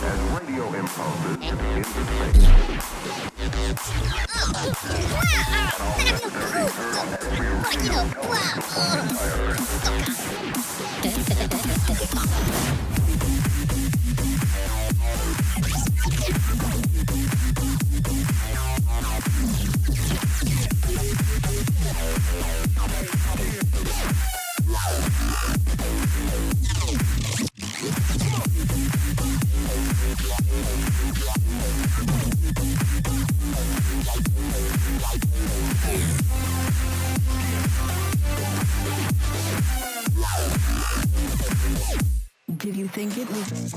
as radio impulses into space. Did you think it was?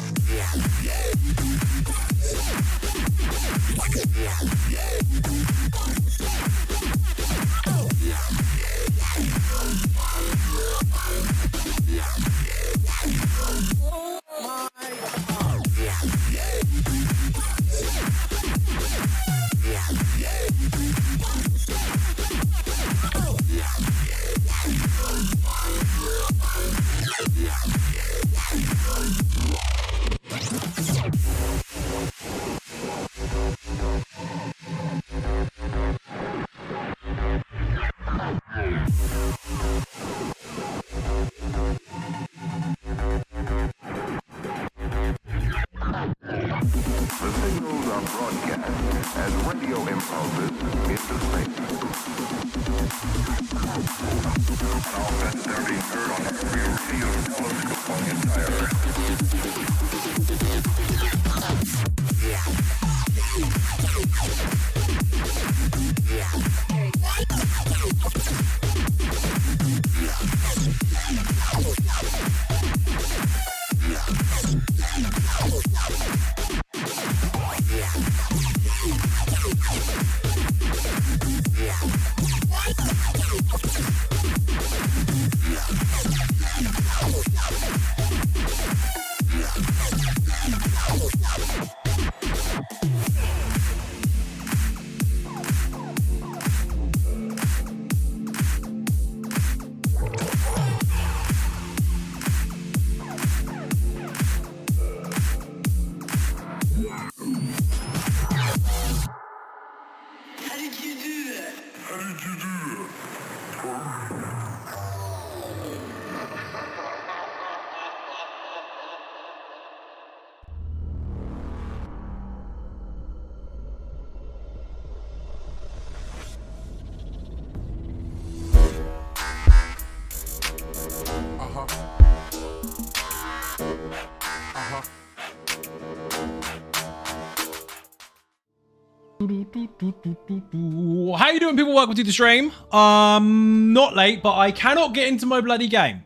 How you doing, people? Welcome to the stream. Not late, but I cannot get into my bloody game.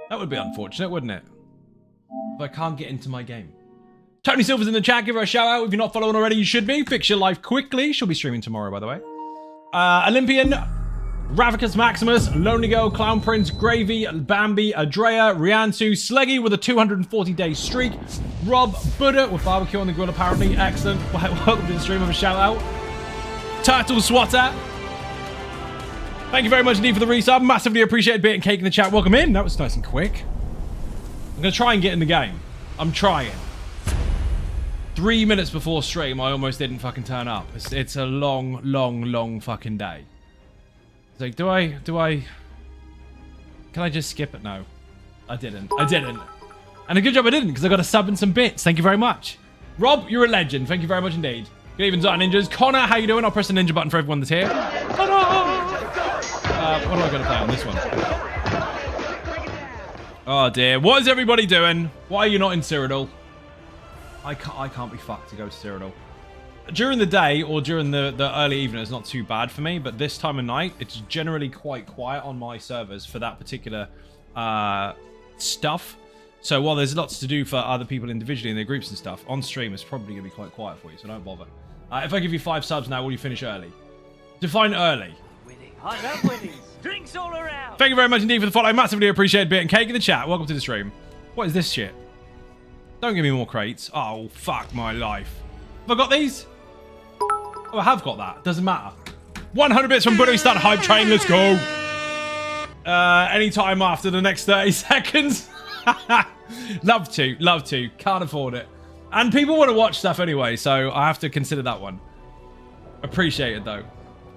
That would be unfortunate, wouldn't it? If I can't get into my game. Tony Silver's in the chat. Give her a shout out. If you're not following already, you should be. Fix your life quickly. She'll be streaming tomorrow, by the way. Olympian, Ravicus Maximus, Lonely Girl, Clown Prince, Gravy, Bambi, Adrea, Riantu, Sleggy with a 240-day streak, Rob, Buddha with barbecue on the grill apparently. Excellent. Welcome to the stream. Have a shout out. Turtle Swatter. Thank you very much indeed for the resub. Massively appreciated. Bit and cake in the chat. Welcome in. That was nice and quick. I'm going to try and get in the game. I'm trying. 3 minutes before stream, I almost didn't fucking turn up. It's a long fucking day. It's like, do I... Can I just skip it? No. I didn't. And a good job I didn't, because I got a sub and some bits. Thank you very much. Rob, you're a legend. Thank you very much indeed. Good evening, Zot Ninjas. Connor, how you doing? I'll press the ninja button for everyone that's here. What do I got to play on this one? Oh dear. What is everybody doing? Why are you not in Cyrodiil? I can't be fucked to go to Cyrodiil. During the day or during the early evening, it's not too bad for me, but this time of night, it's generally quite quiet on my servers for that particular stuff. So while there's lots to do for other people individually in their groups and stuff, on stream it's probably going to be quite quiet for you, so don't bother. If I give you 5 subs now, will you finish early? Define early. Winning. I love winning. Drinks all around. Thank you very much indeed for the follow. Massively appreciate Bit and cake in the chat. Welcome to the stream. What is this shit? Don't give me more crates. Oh, fuck my life. Have I got these? Oh, I have got that. Doesn't matter. 100 bits from Buddha. Start hype train. Let's go. Anytime after the next 30 seconds. Love to. Can't afford it. And people want to watch stuff anyway, so I have to consider that one. Appreciate it, though.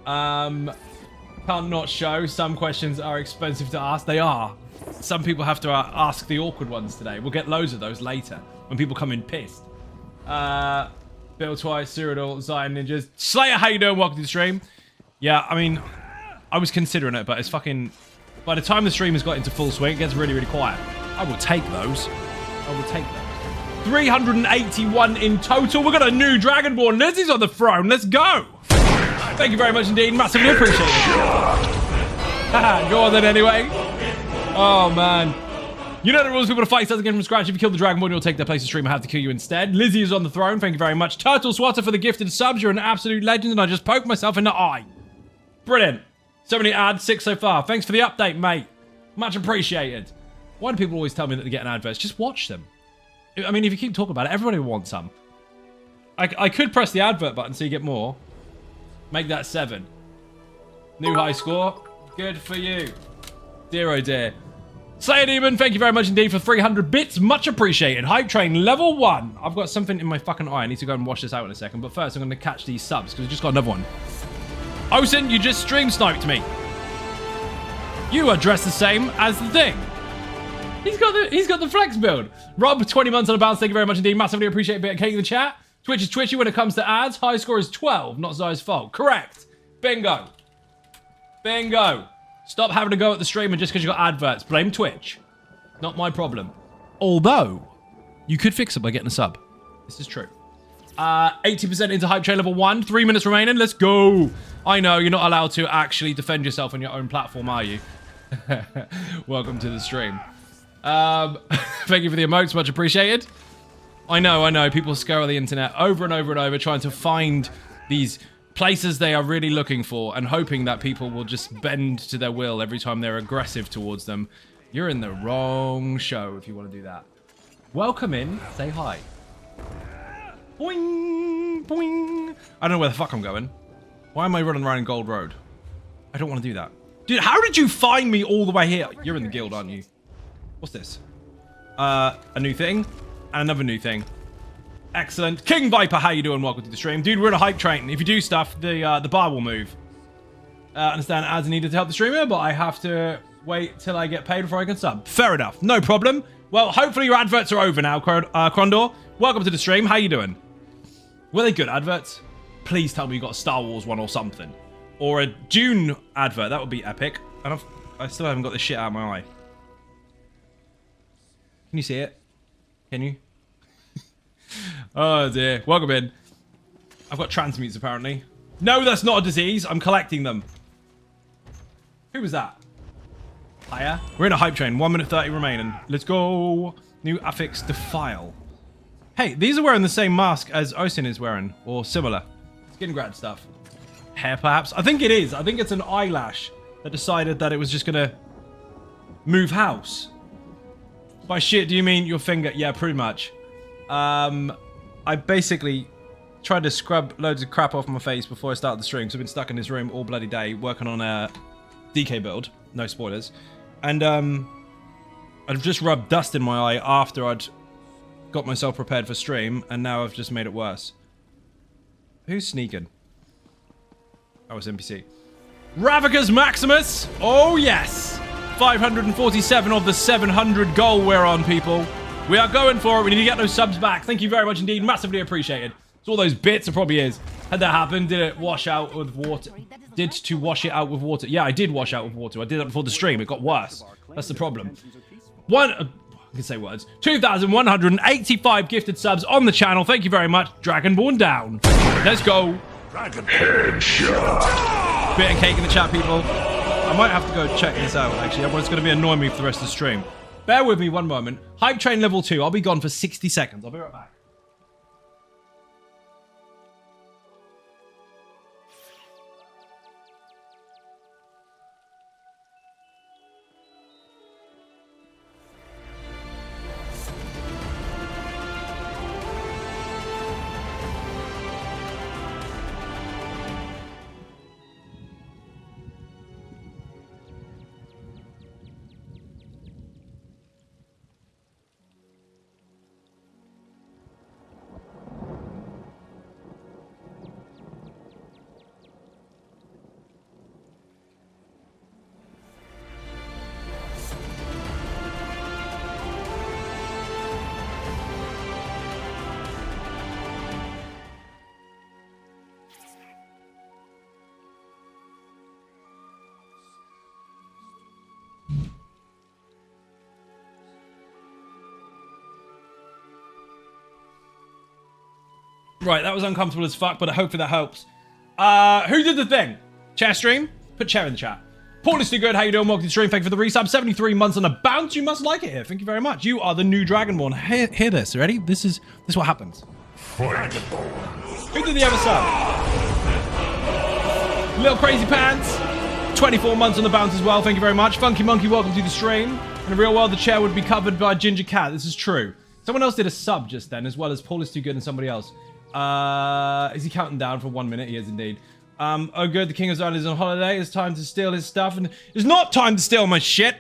Can't not show. Some questions are expensive to ask. They are. Some people have to ask the awkward ones today. We'll get loads of those later when people come in pissed. Bill Twice, Cyril, Zion Ninjas. Slayer, how you doing? Welcome to the stream. Yeah, I mean, I was considering it, but it's fucking... By the time the stream has got into full swing, it gets really, really quiet. I will take those. I will take those. 381 in total. We've got a new Dragonborn. Lizzie's on the throne. Let's go. Thank you very much indeed. Massively appreciate it. Go on then anyway. Oh, man. You know the rules. People to fight starts again from scratch. If you kill the Dragonborn, you'll take their place in stream. I have to kill you instead. Lizzie is on the throne. Thank you very much. Turtle Swatter for the gifted subs. You're an absolute legend, and I just poked myself in the eye. Brilliant. So many ads, 6 so far. Thanks for the update, mate. Much appreciated. Why do people always tell me that they're getting adverts? Just watch them. I mean, if you keep talking about it, everybody wants some. I could press the advert button so you get more. Make that 7. New high score. Good for you. Dear oh dear. Slayer Demon, thank you very much indeed for 300 bits. Much appreciated. Hype Train, level 1. I've got something in my fucking eye. I need to go and wash this out in a second. But first, I'm going to catch these subs because I just got another one. Osin, you just stream sniped me. You are dressed the same as the thing. He's got the flex build. Rob, 20 months on a bounce. Thank you very much indeed. Massively appreciate a bit of cake in the chat. Twitch is twitchy when it comes to ads. High score is 12. Not Zai's fault. Correct. Bingo. Bingo. Stop having to go at the streamer just because you got adverts. Blame Twitch. Not my problem. Although, you could fix it by getting a sub. This is true. 80% into Hype Train level 1. 3 minutes remaining. Let's go. I know, you're not allowed to actually defend yourself on your own platform, are you? Welcome to the stream. Thank you for the emotes. Much appreciated. I know. People scour the internet over and over and over trying to find these places they are really looking for and hoping that people will just bend to their will every time they're aggressive towards them. You're in the wrong show if you want to do that. Welcome in. Say hi. Boing, boing. I don't know where the fuck I'm going. Why am I running around in Gold Road? I don't want to do that. Dude, how did you find me all the way here? You're in the guild, aren't you? What's this? A new thing and another new thing. Excellent. King Viper, how you doing? Welcome to the stream. Dude, we're in a hype train. If you do stuff, the bar will move. Understand ads are needed to help the streamer, but I have to wait till I get paid before I can sub. Fair enough. No problem. Well, hopefully your adverts are over now, Crondor. Welcome to the stream. How you doing? Were they good adverts? Please tell me you got a Star Wars one or something. Or a Dune advert. That would be epic. And I still haven't got this shit out of my eye. Can you see it? Can you? Oh dear. Welcome in. I've got transmutes apparently. No, that's not a disease. I'm collecting them. Who was that? Hiya. We're in a hype train. 1 minute 30 remaining. Let's go. New affix defile. Hey, these are wearing the same mask as Osin is wearing. Or similar. Skin grad stuff. Hair perhaps? I think it is. I think it's an eyelash that decided that it was just gonna move house. By shit, do you mean your finger? Yeah, pretty much. I basically tried to scrub loads of crap off my face before I started the stream, so I've been stuck in this room all bloody day working on a DK build. No spoilers. And I've just rubbed dust in my eye after I'd got myself prepared for stream, and now I've just made it worse. Who's sneaking? Oh, it's NPC. Ravicus Maximus! Oh, yes! 547 of the 700 goal we're on, people. We are going for it. We need to get those subs back. Thank you very much indeed. Massively appreciated. It's all those bits. It probably is. Had that happen, did it wash out with water? Did to wash it out with water? Yeah, I did wash out with water. I did that before the stream. It got worse. That's the problem. I can say words. 2,185 gifted subs on the channel. Thank you very much. Dragonborn down. Let's go. Dragon headshot. Bit of cake in the chat, people. I might have to go check this out, actually. Otherwise, it's going to be annoying me for the rest of the stream. Bear with me one moment. Hype train level 2. I'll be gone for 60 seconds. I'll be right back. Right, that was uncomfortable as fuck, but hopefully that helps. Who did the thing? Chair stream? Put chair in the chat. Paul is too good. How you doing? Welcome to the stream. Thank you for the resub. 73 months on a bounce. You must like it here. Thank you very much. You are the new Dragonborn. Hear this. Ready? This is what happens. Fight. Who did the other sub? Little Crazy Pants. 24 months on the bounce as well. Thank you very much. Funky Monkey, welcome to the stream. In the real world, the chair would be covered by Ginger Cat. This is true. Someone else did a sub just then, as well as Paul is too good and somebody else. Is he counting down for 1 minute? He is indeed. Oh good, the King of Zion is on holiday. It's time to steal his stuff. And it's not time to steal my shit.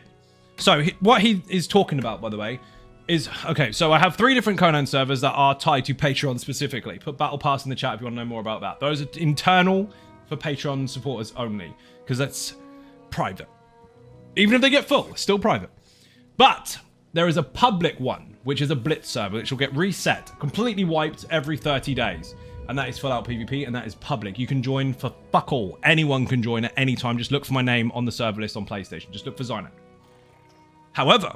So, what he is talking about, by the way, is... Okay, so I have 3 different Conan servers that are tied to Patreon specifically. Put Battle Pass in the chat if you want to know more about that. Those are internal for Patreon supporters only. Because that's private. Even if they get full, it's still private. But there is a public one, which is a Blitz server, which will get reset, completely wiped every 30 days. And that is full out PvP, and that is public. You can join for fuck all. Anyone can join at any time. Just look for my name on the server list on PlayStation. Just look for Xynode. However,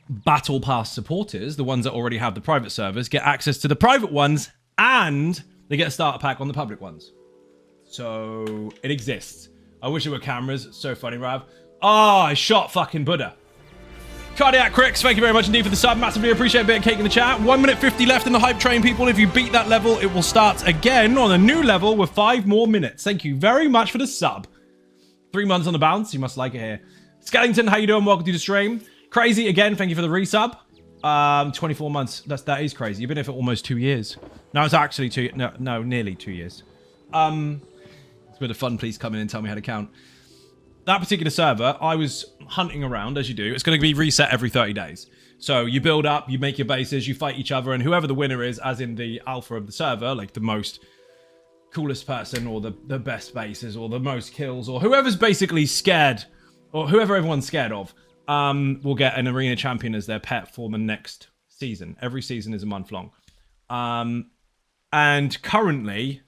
Battle Pass supporters, the ones that already have the private servers, get access to the private ones, and they get a starter pack on the public ones. So, it exists. I wish it were cameras. So funny, Rav. Oh, I shot fucking Buddha. Cardiac Cricks, thank you very much indeed for the sub. Massively appreciate a bit of cake in the chat. 1 minute 50 left in the hype train, people. If you beat that level, it will start again on a new level with 5 more minutes. Thank you very much for the sub. 3 months on the bounce. You must like it here. Skellington, how you doing? Welcome to the stream. Crazy, again, thank you for the resub. 24 months. That is crazy. You've been here for almost 2 years. No, it's actually 2... No, nearly 2 years. It's a bit of fun. Please come in and tell me how to count. That particular server, I was hunting around, as you do. It's going to be reset every 30 days. So you build up, you make your bases, you fight each other, and whoever the winner is, as in the alpha of the server, like the most coolest person, or the best bases, or the most kills, or whoever's basically scared, or whoever everyone's scared of, will get an arena champion as their pet for the next season. Every season is a month long. And currently...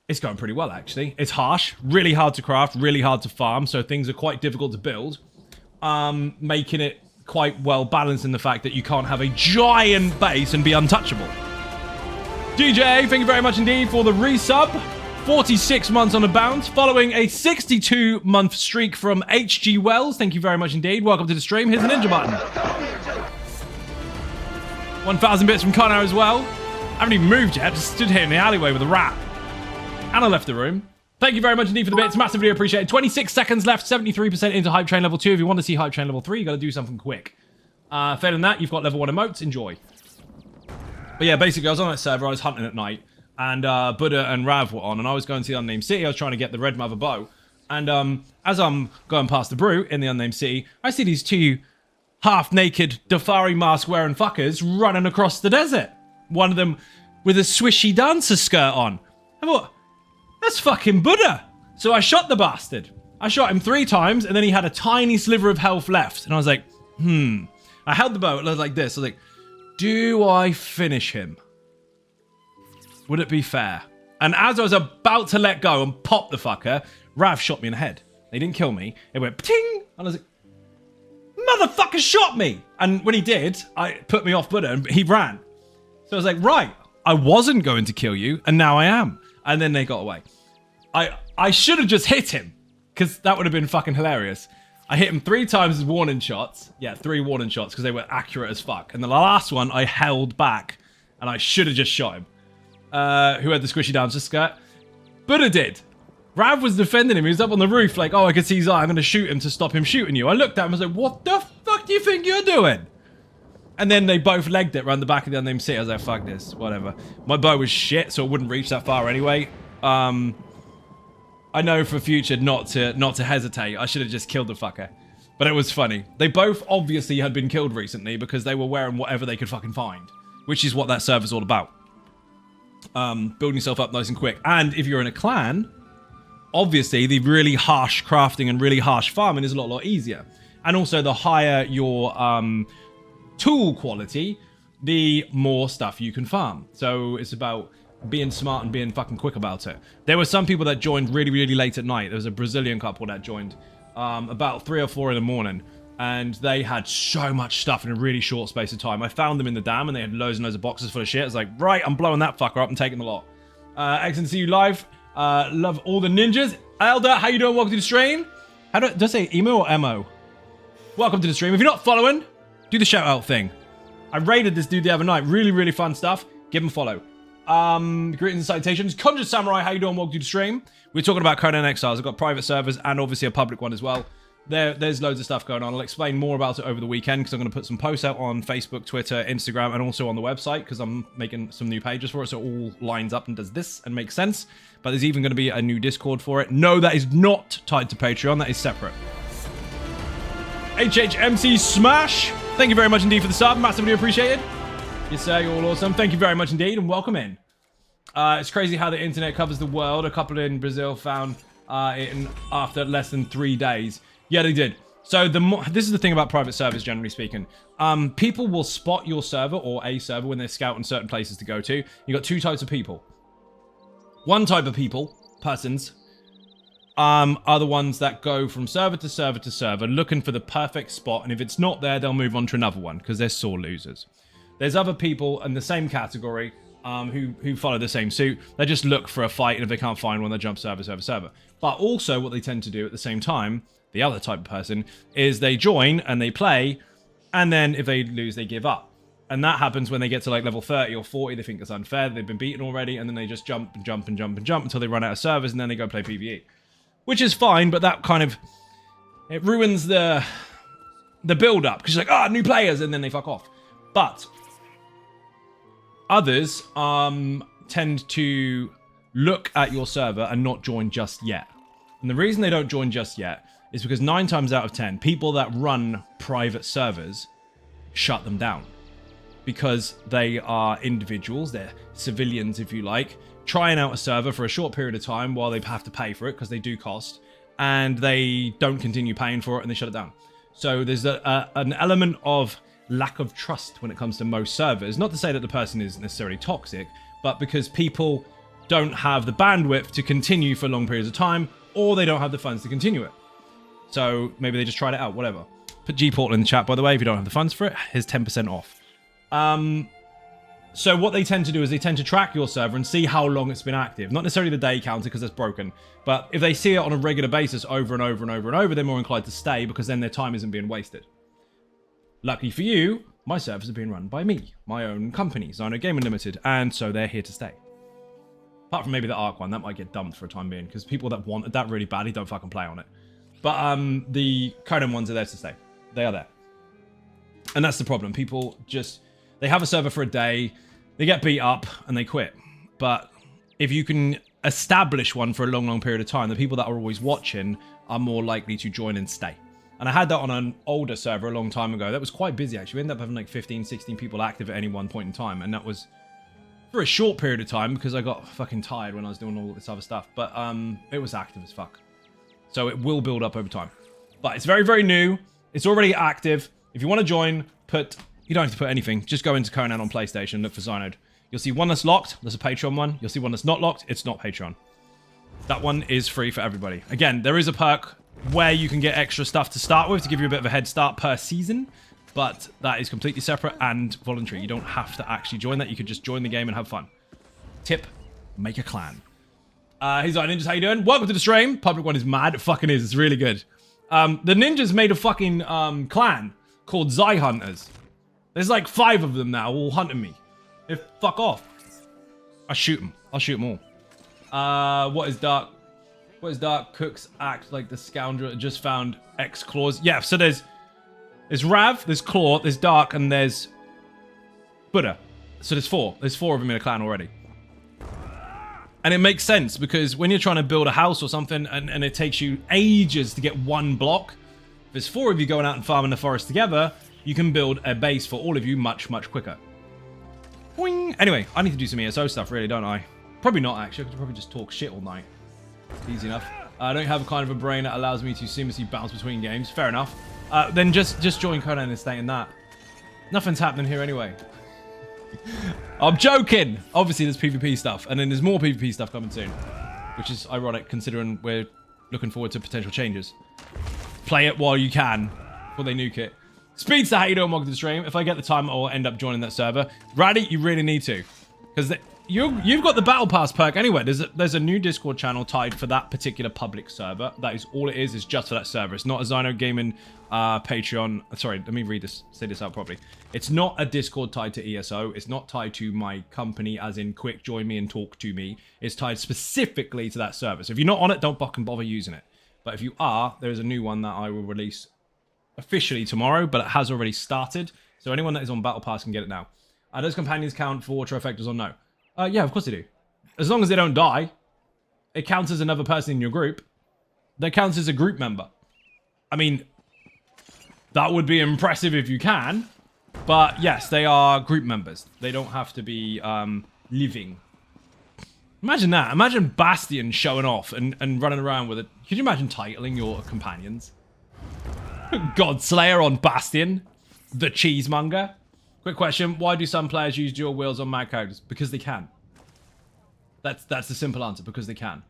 it's going pretty well, actually. It's harsh, really hard to craft, really hard to farm, so things are quite difficult to build. Making it quite well balanced in the fact that you can't have a giant base and be untouchable. DJ, thank you very much indeed for the resub. 46 months on the bounce, following a 62-month streak from HG Wells. Thank you very much indeed. Welcome to the stream. Here's a ninja button. 1,000 bits from Connor as well. I haven't even moved yet. Just stood here in the alleyway with a rat. And I left the room. Thank you very much indeed for the bits. Massively appreciated. 26 seconds left. 73% into Hype Train Level 2. If you want to see Hype Train Level 3, you got to do something quick. Failing that, you've got Level 1 emotes. Enjoy. But yeah, basically, I was on that server. I was hunting at night. And Buddha and Rav were on. And I was going to the Unnamed City. I was trying to get the Red Mother Bow. And as I'm going past the Brute in the Unnamed City, I see these 2 half-naked Dafari mask-wearing fuckers running across the desert. One of them with a swishy dancer skirt on. I thought... that's fucking Buddha. So I shot the bastard. I shot him 3 times, and then he had a tiny sliver of health left. And I was like, I held the bow like this. I was like, do I finish him? Would it be fair? And as I was about to let go and pop the fucker, Rav shot me in the head. He didn't kill me. It went ting, and I was like, motherfucker shot me. And when he did, I put me off Buddha, and he ran. So I was like, right, I wasn't going to kill you, and now I am. And then they got away. I should have just hit him, because that would have been fucking hilarious. I hit him 3 times with warning shots. Yeah, 3 warning shots, because they were accurate as fuck. And the last one, I held back, and I should have just shot him. Who had the squishy dancer skirt? Buddha did. Rav was defending him. He was up on the roof like, oh, I could see his eye. I'm going to shoot him to stop him shooting you. I looked at him and was like, what the fuck do you think you're doing? And then they both legged it around the back of the Unnamed City. I was like, fuck this, whatever. My bow was shit, so it wouldn't reach that far anyway. I know for future not to hesitate. I should have just killed the fucker. But it was funny. They both obviously had been killed recently because they were wearing whatever they could fucking find. Which is what that server's all about. Building yourself up nice and quick. And if you're in a clan, obviously the really harsh crafting and really harsh farming is a lot easier. And also the higher your tool quality, the more stuff you can farm. So it's about being smart and being fucking quick about it. There were some people that joined really late at night. There was a Brazilian couple that joined about 3 or 4 in the morning. And they had so much stuff in a really short space of time. I found them in the dam and they had loads and loads of boxes full of shit. I was like, right, I'm blowing that fucker up and taking the lot. Excellent to see you live. Love all the ninjas. Elder, how you doing? Welcome to the stream. Does it say emo or mo? Welcome to the stream. If you're not following, do the shout out thing. I raided this dude the other night. Really, really fun stuff. Give him a follow. Greetings and salutations. Conjure Samurai, how you doing? Welcome to the stream. We're talking about Conan Exiles. I've got private servers and obviously a public one as well. There's loads of stuff going on. I'll explain more about it over the weekend because I'm going to put some posts out on Facebook, Twitter, Instagram, and also on the website because I'm making some new pages for it, so it all lines up and does this and makes sense. But there's even going to be a new Discord for it. No, that is not tied to Patreon. That is separate. HHMC Smash, thank you very much indeed for the sub. Massively appreciated. Yes, sir, you're all awesome. Thank you very much indeed, and welcome in. It's crazy how the internet covers the world. A couple in Brazil found it after less than 3 days. Yeah, they did. So this is the thing about private servers, generally speaking. People will spot your server or a server when they're scouting certain places to go to. You got two types of people. One type of persons, are the ones that go from server to server to server looking for the perfect spot, and if it's not there, they'll move on to another one because they're sore losers. There's other people in the same category who follow the same suit. They just look for a fight, and if they can't find one, they jump server. But also what they tend to do at the same time, the other type of person, is they join and they play, and then if they lose, they give up. And that happens when they get to like level 30 or 40, they think it's unfair, they've been beaten already, and then they just jump and jump and jump and jump until they run out of servers, and then they go play PvE. Which is fine, but that kind of, it ruins the build-up, because you're like, new players, and then they fuck off. But others tend to look at your server and not join just yet. And the reason they don't join just yet is because 9 times out of 10, people that run private servers shut them down. Because they are individuals, they're civilians if you like, trying out a server for a short period of time while they have to pay for it because they do cost, and they don't continue paying for it and they shut it down. So there's an element of lack of trust when it comes to most servers. Not to say that the person is necessarily toxic, but because people don't have the bandwidth to continue for long periods of time, or they don't have the funds to continue it. So maybe they just tried it out, whatever. Put G-Portal in the chat, by the way, if you don't have the funds for it. Here's 10% off. So what they tend to do is they tend to track your server and see how long it's been active. Not necessarily the day counter because that's broken. But if they see it on a regular basis over and over and over and over, they're more inclined to stay because then their time isn't being wasted. Lucky for you, my servers are being run by me, my own company, Xynode Gaming Limited, and so they're here to stay. Apart from maybe the Arc one, that might get dumped for a time being because people that want that really badly don't fucking play on it. But the Conan ones are there to stay. They are there. And that's the problem. People just, they have a server for a day, they get beat up, and they quit. But if you can establish one for a long, long period of time, the people that are always watching are more likely to join and stay. And I had that on an older server a long time ago. That was quite busy, actually. We ended up having like 15, 16 people active at any one point in time. And that was for a short period of time because I got fucking tired when I was doing all this other stuff. But it was active as fuck. So it will build up over time. But it's very, very new. It's already active. If you want to join, you don't have to put anything. Just go into Conan on PlayStation, look for Xynode. You'll see one that's locked. There's a Patreon one. You'll see one that's not locked. It's not Patreon. That one is free for everybody. Again, there is a perk where you can get extra stuff to start with to give you a bit of a head start per season. But that is completely separate and voluntary. You don't have to actually join that. You could just join the game and have fun. Tip, make a clan. He's like, Ninjas, how you doing? Welcome to the stream. Public one is mad. It fucking is. It's really good. The Ninjas made a fucking clan called Xy Hunters. There's like 5 of them now, all hunting me. They fuck off. I shoot them. I'll shoot them all. What is dark? What is dark? Cooks act like the scoundrel that just found X claws. Yeah, so there's Rav, there's Claw, there's Dark, and there's Buddha. So there's 4. There's 4 of them in a clan already. And it makes sense because when you're trying to build a house or something and it takes you ages to get one block, if there's 4 of you going out and farming the forest together, you can build a base for all of you much, much quicker. Boing. Anyway, I need to do some ESO stuff really, don't I? Probably not actually. I could probably just talk shit all night. Easy enough. I don't have a kind of a brain that allows me to seamlessly bounce between games. Fair enough. Then just join Conan and stay in that. Nothing's happening here anyway. I'm joking! Obviously there's PvP stuff, and then there's more PvP stuff coming soon. Which is ironic considering we're looking forward to potential changes. Play it while you can. before they nuke it. Speedster, how you doing? Welcome to the stream. If I get the time, I'll end up joining that server. Raddy, you really need to. Because you've got the Battle Pass perk anyway. There's a new Discord channel tied for that particular public server. That is all it is just for that server. It's not a Xynode Gaming Patreon. Sorry, let me say this out properly. It's not a Discord tied to ESO. It's not tied to my company, as in quick join me and talk to me. It's tied specifically to that server. So if you're not on it, don't fucking bother using it. But if you are, there is a new one that I will release officially tomorrow, but it has already started. So anyone that is on Battle Pass can get it now. Does companions count for trifectas or no? Yeah, of course they do. As long as they don't die, it counts as another person in your group. That counts as a group member. I mean, that would be impressive if you can. But yes, they are group members. They don't have to be living. Imagine that. Imagine Bastion showing off and running around with it. Could you imagine titling your companions? Godslayer on Bastion. The Cheesemonger. Quick question. Why do some players use dual wields on mag characters? Because they can. That's the simple answer. Because they can.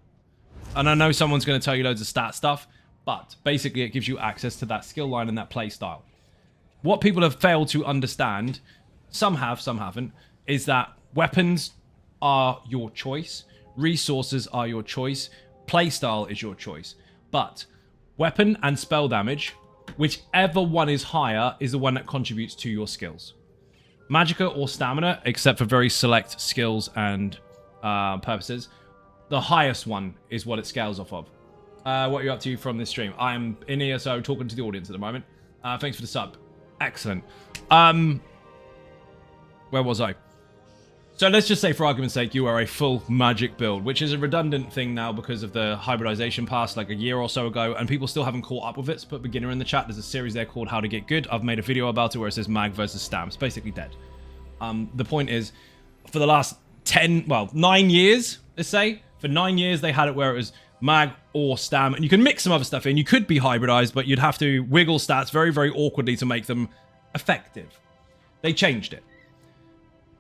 And I know someone's going to tell you loads of stat stuff. But basically it gives you access to that skill line and that play style. What people have failed to understand, some have, some haven't, is that weapons are your choice. Resources are your choice. Playstyle is your choice. But weapon and spell damage, whichever one is higher, is the one that contributes to your skills. Magicka or stamina, except for very select skills and purposes, the highest one is what it scales off of. What are you up to from this stream? I'm in ESO talking to the audience at the moment. Thanks for the sub. Excellent. Where was I? So let's just say, for argument's sake, you are a full magic build, which is a redundant thing now because of the hybridization pass like a year or so ago, and people still haven't caught up with it. So put beginner in the chat. There's a series there called How to Get Good. I've made a video about it where it says mag versus stam. It's basically dead. The point is, for the last 9 years, let's say, for 9 years they had it where it was mag or stam, and you can mix some other stuff in. You could be hybridized, but you'd have to wiggle stats very, very awkwardly to make them effective. They changed it.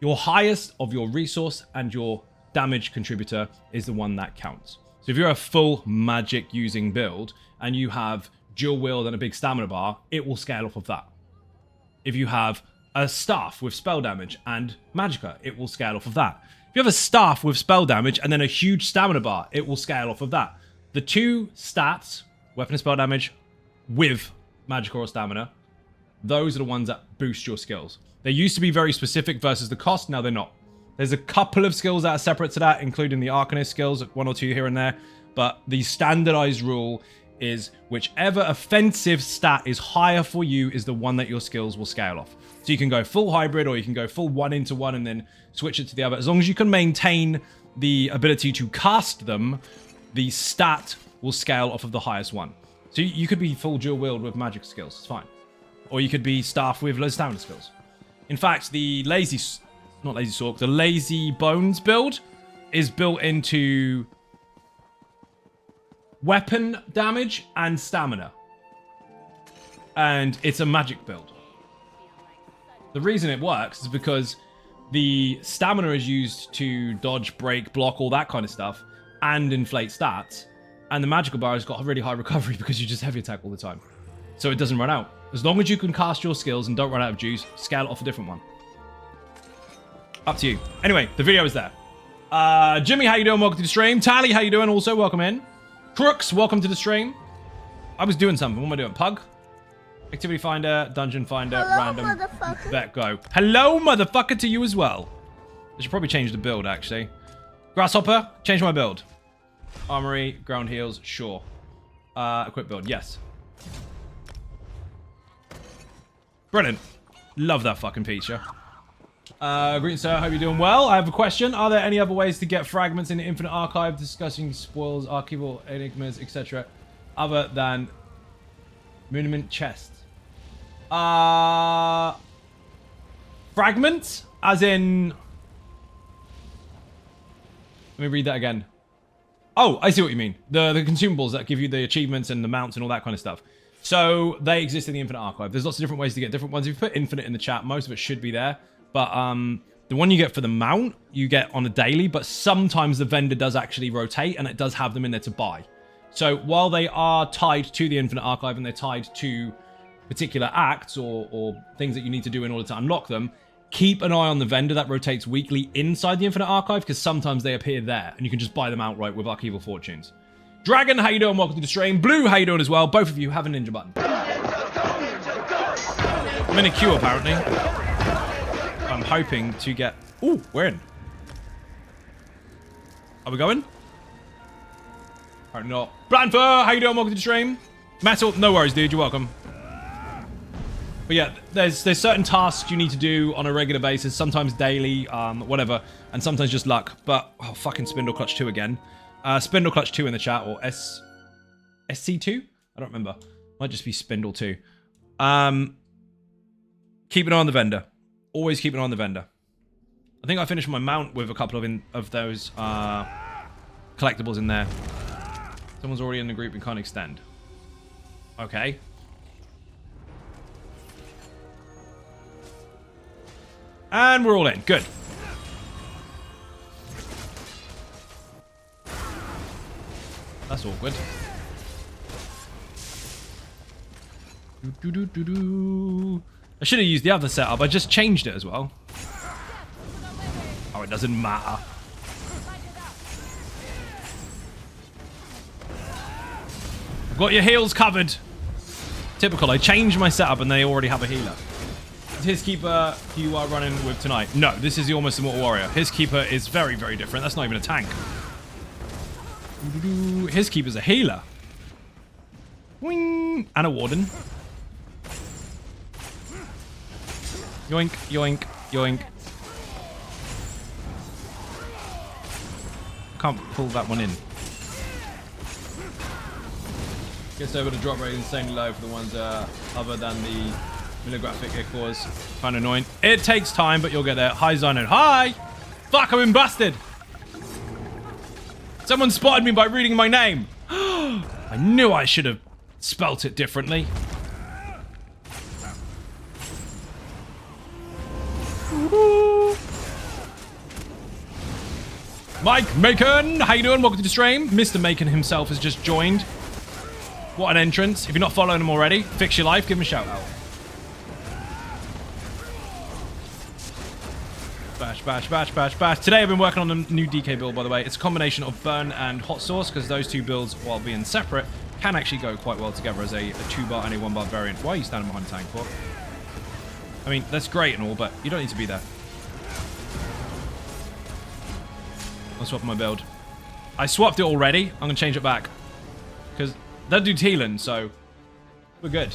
Your highest of your resource and your damage contributor is the one that counts. So if you're a full magic using build and you have dual wield and a big stamina bar, it will scale off of that. If you have a staff with spell damage and magicka, it will scale off of that. If you have a staff with spell damage and then a huge stamina bar, it will scale off of that. The two stats, weapon and spell damage with magicka or stamina, those are the ones that boost your skills. They used to be very specific versus the cost, now they're not. There's a couple of skills that are separate to that, including the Arcanist skills, one or two here and there, but the standardized rule is whichever offensive stat is higher for you is the one that your skills will scale off. So you can go full hybrid or you can go full 1-into-1 and then switch it to the other. As long as you can maintain the ability to cast them, the stat will scale off of the highest one. So you could be full dual wield with magic skills, it's fine. Or you could be staff with low stamina skills. In fact, the Lazy Bones build is built into weapon damage and stamina. And it's a magic build. The reason it works is because the stamina is used to dodge, break, block, all that kind of stuff, and inflate stats. And the magical bar has got a really high recovery because you just heavy attack all the time. So it doesn't run out. As long as you can cast your skills and don't run out of juice, scale it off a different one. Up to you. Anyway, the video is there. Jimmy, how you doing? Welcome to the stream. Tally, how you doing? Also, welcome in. Crooks, welcome to the stream. I was doing something. What am I doing? Pug? Activity Finder, Dungeon Finder, Hello, Random. motherfucker. Let go. Hello, motherfucker, to you as well. I should probably change the build, actually. Grasshopper, change my build. Armory, ground heals, sure. Equip build, yes. Brilliant. Love that fucking feature. Green Sir, hope you're doing well. I have a question. Are there any other ways to get fragments in the Infinite Archive, discussing spoils, archival enigmas, etc., other than monument chests? Fragments? As in... Let me read that again. Oh, I see what you mean. The consumables that give you the achievements and the mounts and all that kind of stuff. So they exist in the Infinite Archive. There's lots of different ways to get different ones. If you put Infinite in the chat, most of it should be there. But the one you get for the mount, you get on a daily. But sometimes the vendor does actually rotate, and it does have them in there to buy. So while they are tied to the Infinite Archive and they're tied to particular acts or things that you need to do in order to unlock them, keep an eye on the vendor that rotates weekly inside the Infinite Archive, because sometimes they appear there, and you can just buy them outright with Upheaval Fortunes. Dragon, how you doing? Welcome to the stream. Blue, how you doing as well? Both of you have a ninja button. I'm in a queue, apparently. I'm hoping to get... Ooh, we're in. Are we going? Apparently not. Blanfer, how you doing? Welcome to the stream. Metal, no worries, dude. You're welcome. But yeah, there's certain tasks you need to do on a regular basis, sometimes daily, whatever, and sometimes just luck. But, oh, fucking Spindle Clutch 2 again. Spindle Clutch 2 in the chat, or SC2? I don't remember. Might just be Spindle 2. Keep an eye on the vendor. Always keep an eye on the vendor. I think I finished my mount with a couple of those collectibles in there. Someone's already in the group and can't extend. Okay. And we're all in. Good. That's awkward. I should have used the other setup. I just changed it as well. Oh, it doesn't matter. I've got your heals covered. Typical. I changed my setup and they already have a healer. Is his keeper you are running with tonight? No, this is the Almost Immortal Warrior. His keeper is very, very different. That's not even a tank. His keeper's a healer. Wing! And a warden. Yoink, yoink, yoink. Can't pull that one in. Gets over the drop rate insanely low for the ones other than the milligraphic it cores. Kind of annoying. It takes time, but you'll get there. Hi, Xynode. Hi! Fuck, I've been busted! Someone spotted me by reading my name. I knew I should have spelt it differently. Mike Macon, how you doing? Welcome to the stream. Mr. Macon himself has just joined. What an entrance. If you're not following him already, fix your life, give him a shout out. Bash, bash, bash, bash, bash. Today I've been working on a new DK build, by the way. It's a combination of burn and hot sauce, because those two builds, while being separate, can actually go quite well together as a 2-bar and a 1-bar variant. Why are you standing behind the tank for? I mean, that's great and all, but you don't need to be there. I'll swap my build. I swapped it already. I'm going to change it back. Because that dude's healing, so we're good.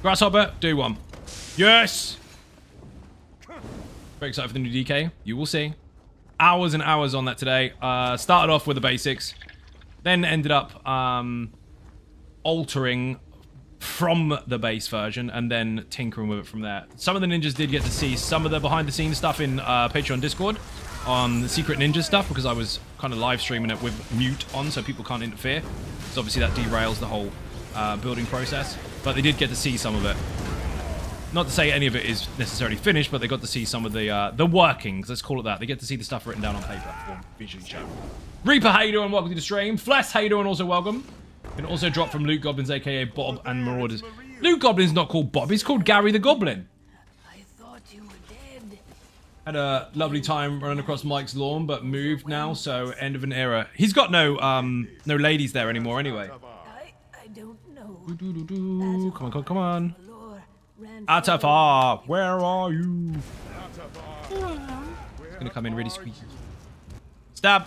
Grasshopper, do one. Yes! Very excited for the new DK. You will see. Hours and hours on that today. Started off with the basics. Then ended up altering from the base version and then tinkering with it from there. Some of the ninjas did get to see some of the behind-the-scenes stuff in Patreon Discord on the Secret Ninja stuff, because I was kind of live streaming it with mute on so people can't interfere. So obviously that derails the whole building process. But they did get to see some of it. Not to say any of it is necessarily finished, but they got to see some of the workings, let's call it that. They get to see the stuff written down on paper or visually shown. Reaper, how you doing? Welcome to the stream. Fless, how you doing? Also welcome. And also dropped from Loot Goblins, aka Bob and Marauders. Loot Goblin's not called Bob, he's called Gary the Goblin. I thought you were dead. Had a lovely time running across Mike's lawn, but moved now, so end of an era. He's got no ladies there anymore anyway. I don't know. Come on, come on, come on. Atafar, where are you? It's gonna come in really squeaky. Stab!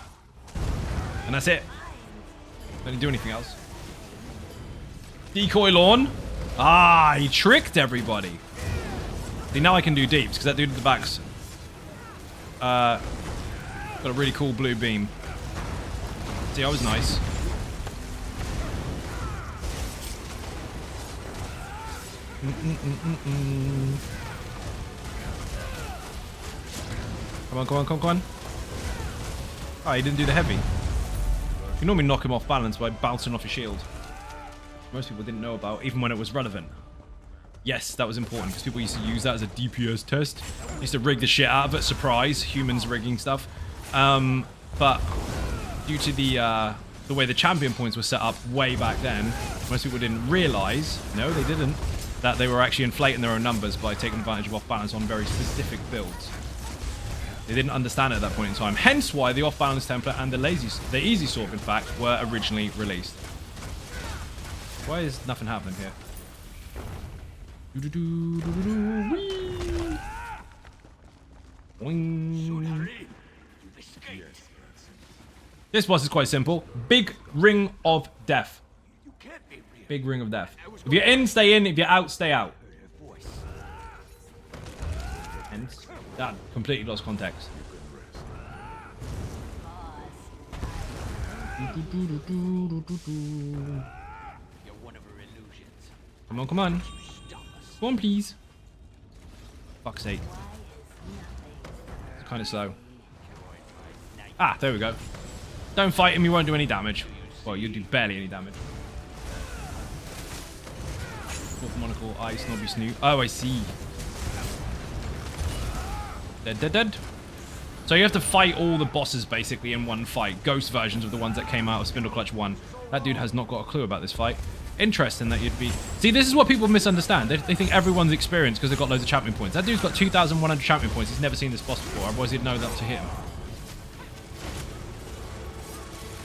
And that's it. Don't do anything else. Decoy lawn. Ah, he tricked everybody. See, now I can do deeps, because that dude at the back's got a really cool blue beam. See, I was nice. Come on, come on, come on, come on. Oh, he didn't do the heavy. You normally knock him off balance by bouncing off your shield. Most people didn't know about, even when it was relevant. Yes, that was important, because people used to use that as a DPS test. Used to rig the shit out of it, surprise, humans rigging stuff. But due to the the way the champion points were set up way back then, most people didn't realize, no, they didn't, that they were actually inflating their own numbers by taking advantage of off-balance on very specific builds. They didn't understand it at that point in time. Hence why the off-balance template and the easy sword, in fact, were originally released. Why is nothing happening here? This boss is quite simple. Big Ring of Death. Big Ring of Death. If you're in, stay in. If you're out, stay out. And that completely lost context. Come on, come on. Come on, please. Fuck's sake. It's kind of slow. Ah, there we go. Don't fight him, you won't do any damage. Well, you do barely any damage. Fourth monocle, eye, snobby snoot. Oh, I see. Dead, dead, dead. So you have to fight all the bosses basically in one fight. Ghost versions of the ones that came out of Spindle Clutch 1. That dude has not got a clue about this fight. Interesting that you'd be... See, this is what people misunderstand. They think everyone's experienced because they've got loads of champion points. That dude's got 2,100 champion points. He's never seen this boss before. Otherwise, he'd know that to hit him.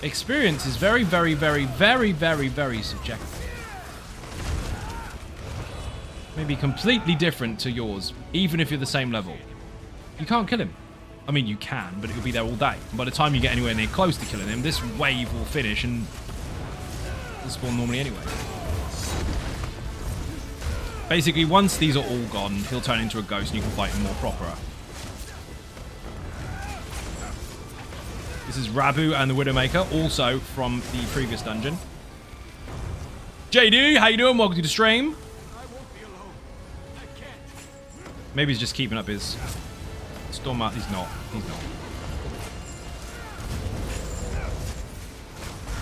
Experience is very, very, very, very, very, very subjective. Maybe completely different to yours, even if you're the same level. You can't kill him. I mean, you can, but he'll be there all day. And by the time you get anywhere near close to killing him, this wave will finish and will spawn normally anyway. Basically, once these are all gone, he'll turn into a ghost and you can fight him more proper. This is Rabu and the Widowmaker, also from the previous dungeon. JD, how you doing? Welcome to the stream. Maybe he's just keeping up his storm out. He's not. He's not.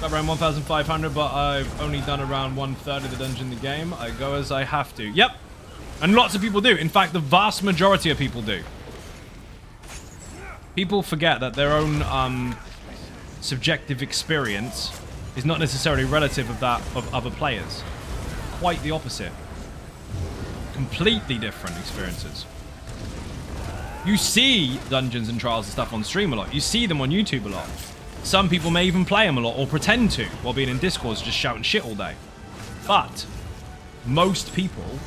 Got around 1,500, but I've only done around 1/3 of the dungeon in the game. I go as I have to. Yep. And lots of people do. In fact, the vast majority of people do. People forget that their own subjective experience is not necessarily relative of that of other players. Quite the opposite. Completely different experiences. You see dungeons and trials and stuff on stream a lot. You see them on YouTube a lot. Some people may even play them a lot or pretend to while being in Discords just shouting shit all day. But most people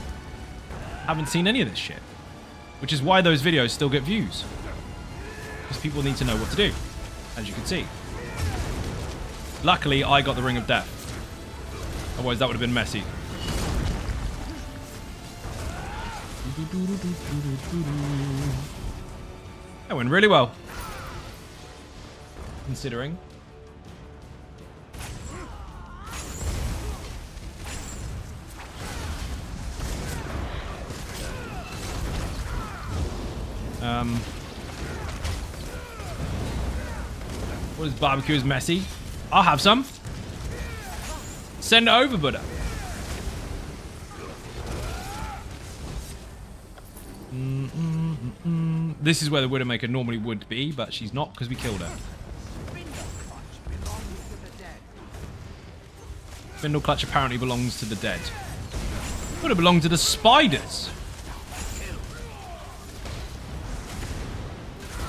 haven't seen any of this shit. Which is why those videos still get views. Because people need to know what to do, as you can see. Luckily, I got the Ring of Death. Otherwise, that would have been messy. That went really well. Considering. What is barbecue is messy? I'll have some. Send it over, Buddha. This is where the Widowmaker normally would be, but she's not because we killed her. Spindle Clutch apparently belongs to the dead. Would have belonged to the spiders.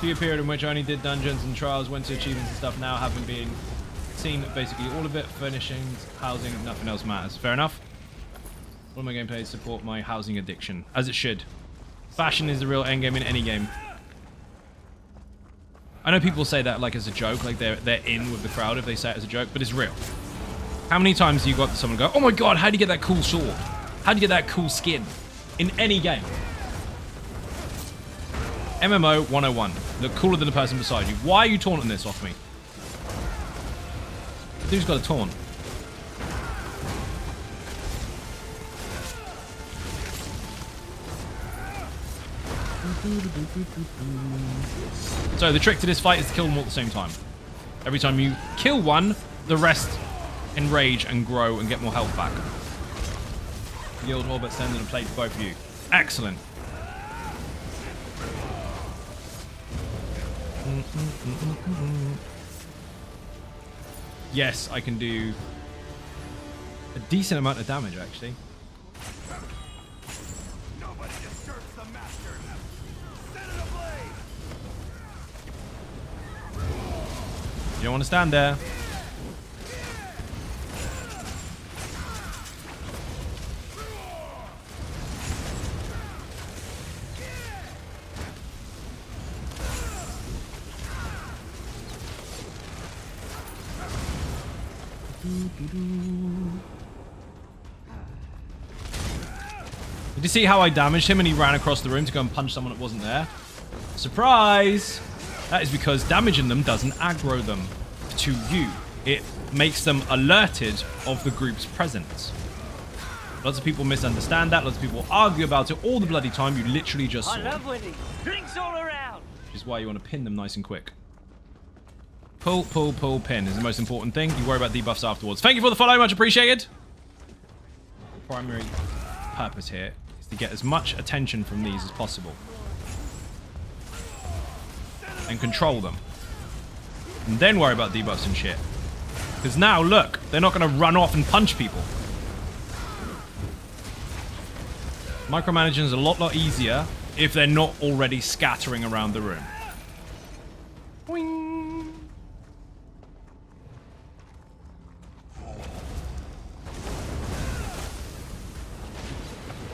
See a period in which I only did dungeons and trials, went to achievements and stuff, now haven't been seen basically all of it, furnishings, housing, nothing else matters. Fair enough. All my gameplays support my housing addiction, as it should. Fashion is the real endgame in any game. I know people say that like as a joke, like they're in with the crowd if they say it as a joke, but it's real. How many times have you got someone go, oh my god, how do you get that cool sword? How do you get that cool skin? In any game. MMO 101. Look cooler than the person beside you. Why are you taunting this off me? The dude's got a taunt. So the trick to this fight is to kill them all at the same time. Every time you kill one, the rest enrage and grow and get more health back. Yield orbit, send and a plate to both of you. Excellent. yes, I can do a decent amount of damage, actually. Nobody disturbs the master. Set it ablaze. You don't want to stand there. Did you see how I damaged him and he ran across the room to go and punch someone that wasn't there? Surprise! That is because damaging them doesn't aggro them to you. It makes them alerted of the group's presence. Lots of people misunderstand that. Lots of people argue about it all the bloody time. You literally just saw. I love winning. Drinks all around. Which is why you want to pin them nice and quick. Pull, pull, pull, pin is the most important thing. You worry about debuffs afterwards. Thank you for the follow, much appreciated. The primary purpose here is to get as much attention from these as possible. And control them. And then worry about debuffs and shit. Because now, look, they're not going to run off and punch people. Micromanaging is a lot easier if they're not already scattering around the room. Boing.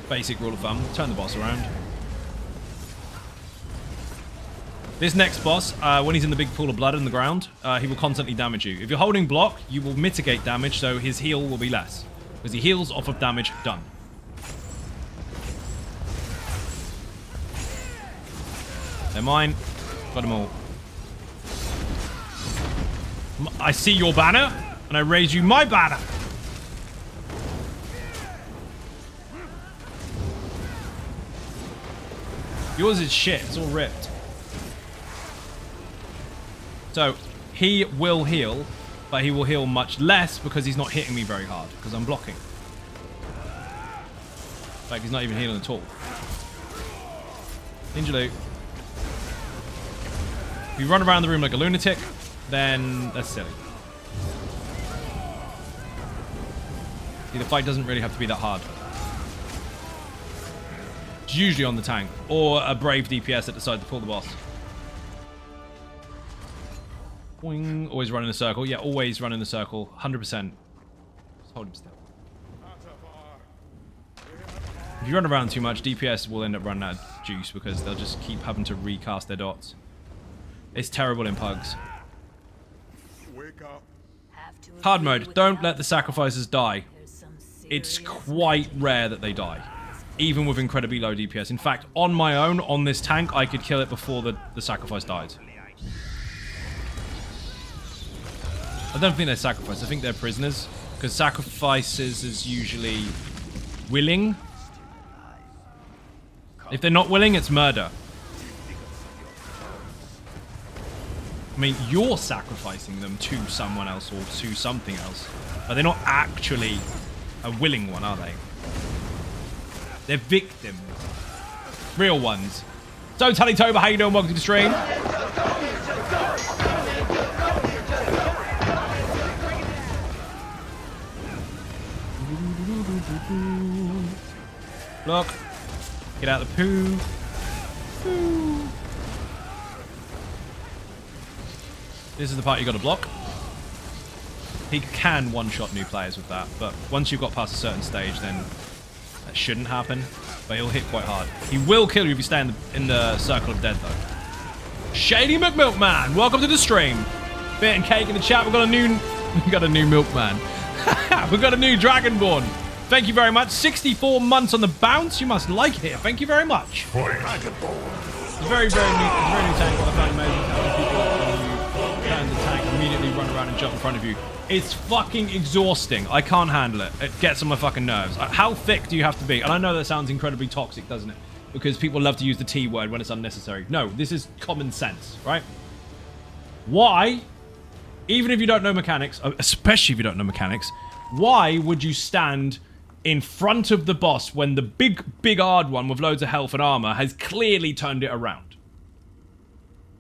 Basic rule of thumb, turn the boss around. This next boss, when he's in the big pool of blood in the ground, he will constantly damage you. If you're holding block, you will mitigate damage, so his heal will be less. Because he heals off of damage done. They're mine. Got them all. I see your banner, and I raise you my banner. Yours is shit. It's all ripped. So, he will heal, but he will heal much less because he's not hitting me very hard, because I'm blocking. In fact, he's not even healing at all. Ninja loot. If you run around the room like a lunatic, then that's silly. See, the fight doesn't really have to be that hard. It's usually on the tank, or a brave DPS that decides to pull the boss. Boing. Always run in a circle. Yeah, always run in a circle. 100%. Just hold him still. If you run around too much, DPS will end up running out of juice because they'll just keep having to recast their dots. It's terrible in PUGs. Wake up. Hard mode. Don't let the sacrifices die. It's quite rare that they die. Even with incredibly low DPS. In fact, on my own, on this tank, I could kill it before the sacrifice died. I don't think they're sacrifices. I think they're prisoners. Because sacrifices is usually willing. If they're not willing, it's murder. I mean, you're sacrificing them to someone else or to something else. But they're not actually a willing one, are they? They're victims. Real ones. So, Tullytober, how you doing? Welcome to the stream. Look. Get out the poo. Poo. This is the part you got to block. He can one-shot new players with that, but once you've got past a certain stage, then that shouldn't happen. But he'll hit quite hard. He will kill you if you stay in the circle of dead, though. Shady McMilkman, welcome to the stream. Bit and cake in the chat. We've got a new milkman. We've got a new Dragonborn. Thank you very much. 64 months on the bounce. You must like it. Thank you very much. It's a very, very new tank. What I found amazing how people, when you turn the tank, immediately run around and jump in front of you. It's fucking exhausting. I can't handle it. It gets on my fucking nerves. How thick do you have to be? And I know that sounds incredibly toxic, doesn't it? Because people love to use the T word when it's unnecessary. No, this is common sense, right? Why, even if you don't know mechanics, especially if you don't know mechanics, why would you stand in front of the boss when the big hard one with loads of health and armor has clearly turned it around?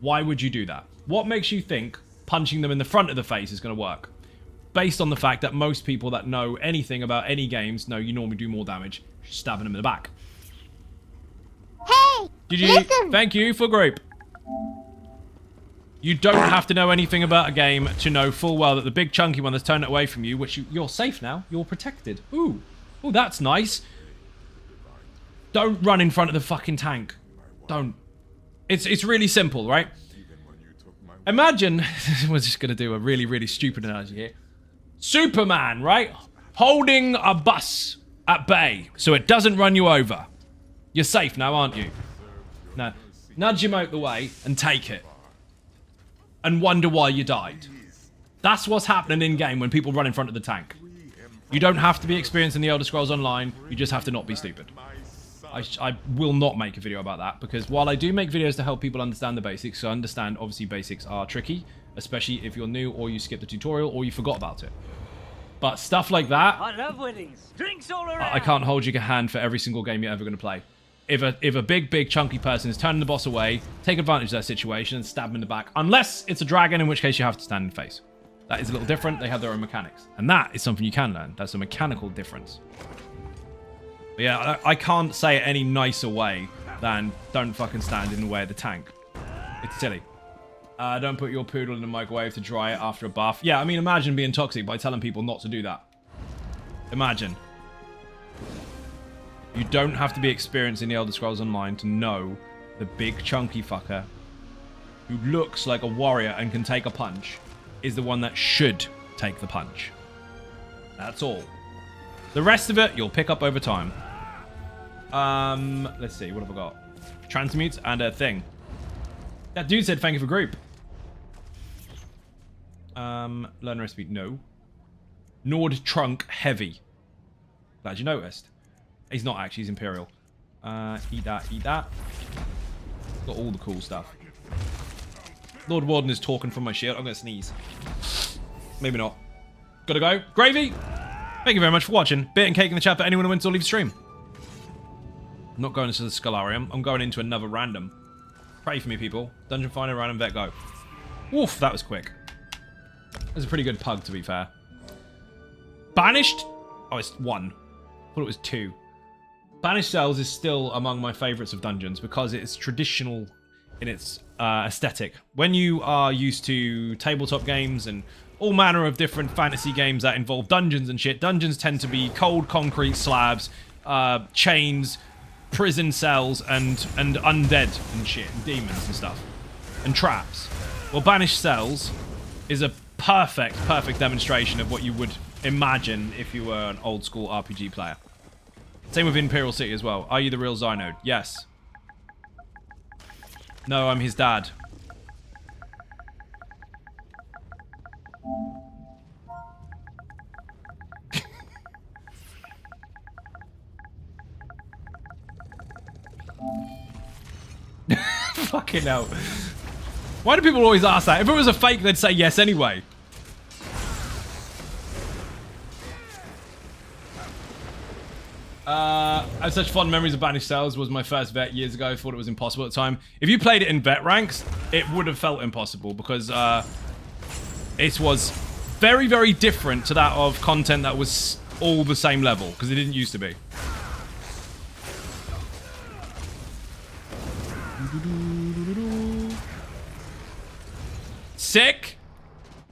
Why would you do that? What makes you think punching them in the front of the face is going to work? based on the fact that most people that know anything about any games know you normally do more damage stabbing them in the back. Hey! GG. Listen! Thank you for group. You don't have to know anything about a game to know full well that the big chunky one that's turned it away from you, which you're safe now, you're protected. Ooh, that's nice. Don't run in front of the fucking tank. Don't. It's really simple, right? Imagine, we're just going to do a really, really stupid analogy here. Superman, right? Holding a bus at bay so it doesn't run you over. You're safe now, aren't you? Now, nudge him out the way and take it. And wonder why you died. That's what's happening in-game when people run in front of the tank. You don't have to be experienced in the Elder Scrolls Online, you just have to not be stupid. I will not make a video about that, because while I do make videos to help people understand the basics, so I understand obviously basics are tricky, especially if you're new or you skip the tutorial or you forgot about it. But stuff like that, I love winnings. Drinks all around. I can't hold your hand for every single game you're ever going to play. If a big chunky person is turning the boss away, take advantage of that situation and stab him in the back. Unless it's a dragon, in which case you have to stand in the face. That is a little different. They have their own mechanics. And that is something you can learn. That's a mechanical difference. But yeah, I can't say it any nicer way than don't fucking stand in the way of the tank. It's silly. Don't put your poodle in the microwave to dry it after a bath. Yeah, I mean, imagine being toxic by telling people not to do that. Imagine. You don't have to be experienced in the Elder Scrolls Online to know the big chunky fucker who looks like a warrior and can take a punch is the one that should take the punch. That's all. The rest of it, you'll pick up over time. Let's see, what have I got? Transmute and a thing. That dude said thank you for group. Learn recipe, no. Nord trunk heavy. Glad you noticed. He's not actually, he's Imperial. Eat that, eat that. Got all the cool stuff. Lord Warden is talking from my shield. I'm gonna sneeze. Maybe not. Gotta go. Gravy! Thank you very much for watching. Bit and cake in the chat for anyone who wins or leave the stream. I'm not going into the Scholarium. I'm going into another random. Pray for me, people. Dungeon Finder, random vet, go. Woof, that was quick. That's a pretty good pug, to be fair. Banished? Oh, it's 1. I thought it was 2. Banished Cells is still among my favourites of dungeons because it's traditional in its aesthetic. When you are used to tabletop games and all manner of different fantasy games that involve dungeons and shit, dungeons tend to be cold concrete slabs, chains, prison cells, and undead and shit, and demons and stuff, and traps. Well, Banished Cells is a perfect demonstration of what you would imagine if you were an old school RPG player. Same with Imperial City as well. Are you the real Xynode? Yes. No, I'm his dad. Fucking hell. Why do people always ask that? If it was a fake, they'd say yes anyway. I have such fond memories of Banished Cells. Was my first vet years ago. I thought it was impossible at the time. If you played it in vet ranks, it would have felt impossible because it was very different to that of content that was all the same level, because it didn't used to be. Sick.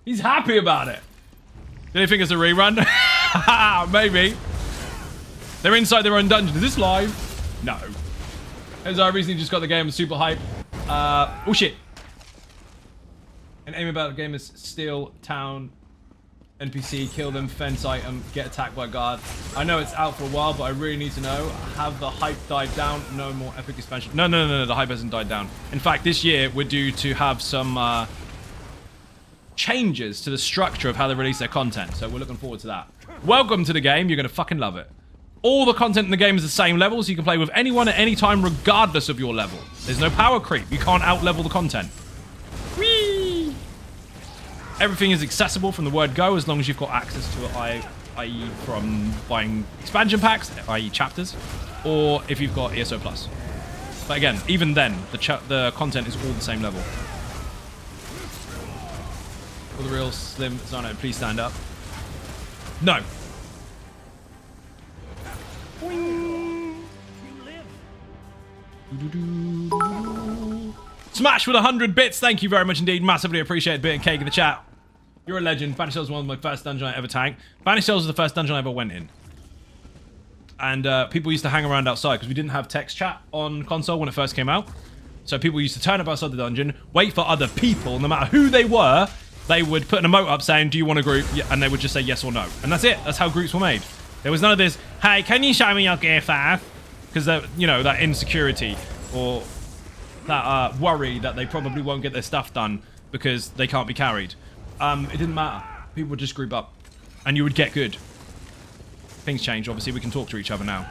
He's happy about it. Do you think it's a rerun? Maybe. They're inside their own dungeon. Is this live? No. As I recently just got the game, super hype. Oh shit. An aim about the game is steal town NPC, kill them, fence item, get attacked by guard. I know it's out for a while, but I really need to know. Have the hype died down? No more epic expansion. No, the hype hasn't died down. In fact, this year we're due to have some changes to the structure of how they release their content. So we're looking forward to that. Welcome to the game. You're going to fucking love it. All the content in the game is the same level, so you can play with anyone at any time regardless of your level. There's no power creep. You can't out-level the content. Whee! Everything is accessible from the word go as long as you've got access to it, i.e. from buying expansion packs, i.e. chapters, or if you've got ESO+. But again, even then, the content is all the same level. For the real Slim Xynode, please stand up. No. Smash with 100 bits. Thank you very much indeed. Massively appreciate Bit and Cake in the chat. You're a legend. Banished Cells was one of my first dungeon I ever tanked. Banished Cells was the first dungeon I ever went in. And people used to hang around outside because we didn't have text chat on console when it first came out. So people used to turn up outside the dungeon, wait for other people, no matter who they were, they would put an emote up saying, do you want a group? And they would just say yes or no. And that's it. That's how groups were made. There was none of this, hey, can you show me your gear fast? Because, you know, that insecurity or that worry that they probably won't get their stuff done because they can't be carried. It didn't matter. People would just group up and you would get good. Things change, obviously. We can talk to each other now.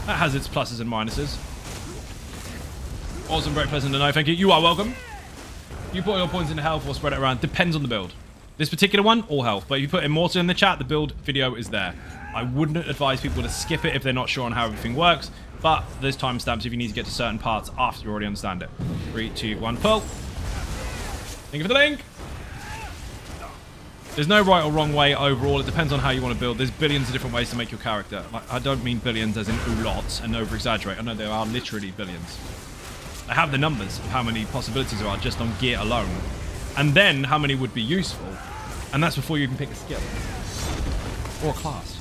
That has its pluses and minuses. Awesome, very pleasant to know. Thank you. You are welcome. You put your points into health or spread it around. Depends on the build. This particular one, all health. But if you put Immortal in the chat, the build video is there. I wouldn't advise people to skip it if they're not sure on how everything works. But there's timestamps if you need to get to certain parts after you already understand it. 3, 2, 1, pull. Thank you for the link. There's no right or wrong way overall. It depends on how you want to build. There's billions of different ways to make your character. I don't mean billions as in lots and over-exaggerate. I know there are literally billions. I have the numbers of how many possibilities there are just on gear alone. And then how many would be useful. And that's before you even pick a skill. Or a class.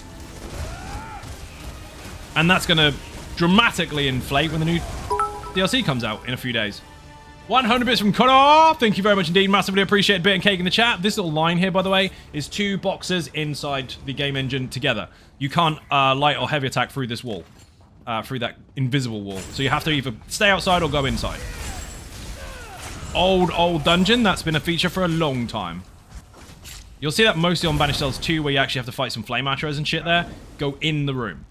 And that's going to dramatically inflate when the new DLC comes out in a few days. 100 bits from Connor. Thank you very much indeed. Massively appreciate Bit and Cake in the chat. This little line here, by the way, is 2 boxes inside the game engine together. You can't light or heavy attack through this wall. Through that invisible wall. So you have to either stay outside or go inside. Old dungeon. That's been a feature for a long time. You'll see that mostly on Banished Cells 2, where you actually have to fight some flame archers and shit there. Go in the room.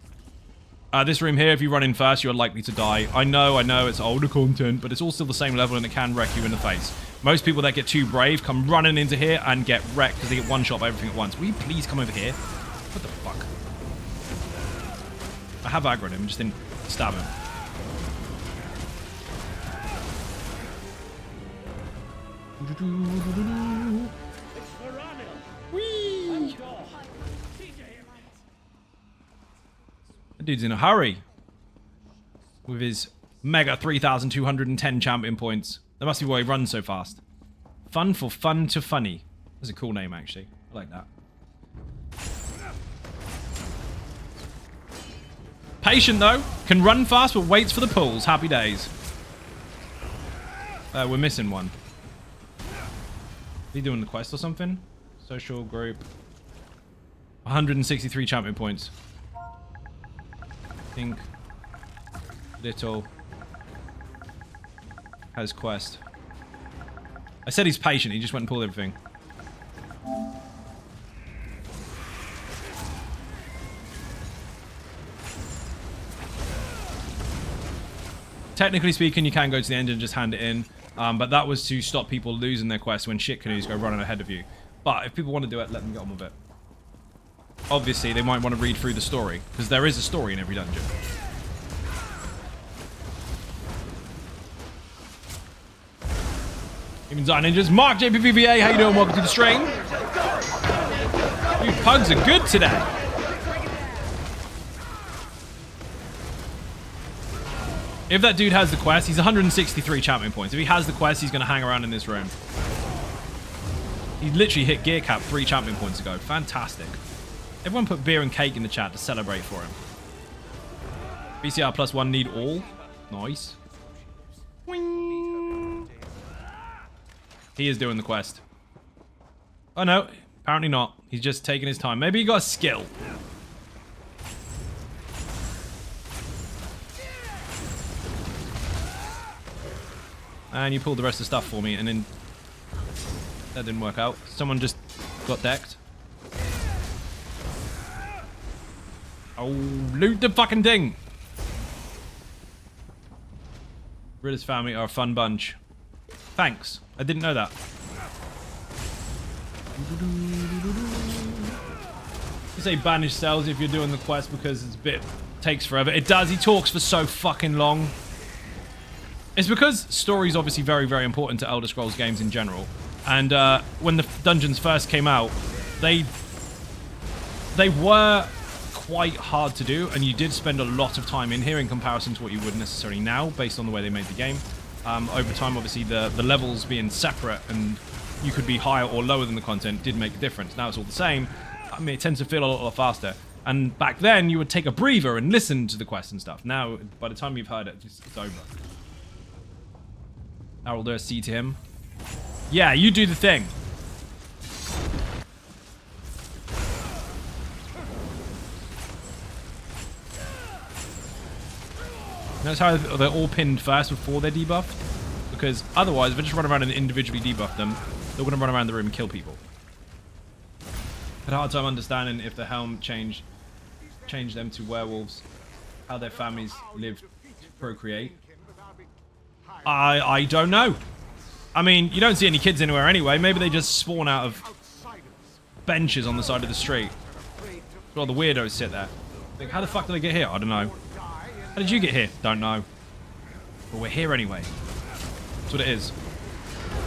This room here, if you run in first, you're likely to die. I know, it's older content, but it's all still the same level and it can wreck you in the face. Most people that get too brave come running into here and get wrecked because they get one shot by everything at once. Will you please come over here? What the fuck? I have aggroed him, just didn't stab him. Whee! That dude's in a hurry. With his mega 3,210 champion points. That must be why he runs so fast. Fun for fun to funny. That's a cool name, actually. I like that. Patient, though. Can run fast, but waits for the pulls. Happy days. We're missing one. Is he doing the quest or something? Social group. 163 champion points. Think. Little. Has quest. I said he's patient. He just went and pulled everything. Technically speaking, you can go to the engine and just hand it in. But that was to stop people losing their quest when shit canoes go running ahead of you. But if people want to do it, let them get on with it. Obviously, they might want to read through the story, because there is a story in every dungeon. Even Zion Ninjas. Mark JPVVA, how you doing? Welcome to the stream. Dude, pugs are good today. If that dude has the quest, he's 163 champion points. If he has the quest, he's going to hang around in this room. He literally hit gear cap 3 champion points ago. Fantastic. Everyone put beer and cake in the chat to celebrate for him. BCR +1 need all. Nice. Wing. He is doing the quest. Oh no, apparently not. He's just taking his time. Maybe he got a skill. And you pulled the rest of the stuff for me, and then that didn't work out. Someone just got decked. Oh, loot the fucking thing! Riddler's family are a fun bunch. Thanks. I didn't know that. You say Banished Cells if you're doing the quest because it's a bit takes forever. It does. He talks for so fucking long. It's because story is obviously very, very important to Elder Scrolls games in general. And when the dungeons first came out, they they were quite hard to do, and you did spend a lot of time in here in comparison to what you would necessarily now, based on the way they made the game. Over time, obviously, the levels being separate and you could be higher or lower than the content did make a difference. Now it's all the same. I mean, it tends to feel a lot faster. And back then, you would take a breather and listen to the quests and stuff. Now, by the time you've heard it, it's over. I'll do a C to him. Yeah, you do the thing. Notice how they're all pinned first before they're debuffed? Because otherwise, if I just run around and individually debuff them, they're going to run around the room and kill people. I had a hard time understanding if the helm changed them to werewolves, how their families live to procreate. I don't know. I mean, you don't see any kids anywhere anyway. Maybe they just spawn out of benches on the side of the street. Well, the weirdos sit there. Think, how the fuck did they get here? I don't know. How did you get here? Don't know. But we're here anyway. That's what it is.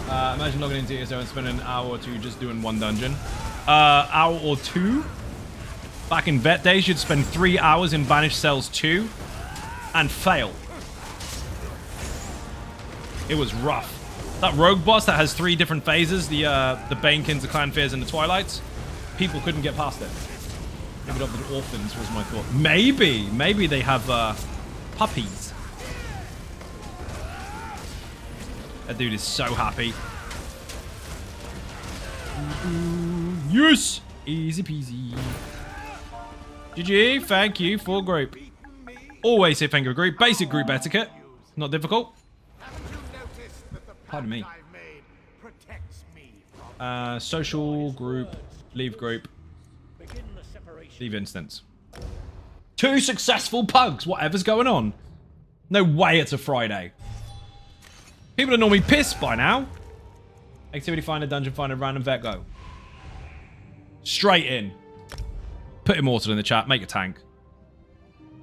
Imagine logging into ESO and spending an hour or two just doing one dungeon. Hour or two? Back in vet days, you'd spend 3 hours in Banished Cells 2 and fail. It was rough. That rogue boss that has 3 different phases, the Banekins, the Clan Fears, and the Twilights, people couldn't get past it. Maybe not the orphans was my thought. Maybe they have puppies. That dude is so happy. Yes! Easy peasy. GG, thank you for group. Always say thank you for group. Basic group etiquette. Not difficult. Pardon me. Social group. Leave group. Leave instance. 2 successful pugs. Whatever's going on. No way it's a Friday. People are normally pissed by now. Activity finder, dungeon finder, random vet, go. Straight in. Put Immortal in the chat. Make a tank.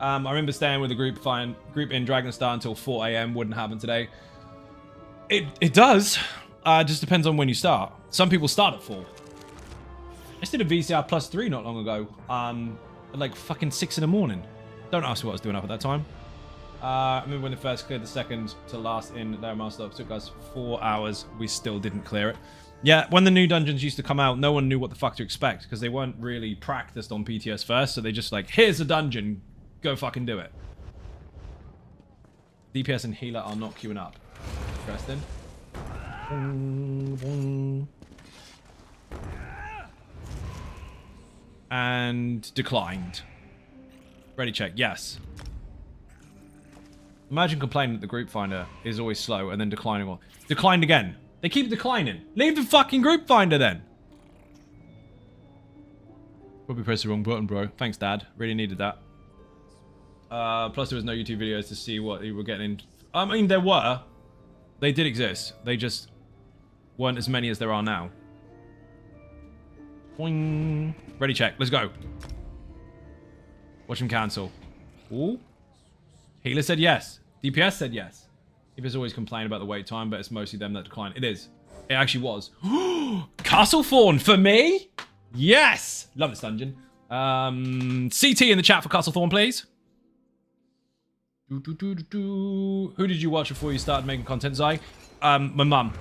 I remember staying with the group in Dragonknight until 4 AM. Wouldn't happen today. It does. Just depends on when you start. Some people start at 4. I just did a VCR +3 not long ago. At like fucking 6 in the morning. Don't ask me what I was doing up at that time. I remember when they first cleared the second to last in their master. It took us 4 hours. We still didn't clear it. Yeah, when the new dungeons used to come out, no one knew what the fuck to expect because they weren't really practiced on PTS first. So they just like, here's a dungeon. Go fucking do it. DPS and healer are not queuing up. Interesting. And declined. Ready check. Yes. Imagine complaining that the group finder is always slow and then declining. Well, declined again. They keep declining. Leave the fucking group finder then. Probably pressed the wrong button, bro. Thanks, Dad. Really needed that. Plus, there was no YouTube videos to see what you were getting in. I mean, there were. They did exist. They just weren't as many as there are now. Boing. Ready, check. Let's go. Watch him cancel. Ooh. Healer said yes. DPS said yes. DPS always complain about the wait time, but it's mostly them that decline. It is. It actually was. Castle Thorn for me? Yes! Love this dungeon. CT in the chat for Castle Thorn, please. Who did you watch before you started making content, Zai? My mum.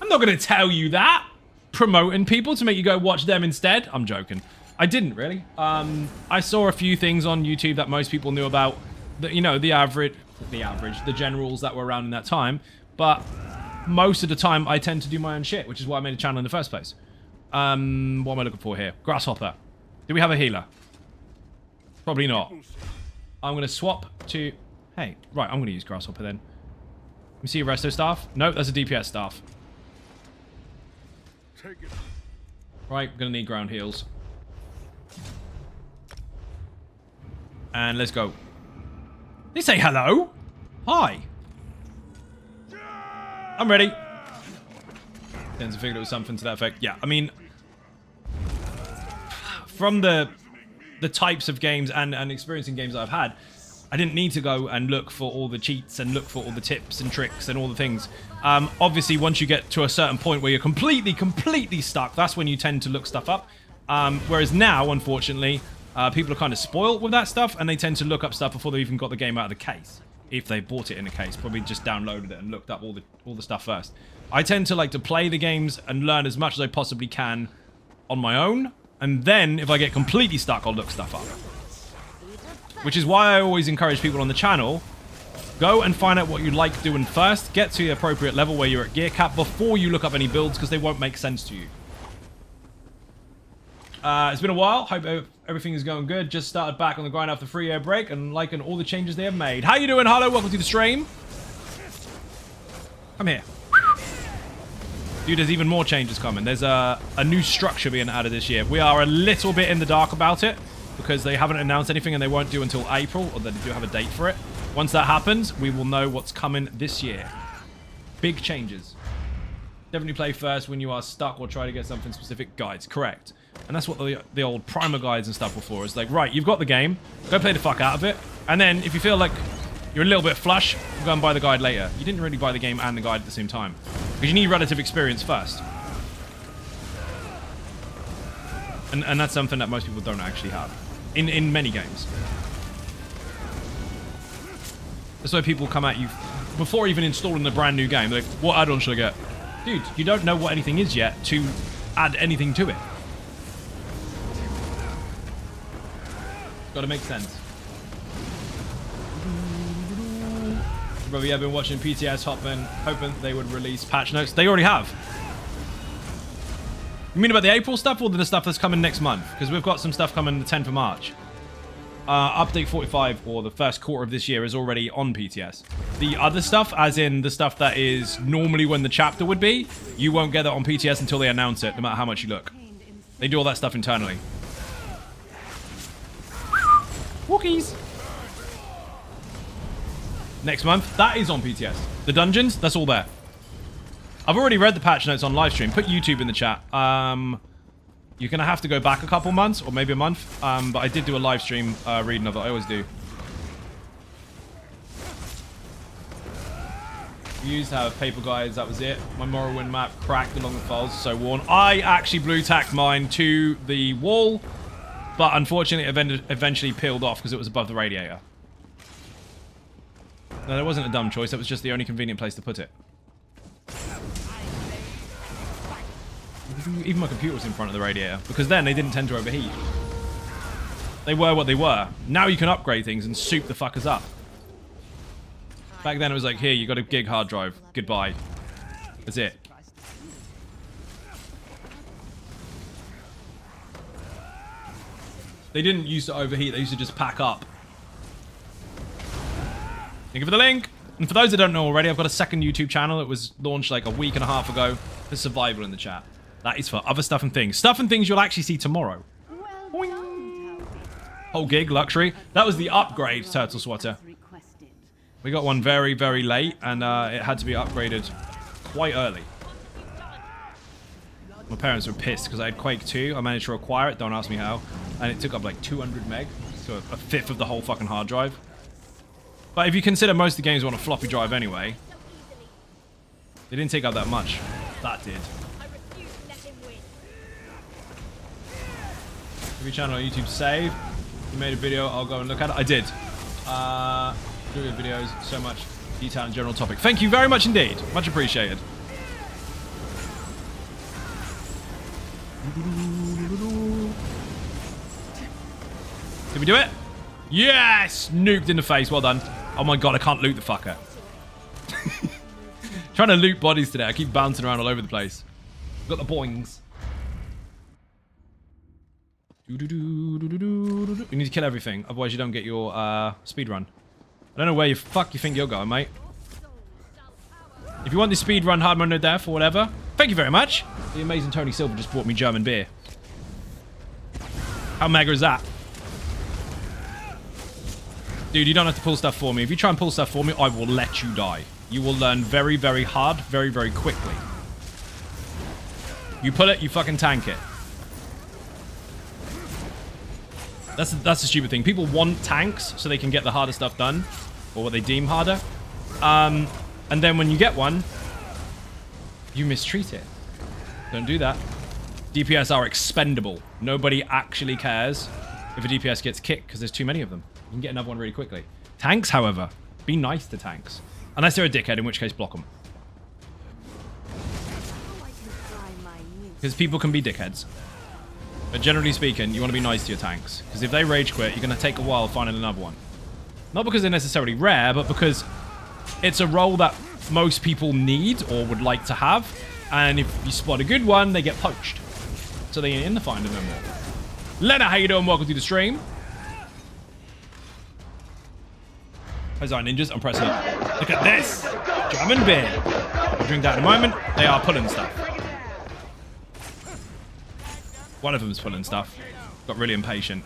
I'm not going to tell you that. Promoting people to make you go watch them instead. I'm joking. I didn't really. I saw a few things on YouTube that most people knew about. You know, the generals that were around in that time. But most of the time, I tend to do my own shit, which is why I made a channel in the first place. What am I looking for here? Grasshopper. Do we have a healer? Probably not. I'm going to swap to... Hey, right, I'm going to use Grasshopper then. Let me see a resto staff. Nope, that's a DPS staff. Right, going to need ground heals. And let's go. They say hello. Hi. I'm ready. Denzel figured it was something to that effect. Yeah, I mean... From the types of games and experiencing games that I've had, I didn't need to go and look for all the cheats and look for all the tips and tricks and all the things. Obviously, once you get to a certain point where you're completely stuck, that's when you tend to look stuff up. Whereas now, unfortunately, people are kind of spoiled with that stuff, and they tend to look up stuff before they've even got the game out of the case. If they bought it in a case, probably just downloaded it and looked up all the stuff first. I tend to like to play the games and learn as much as I possibly can on my own, and then if I get completely stuck, I'll look stuff up. Which is why I always encourage people on the channel, go and find out what you like doing first, get to the appropriate level where you're at gear cap before you look up any builds, because they won't make sense to you. It's been a while. Hope everything is going good. Just started back on the grind after the 3-year break and liking all the changes they have made. How you doing, Harlow? Welcome to the stream. Come here. Dude, there's even more changes coming. There's a new structure being added this year. We are a little bit in the dark about it because they haven't announced anything and they won't do until April, or they do have a date for it. Once that happens, we will know what's coming this year. Big changes. Definitely play first when you are stuck or try to get something specific. Guides, correct. And that's what the old primer guides and stuff were for. It's like, right, you've got the game, go play the fuck out of it, and then if you feel like you're a little bit flush, go and buy the guide later. You didn't really buy the game and the guide at the same time, because you need relative experience first. And that's something that most people don't actually have in many games. That's why people come at you before even installing the brand new game. They're like, what add-on should I get? Dude, you don't know what anything is yet to add anything to it. Gotta make sense. Brother, yeah, I've been watching PTS hoping they would release patch notes. They already have. You mean about the April stuff or the stuff that's coming next month? Because we've got some stuff coming the 10th of March. Update 45, or the first quarter of this year, is already on PTS. The other stuff, as in the stuff that is normally when the chapter would be, you won't get that on PTS until they announce it, no matter how much you look. They do all that stuff internally. Walkies. Next month, that is on PTS. The dungeons, that's all there. I've already read the patch notes on live stream. Put YouTube in the chat. You're going to have to go back a couple months, or maybe a month. But I did do a live stream reading of it. I always do. We used to have paper guides, that was it. My Morrowind map cracked along the files, so worn. I actually blue tacked mine to the wall, but unfortunately it eventually peeled off because it was above the radiator. No, that wasn't a dumb choice. That was just the only convenient place to put it. Even my computer was in front of the radiator, because then they didn't tend to overheat. They were what they were. Now you can upgrade things and soup the fuckers up. Back then it was like, here, you got a gig hard drive. Goodbye. That's it. They didn't used to overheat, they used to just pack up. Thank you for the link. And for those that don't know already, I've got a second YouTube channel that was launched like a week and a half ago. There's survival in the chat. That is for other stuff and things. Stuff and things you'll actually see tomorrow. Whole gig, luxury. That was the upgrade, Turtle Swatter. We got one very, very late, and it had to be upgraded quite early. My parents were pissed because I had Quake 2. I managed to acquire it, don't ask me how. And it took up like 200 meg, so a fifth of the whole fucking hard drive. But if you consider most of the games on a floppy drive anyway, they didn't take up that much. That did. Every channel on YouTube save. You made a video, I'll go and look at it. I did. Do your videos, so much detail and general topic. Thank you very much indeed. Much appreciated. Did we do it? Yes! Nuked in the face. Well done. Oh my god, I can't loot the fucker. Trying to loot bodies today. I keep bouncing around all over the place. Got the boings. You need to kill everything, otherwise you don't get your speed run. I don't know where you fuck you think you're going, mate. If you want the speed run hard mode no death or whatever, thank you very much. The amazing Tony Silver just brought me German beer. How mega is that? Dude, you don't have to pull stuff for me. If you try and pull stuff for me, I will let you die. You will learn very, very hard, very, very quickly. You pull it, you fucking tank it. That's the stupid thing. People want tanks so they can get the harder stuff done, or what they deem harder. And then when you get one, you mistreat it. Don't do that. DPS are expendable. Nobody actually cares if a DPS gets kicked because there's too many of them. You can get another one really quickly. Tanks, however, be nice to tanks. Unless they're a dickhead, in which case block them. Because people can be dickheads. But generally speaking, you want to be nice to your tanks. Because if they rage quit, you're going to take a while finding another one. Not because they're necessarily rare, but because it's a role that most people need or would like to have. And if you spot a good one, they get poached. So they ain't in the finder no more. Lena, how you doing? Welcome to the stream. How's our ninjas? I'm pressing it. Look at this. German beer. I'll drink that in a moment. They are pulling stuff. One of them's pulling stuff. Got really impatient.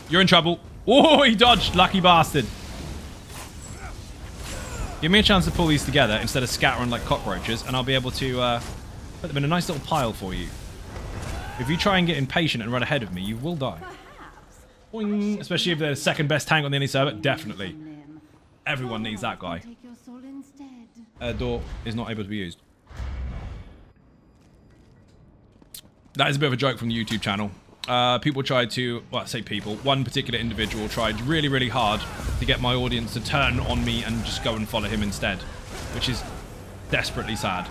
You're in trouble. Oh, he dodged. Lucky bastard. Give me a chance to pull these together instead of scattering like cockroaches, and I'll be able to put them in a nice little pile for you. If you try and get impatient and run ahead of me, you will die. Boing. Especially if they're the second best tank on the any server. Definitely. Everyone needs that guy. Door is not able to be used. That is a bit of a joke from the YouTube channel. People tried to, well, I say people, one particular individual tried really, really hard to get my audience to turn on me and just go and follow him instead, which is desperately sad.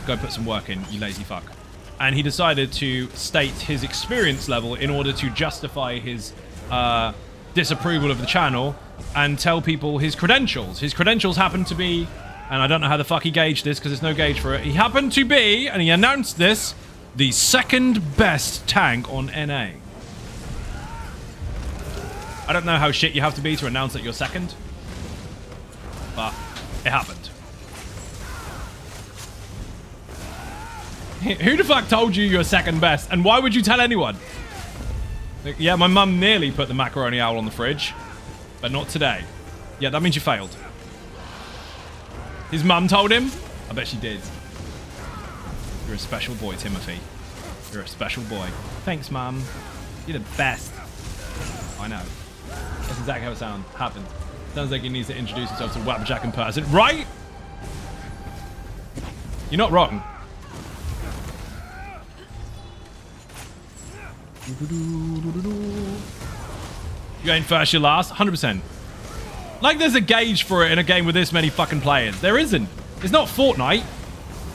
Go put some work in, you lazy fuck. And he decided to state his experience level in order to justify his disapproval of the channel and tell people his credentials. His credentials happened to be, and I don't know how the fuck he gauged this because there's no gauge for it. He happened to be, and he announced this, the second best tank on NA. I don't know how shit you have to be to announce that you're second, but it happened. Who the fuck told you you're second best? And why would you tell anyone? Like, yeah, my mum nearly put the macaroni owl on the fridge, but not today. Yeah, that means you failed. His mum told him? I bet she did. You're a special boy, Timothy. You're a special boy. Thanks, Mum. You're the best. I know. That's exactly how it happens. Sounds like he needs to introduce himself to Wapjack in person. Right? You're not wrong. You ain't first, you're last. 100%. Like there's a gauge for it in a game with this many fucking players. There isn't. It's not Fortnite.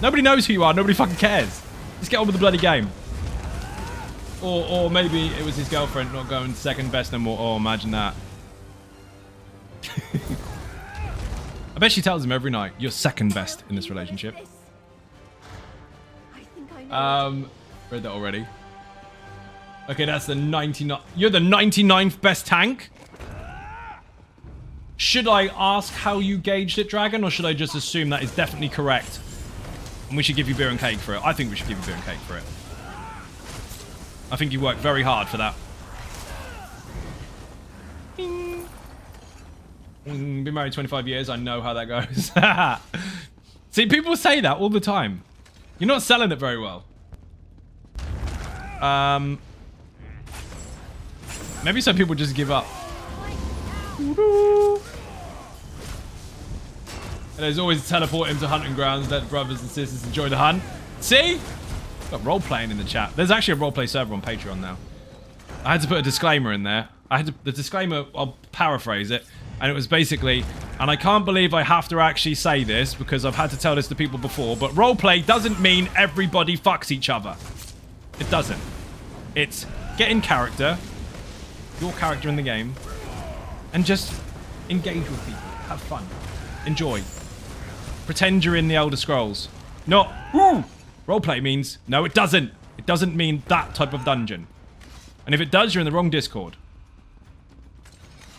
Nobody knows who you are. Nobody fucking cares. Just get on with the bloody game. Or maybe it was his girlfriend not going second best no more. Oh, imagine that. I bet she tells him every night, you're second best in this relationship. Read that already. Okay, that's the 99. You're the 99th best tank? Should I ask how you gauged it, Dragon? Or should I just assume that is definitely correct? And we should give you beer and cake for it. I think we should give you beer and cake for it. I think you worked very hard for that. Been married 25 years. I know how that goes. See, people say that all the time. You're not selling it very well. Maybe some people just give up. And there's always teleporting to hunting grounds. Let brothers and sisters enjoy the hunt. See? Got role-playing in the chat. There's actually a role-play server on Patreon now. I had to put a disclaimer in there. The disclaimer, I'll paraphrase it. And it was basically, and I can't believe I have to actually say this because I've had to tell this to people before, but roleplay doesn't mean everybody fucks each other. It doesn't. It's get in character, your character in the game, and just engage with people. Have fun. Enjoy. Pretend you're in the Elder Scrolls. Not, ooh! Roleplay means, no it doesn't. It doesn't mean that type of dungeon. And if it does, you're in the wrong Discord.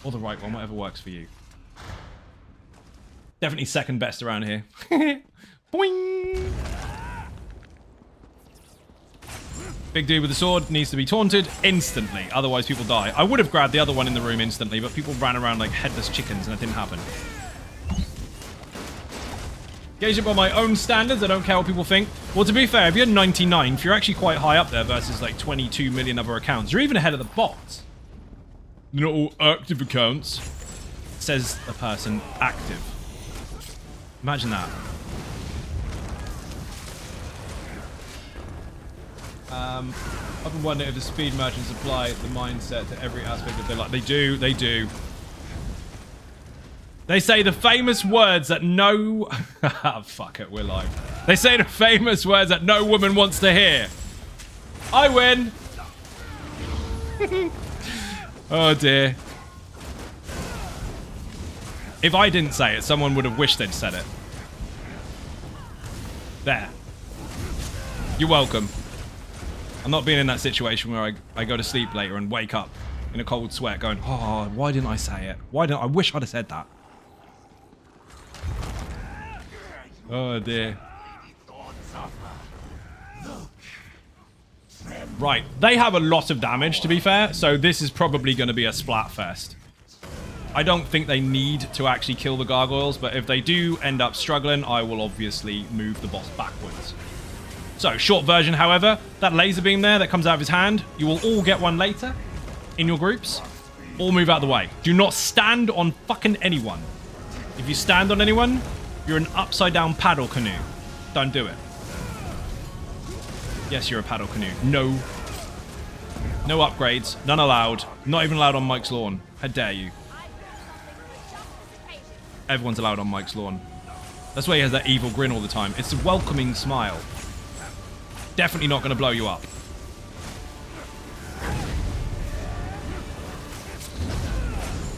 Or the right one, whatever works for you. Definitely second best around here. Boing! Big dude with the sword needs to be taunted instantly, otherwise people die. I would have grabbed the other one in the room instantly, but people ran around like headless chickens and it didn't happen. Gauge it by my own standards, I don't care what people think. Well, to be fair, if you're 99th, you're actually quite high up there versus like 22 million other accounts. You're even ahead of the bots. They're not all active accounts, says a person active. Imagine that. I've been wondering if the speed merchants apply the mindset to every aspect of their life. They do, they do. They say the famous words that no... Fuck it, we're live. They say the famous words that no woman wants to hear. I win! Oh dear. If I didn't say it, someone would have wished they'd said it. There. You're welcome. I'm not being in that situation where I go to sleep later and wake up in a cold sweat going, oh, why didn't I say it? Why didn't I wish I'd have said that? Oh dear. Right, they have a lot of damage to be fair, so this is probably going to be a splatfest. I don't think they need to actually kill the gargoyles, but if they do end up struggling, I will obviously move the boss backwards. So, short version, however, that laser beam there that comes out of his hand, you will all get one later in your groups. All move out of the way. Do not stand on fucking anyone. If you stand on anyone, you're an upside down paddle canoe. Don't do it. Yes, you're a paddle canoe. No. No upgrades. None allowed. Not even allowed on Mike's lawn. How dare you. Everyone's allowed on Mike's lawn. That's why he has that evil grin all the time. It's a welcoming smile. Definitely not going to blow you up.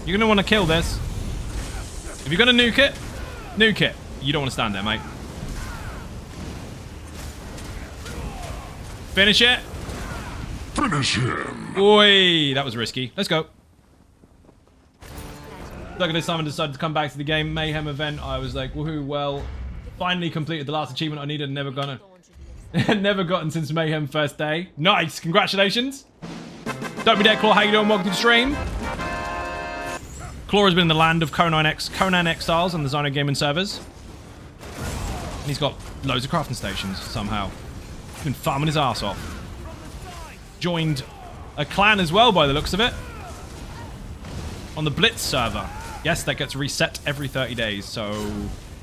You're going to want to kill this. If you're going to nuke it, nuke it. You don't want to stand there, mate. Finish it. Finish him. Oi, that was risky. Let's go. Look at this, Simon decided to come back to the game. Mayhem event. I was like, woohoo, well, finally completed the last achievement I needed. Never gotten since Mayhem first day. Nice, congratulations. Don't be dead, Claw. How you doing? Welcome to the stream. Claw has been in the land of Conan Exiles on the Xynode gaming servers. And he's got loads of crafting stations somehow. He's been farming his ass off. Joined a clan as well by the looks of it. On the Blitz server. Yes, that gets reset every 30 days, so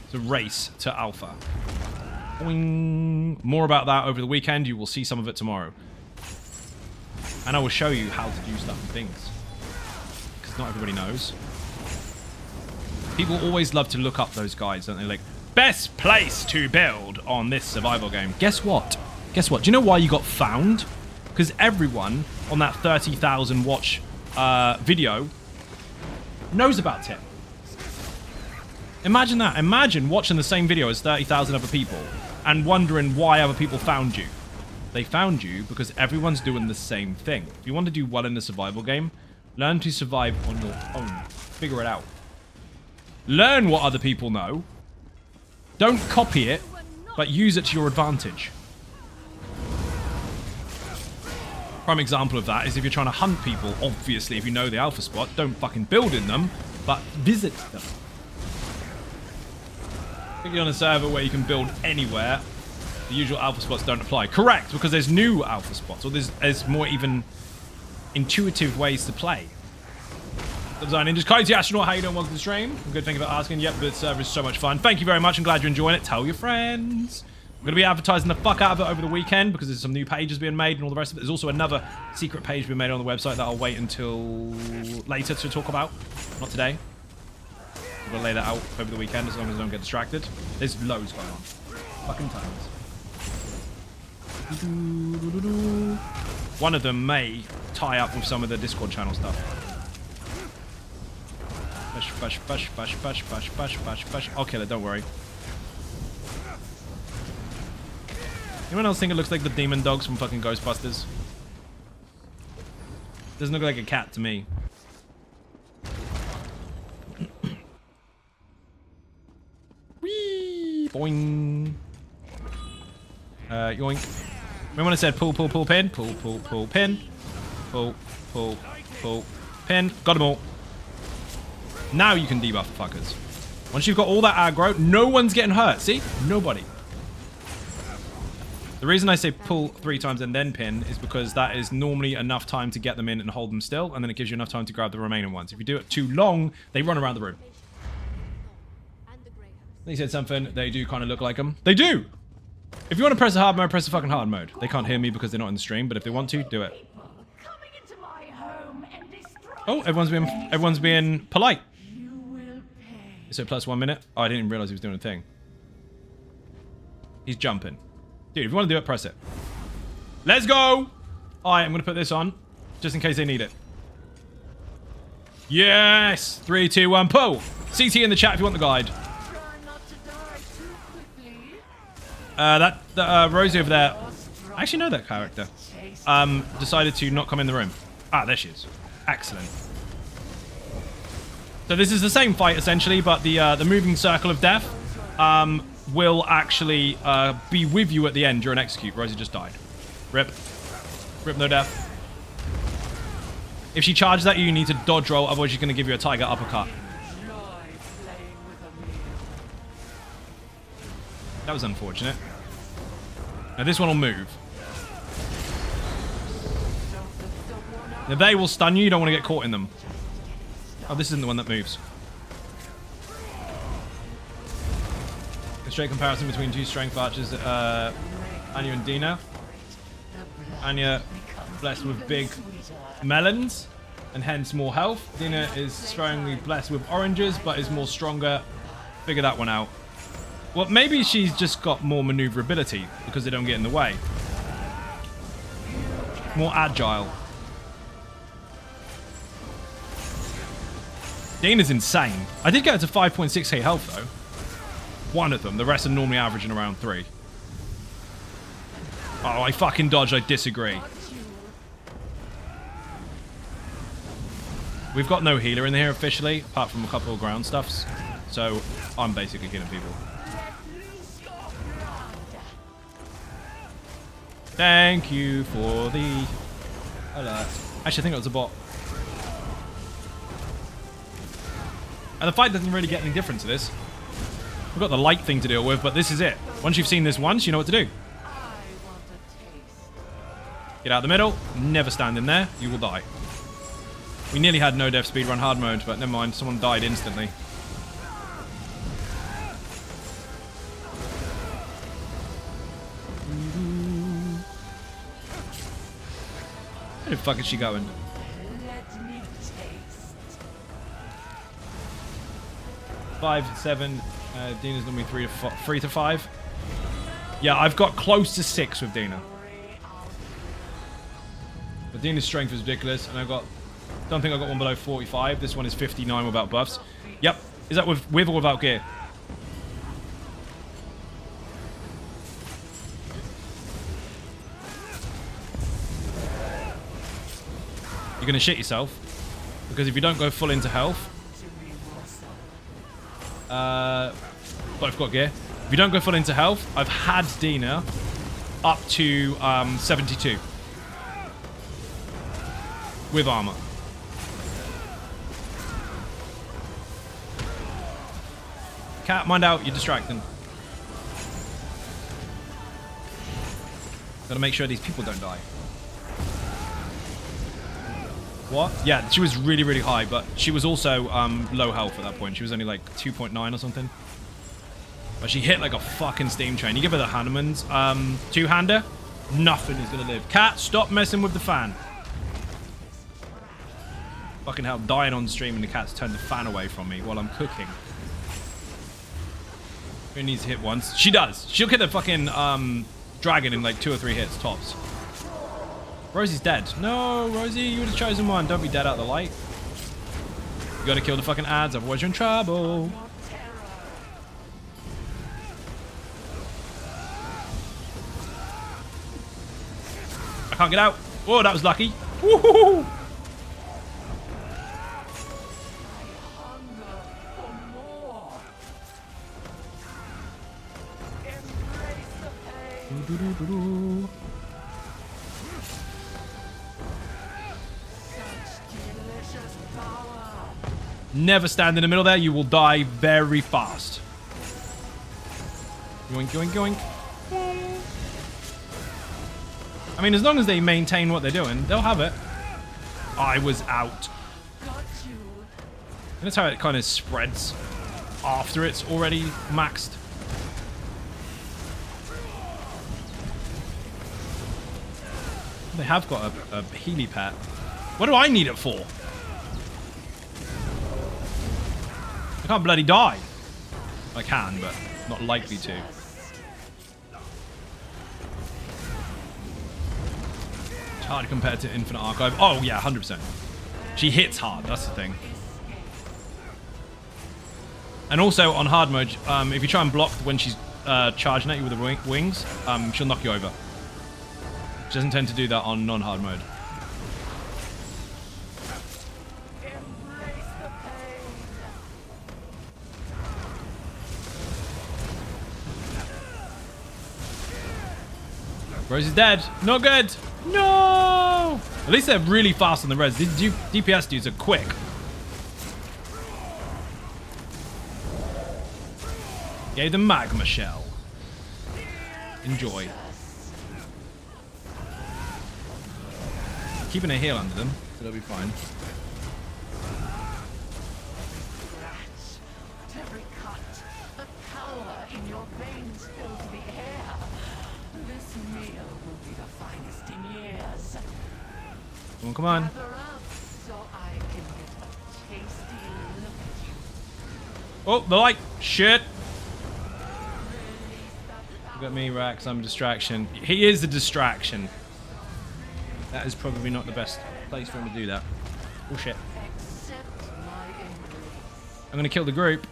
it's a race to alpha. Boing. More about that over the weekend. You will see some of it tomorrow. And I will show you how to do stuff and things. Because not everybody knows. People always love to look up those guides, don't they? Like, best place to build on this survival game. Guess what? Guess what? Do you know why you got found? Because everyone on that 30,000 watch video knows about it. Imagine that. Imagine watching the same video as 30,000 other people and wondering why other people found you. They found you because everyone's doing the same thing. If you want to do well in the survival game, learn to survive on your own. Figure it out. Learn what other people know. Don't copy it, but use it to your advantage. Prime example of that is if you're trying to hunt people, obviously, if you know the alpha spot, don't fucking build in them, but visit them. If you're on a server where you can build anywhere, the usual alpha spots don't apply. Correct, because there's new alpha spots, or there's more even intuitive ways to play. Design Ninjas. Coyote Astronaut, how you doing? Welcome to the stream. I'm good, thank you for asking. Yep, the server is so much fun. Thank you very much. I'm glad you're enjoying it. Tell your friends. I'm going to be advertising the fuck out of it over the weekend because there's some new pages being made and all the rest of it. There's also another secret page being made on the website that I'll wait until later to talk about. Not today. I'm going to lay that out over the weekend as long as I don't get distracted. There's loads going on. Fucking tons. One of them may tie up with some of the Discord channel stuff. Bash. I'll kill it, don't worry. Anyone else think it looks like the demon dogs from fucking Ghostbusters? Doesn't look like a cat to me. Whee! Boing. Yoink. Remember when I said pull, pin? Pull, pin. Pull, pin. Got them all. Now you can debuff the fuckers. Once you've got all that aggro, no one's getting hurt. See? Nobody. The reason I say pull 3 times and then pin is because that is normally enough time to get them in and hold them still, and then it gives you enough time to grab the remaining ones. If you do it too long, they run around the room. They said something. They do kind of look like them. They do! If you want to press the hard mode, press the fucking hard mode. They can't hear me because they're not in the stream, but if they want to, do it. Coming into my home and destroying Oh, everyone's being polite. you will pay. So plus 1 minute. Oh, I didn't even realize he was doing a thing. He's jumping. Dude, if you want to do it, press it. Let's go! Alright, I'm going to put this on, just in case they need it. Yes! 3, 2, 1, pull! CT in the chat if you want the guide. Try not to die too quickly. Rosie over there, I actually know that character. Decided to not come in the room. Ah, there she is. Excellent. So this is the same fight, essentially, but the moving circle of death will actually be with you at the end during execute. Rosie just died. Rip. Rip, no death. If she charges at you, you need to dodge roll, otherwise she's going to give you a tiger uppercut. That was unfortunate. Now this one will move. Now they will stun you, you don't want to get caught in them. Oh, this isn't the one that moves. A straight comparison between two strength archers, Anya and Dina. Anya blessed with big melons and hence more health. Dina is sparingly blessed with oranges but is more stronger. Figure that one out. Well, maybe she's just got more maneuverability because they don't get in the way. More agile. Dina's insane. I did get her to 5.6k health though. One of them. The rest are normally averaging around 3. Oh, I fucking dodged. I disagree. We've got no healer in here officially, apart from a couple of ground stuffs. So I'm basically killing people. Thank you for the alert. Actually, I think it was a bot. And the fight doesn't really get any different to this. We've got the light thing to deal with, but this is it. Once you've seen this once, you know what to do. Get out of the middle. Never stand in there. You will die. We nearly had no death speedrun hard mode, but never mind. Someone died instantly. Where the fuck is she going? Let me taste. 5, 7. Dina's normally 3 to 5. Yeah, I've got close to 6 with Dina. But Dina's strength is ridiculous, and don't think I got one below 45. This one is 59 without buffs. Yep. Is that with or without gear? You're gonna shit yourself because if you don't go full into health, both got gear. If you don't go full into health, I've had Dina up to 72 with armor. Cat, mind out, you're distracting. Gotta make sure these people don't die. What? Yeah, she was really, really high, but she was also low health at that point. She was only like 2.9 or something. But she hit like a fucking steam train. You give her the Hanuman's two-hander, nothing is gonna live. Cat, stop messing with the fan. Fucking hell, dying on stream and the cat's turned the fan away from me while I'm cooking. Who needs to hit once? She does. She'll hit the fucking dragon in like 2 or 3 hits, tops. Rosie's dead. No, Rosie, you were the chosen one. Don't be dead out of the light. You gotta kill the fucking ads, otherwise you're in trouble. I can't get out. Oh, that was lucky. Woohoo! Never stand in the middle there. You will die very fast. Yoink, yoink, yoink. I mean, as long as they maintain what they're doing, they'll have it. I was out. And that's how it kind of spreads after it's already maxed. They have got a Healy pet. What do I need it for? I can't bloody die. I can, but not likely to. It's hard compared to Infinite Archive. Oh, yeah, 100%. She hits hard. That's the thing. And also, on hard mode, if you try and block when she's charging at you with the wings, she'll knock you over. She doesn't tend to do that on non-hard mode. Rose is dead. Not good. No! At least they're really fast on the res. These DPS dudes are quick. Gave them magma shell. Enjoy. Keeping a heal under them, so they'll be fine. Every cut, the power in your veins fills the air. This meal will be the finest in years. Come on, come on. Gather up so I can get a tasty look at you. Oh, the light. Shit. Look at me, Rax. I'm a distraction. He is a distraction. That is probably not the best place for him to do that. Oh, shit. I'm going to kill the group.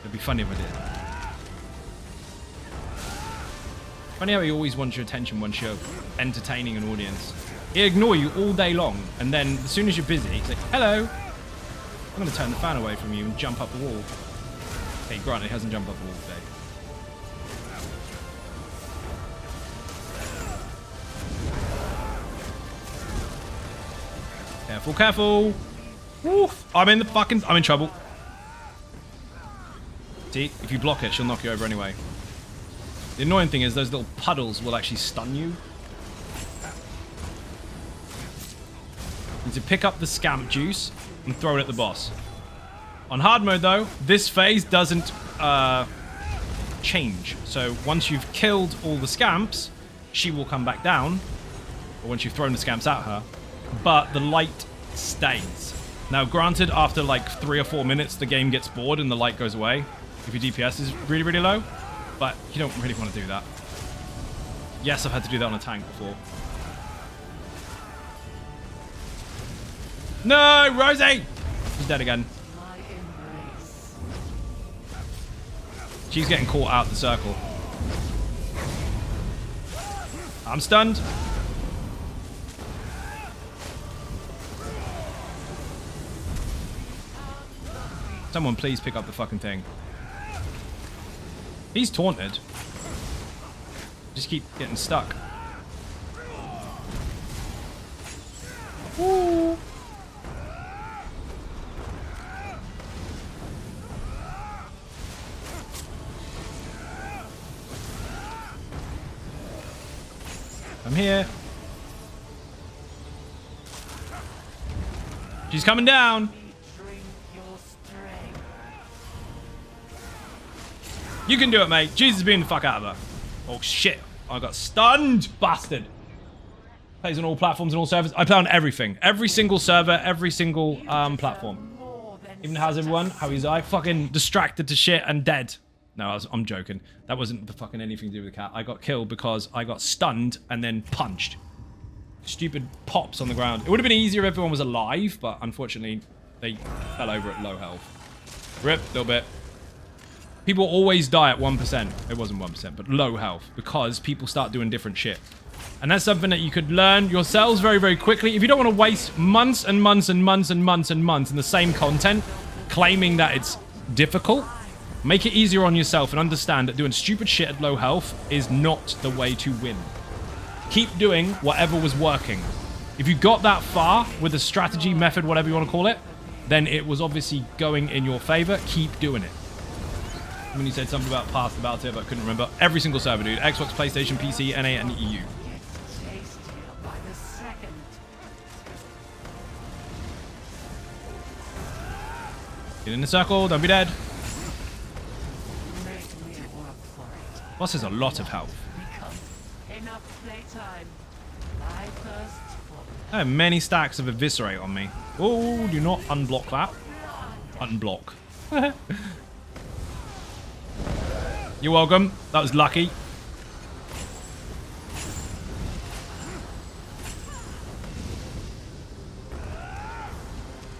It'd be funny if I did. Funny how he always wants your attention once you're entertaining an audience. He'll ignore you all day long, and then as soon as you're busy, he's like, hello. I'm going to turn the fan away from you and jump up the wall. Okay, granted, he hasn't jumped up the wall today. Careful, careful. Woof. I'm in trouble. See, if you block it, she'll knock you over anyway. The annoying thing is those little puddles will actually stun you. You need to pick up the scamp juice and throw it at the boss. On hard mode though, this phase doesn't change. So once you've killed all the scamps, she will come back down. Or once you've thrown the scamps at her. But the light stays. Now, granted, after like 3 or 4 minutes, the game gets bored and the light goes away. If your DPS is really, really low. But you don't really want to do that. Yes, I've had to do that on a tank before. No, Rosie! She's dead again. She's getting caught out the circle. I'm stunned. Someone please pick up the fucking thing. He's taunted. Just keep getting stuck. Woo. I'm here. She's coming down. You can do it, mate. Jesus being the fuck out of her. Oh, shit. I got stunned. Bastard. Plays on all platforms and all servers. I play on everything. Every single server, every single platform. Even how's everyone? How is I? Fucking distracted to shit and dead. No, I'm joking. That wasn't the fucking anything to do with the cat. I got killed because I got stunned and then punched. Stupid pops on the ground. It would have been easier if everyone was alive, but unfortunately, they fell over at low health. Rip, little bit. People always die at 1%. It wasn't 1%, but low health. Because people start doing different shit. And that's something that you could learn yourselves very, very quickly. If you don't want to waste months and months and months and months and months in the same content, claiming that it's difficult, make it easier on yourself and understand that doing stupid shit at low health is not the way to win. Keep doing whatever was working. If you got that far with a strategy, method, whatever you want to call it, then it was obviously going in your favor. Keep doing it. When you said something about it, but I couldn't remember. Every single server, dude. Xbox, PlayStation, PC, NA, and EU. Get in the circle. Don't be dead. Make me work for it. Boss has a lot of health. Enough playtime. I thirst for I have many stacks of Eviscerate on me. Oh, do not unblock that. Unblock. You're welcome. That was lucky.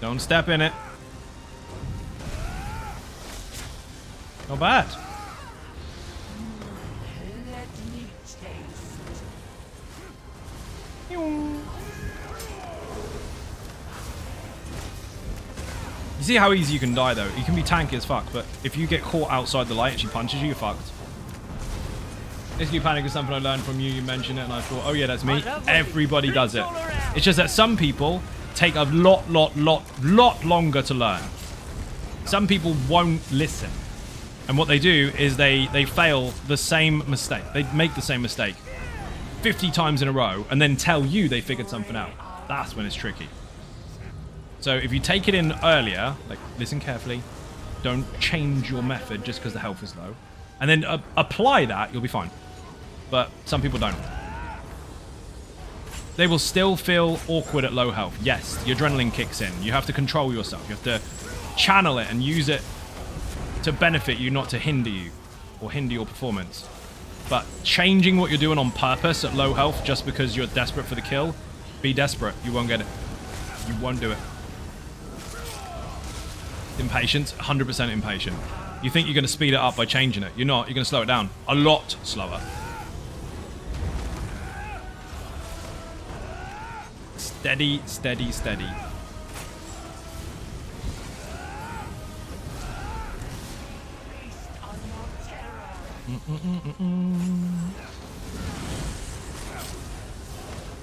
Don't step in it. Not bad. let me taste. You see how easy you can die, though? You can be tanky as fuck, but if you get caught outside the light and she punches you, you're fucked. This new panic is something I learned from you. You mentioned it, and I thought, oh yeah, that's me. Everybody does it. It's just that some people take a lot longer to learn. Some people won't listen. And what they do is they fail the same mistake. They make the same mistake 50 times in a row and then tell you they figured something out. That's when it's tricky. So if you take it in earlier, like listen carefully, don't change your method just because the health is low, and then apply that, you'll be fine. But some people don't. They will still feel awkward at low health. Yes, the adrenaline kicks in. You have to control yourself. You have to channel it and use it to benefit you, not to hinder you or hinder your performance. But changing what you're doing on purpose at low health just because you're desperate for the kill, be desperate. You won't get it. You won't do it. Impatience, 100% impatient. You think you're going to speed it up by changing it. You're not. You're going to slow it down. A lot slower. Steady, steady, steady.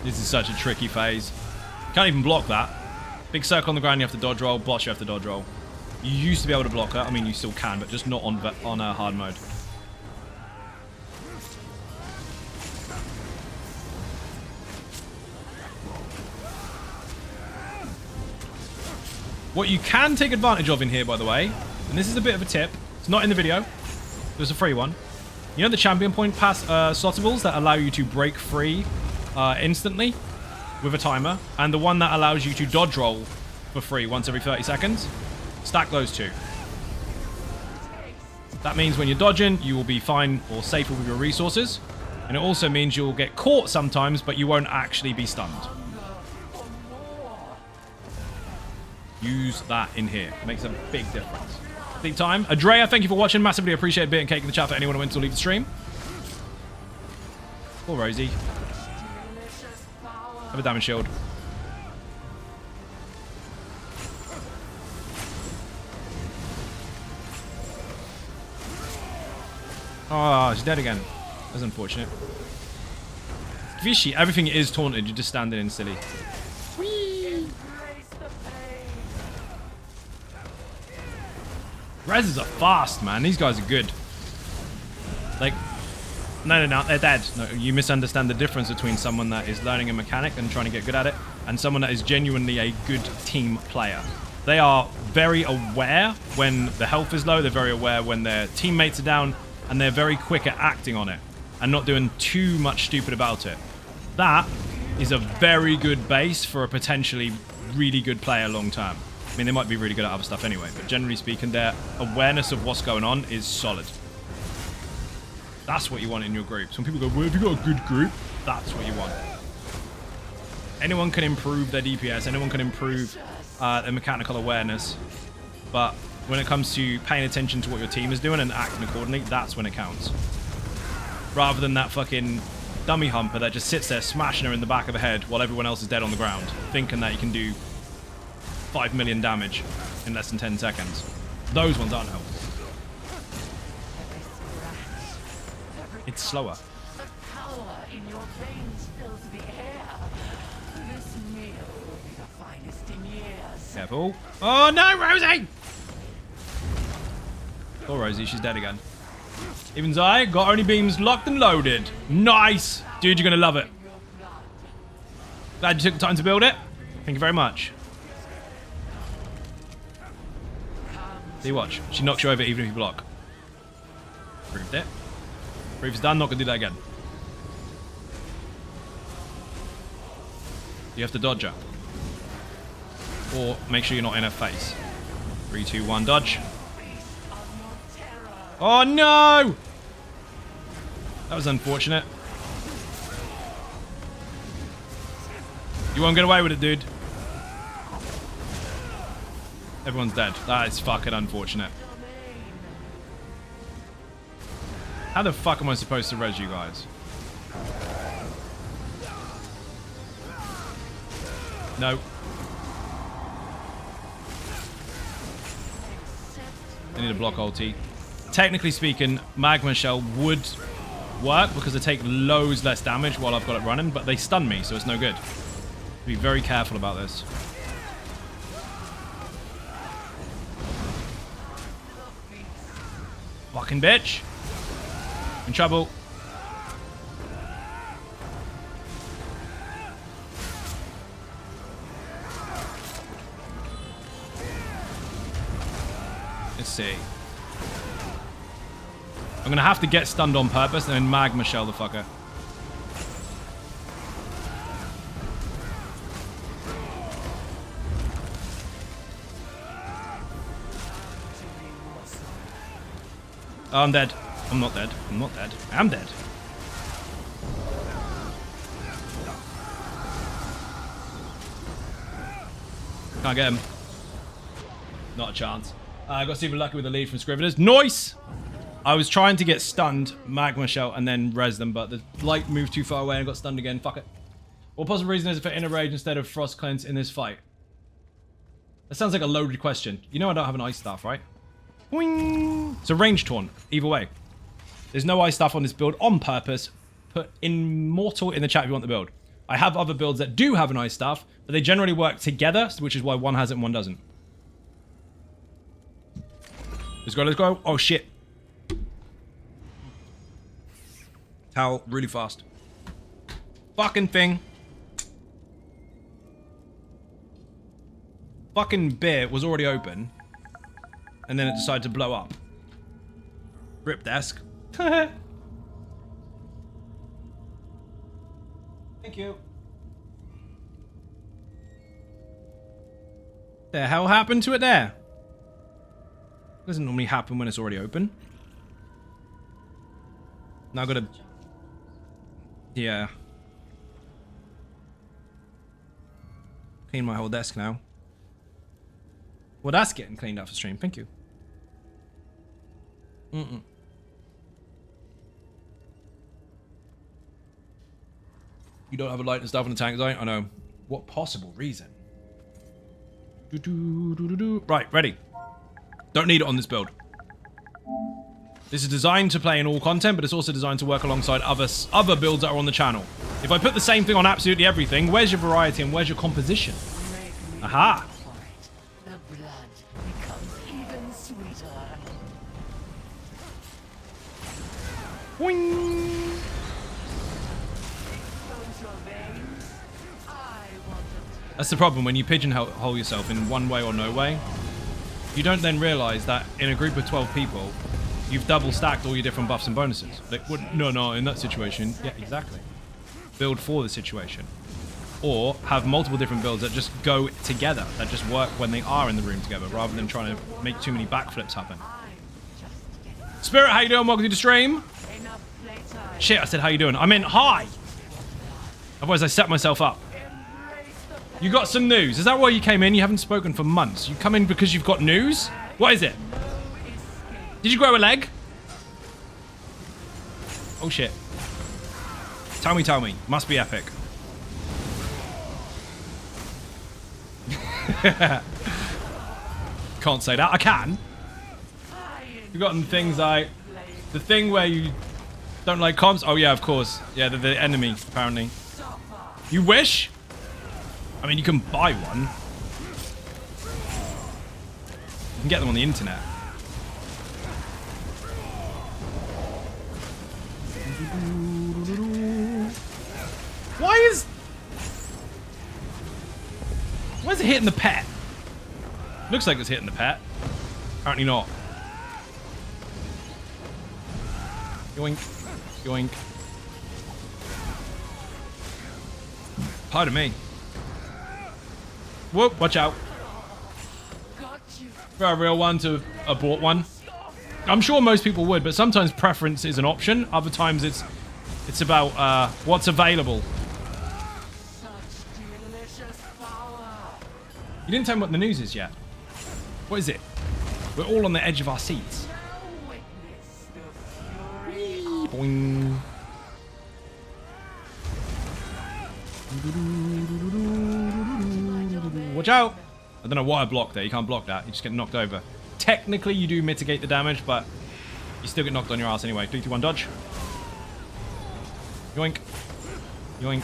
This is such a tricky phase. Can't even block that. Big circle on the ground, you have to dodge roll. Boss, you have to dodge roll. You used to be able to block her. I mean, you still can, but just not on hard mode. What you can take advantage of in here, by the way, and this is a bit of a tip. It's not in the video. There's a free one. You know the champion point pass slottables that allow you to break free instantly with a timer, and the one that allows you to dodge roll for free once every 30 seconds? Stack those two. That means when you're dodging, you will be fine or safer with your resources. And it also means you'll get caught sometimes, but you won't actually be stunned. Use that in here. It makes a big difference. Big time. Adrea, thank you for watching. Massively appreciate a bit and cake in the chat for anyone who went to leave the stream. Poor Rosie. Have a diamond shield. Oh, she's dead again. That's unfortunate. Vishy, everything is taunted. You're just standing in silly. Whee! Reses are fast, man. These guys are good. Like, no, they're dead. No, you misunderstand the difference between someone that is learning a mechanic and trying to get good at it and someone that is genuinely a good team player. They are very aware when the health is low. They're very aware when their teammates are down, and they're very quick at acting on it and not doing too much stupid about it. That is a very good base for a potentially really good player long term. I mean, they might be really good at other stuff anyway, but generally speaking, their awareness of what's going on is solid. That's what you want in your groups. When people go, well, have you got a good group? That's what you want. Anyone can improve their DPS. Anyone can improve their mechanical awareness. But when it comes to paying attention to what your team is doing and acting accordingly, that's when it counts. Rather than that fucking dummy humper that just sits there smashing her in the back of the head while everyone else is dead on the ground, thinking that you can do 5 million damage in less than 10 seconds. Those ones aren't helpful. It's slower. The power in your veins fills the air. This meal will be the finest in years. Careful. Oh no, Rosie! Oh, Rosie, she's dead again. Even Zai, got only beams locked and loaded. Nice! Dude, you're gonna love it. Glad you took the time to build it. Thank you very much. See, watch. She knocks you over even if you block. Proved it. Proof is done, not gonna do that again. You have to dodge her. Or make sure you're not in her face. 3, 2, 1, dodge. Oh no! That was unfortunate. You won't get away with it, dude. Everyone's dead. That is fucking unfortunate. How the fuck am I supposed to res you guys? No. I need a block ulti. Technically speaking, Magma Shell would work because they take loads less damage while I've got it running, but they stun me, so it's no good. Be very careful about this. Fucking bitch. In trouble. Let's see. I'm gonna have to get stunned on purpose and then Magma Shell the fucker. Oh, I'm dead. I'm not dead. I'm not dead. I'm dead. Can't get him. Not a chance. I got super lucky with the lead from Scriveners. Nice! I was trying to get stunned, Magma Shell, and then res them, but the light moved too far away and got stunned again. Fuck it. What possible reason is it for Inner Rage instead of Frost Cleanse in this fight? That sounds like a loaded question. You know I don't have an ice staff, right? Boing. It's a range taunt, either way. There's no ice staff on this build on purpose. Put Immortal in the chat if you want the build. I have other builds that do have an ice staff, but they generally work together, which is why one has it and one doesn't. Let's go, let's go. Oh, shit. Towel, really fast. Fucking thing. Fucking beer was already open. And then it decided to blow up. Rip desk. Thank you. The hell happened to it there? Doesn't normally happen when it's already open. Now I gotta... Yeah. Clean my whole desk now. Well, that's getting cleaned up for stream. Thank you. You don't have a light and stuff in the tank zone? I know. What possible reason? Right, ready. Don't need it on this build. This is designed to play in all content, but it's also designed to work alongside other builds that are on the channel. If I put the same thing on absolutely everything, where's your variety and where's your composition? Aha! The blood becomes even sweeter. Boing! That's the problem when you pigeonhole yourself in one way or no way. You don't then realize that in a group of 12 people, you've double stacked all your different buffs and bonuses. Like, no, in that situation, yeah, exactly. Build for the situation. Or have multiple different builds that just go together, that just work when they are in the room together, rather than trying to make too many backflips happen. Spirit, how you doing? Welcome to the stream. Shit, I said how you doing. I meant hi. Otherwise I set myself up. You got some news. Is that why you came in? You haven't spoken for months. You come in because you've got news? What is it? Did you grow a leg? Oh shit. Tell me. Must be epic. Can't say that. I can. You've gotten things like the thing where you don't like comps. Oh yeah, of course. Yeah, they're the enemy, apparently. You wish? I mean, you can buy one. You can get them on the internet. Why is it hitting the pet? Looks like it's hitting the pet. Apparently not. Yoink. Yoink. Pardon me. Whoop, watch out. Got you. For a real one to a bought one. I'm sure most people would, but sometimes preference is an option. Other times it's about what's available. Such delicious power. You didn't tell me what the news is yet. What is it? We're all on the edge of our seats. Now witness the fury. Boing. Watch out! I don't know why I blocked there. You can't block that. You just get knocked over. Technically, you do mitigate the damage, but you still get knocked on your ass anyway. 3, 2, 1, dodge. Yoink. Yoink.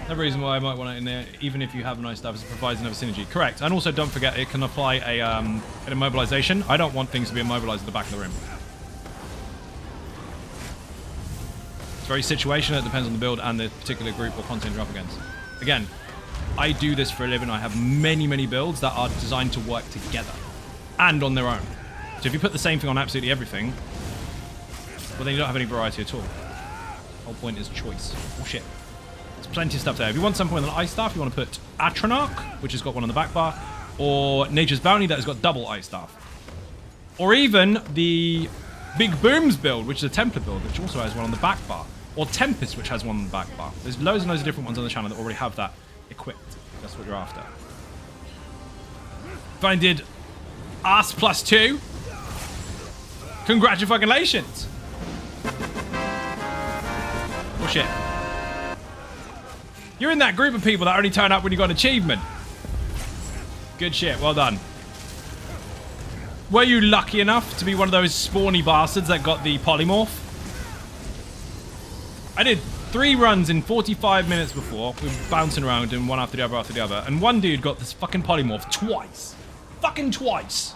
No reason why I might want it in there, even if you have nice stuff, is it provides another synergy. Correct. And also, don't forget, it can apply an immobilization. I don't want things to be immobilized at the back of the room. It's very situational. It depends on the build and the particular group or content you're up against. Again, I do this for a living. I have many, many builds that are designed to work together and on their own. So if you put the same thing on absolutely everything, well, then you don't have any variety at all. The whole point is choice. Oh, shit. There's plenty of stuff there. If you want something with an ice staff, you want to put Atronach, which has got one on the back bar, or Nature's Bounty that has got double ice staff. Or even the Big Booms build, which is a Templar build, which also has one on the back bar. Or Tempest, which has one on the back bar. There's loads and loads of different ones on the channel that already have that equipped. That's what you're after. If I did Ass +2, congratulations! Oh shit. You're in that group of people that only turn up when you got an achievement. Good shit, well done. Were you lucky enough to be one of those spawny bastards that got the polymorph? I did 3 runs in 45 minutes before. We were bouncing around and one after the other, and one dude got this fucking polymorph twice. Fucking twice.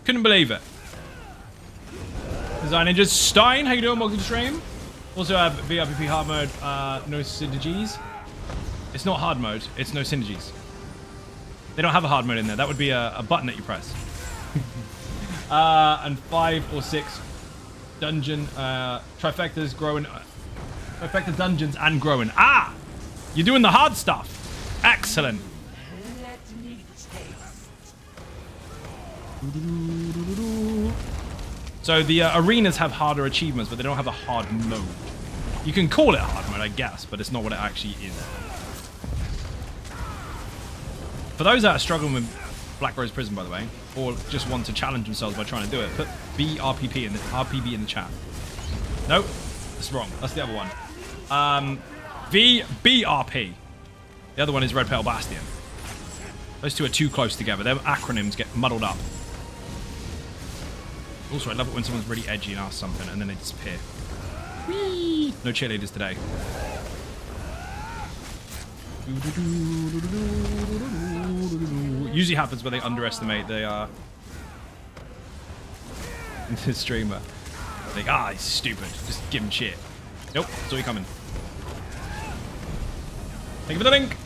Couldn't believe it. Design Ninjas Stein, how you doing? Welcome to the stream. Also have VRPP hard mode, no synergies. It's not hard mode, it's no synergies. They don't have a hard mode in there. That would be a button that you press. And 5 or 6 dungeon trifectas growing, trifecta dungeons and growing. Ah, you're doing the hard stuff. Excellent. Let me taste. So the arenas have harder achievements, but they don't have a hard mode. You can call it hard mode, I guess, but it's not what it actually is. For those that are struggling with Black Rose Prison, by the way, or just want to challenge themselves by trying to do it, put BRPP in the RPB in the chat. Nope, that's wrong. That's the other one. VBRP. The other one is Red Petal Bastion. Those two are too close together. Their acronyms get muddled up. Also, I love it when someone's really edgy and asks something and then they disappear. Whee! No cheerleaders today. Usually happens when they underestimate the streamer. Like, ah, he's stupid. Just give him shit. Nope, saw you coming. Thank you for the link.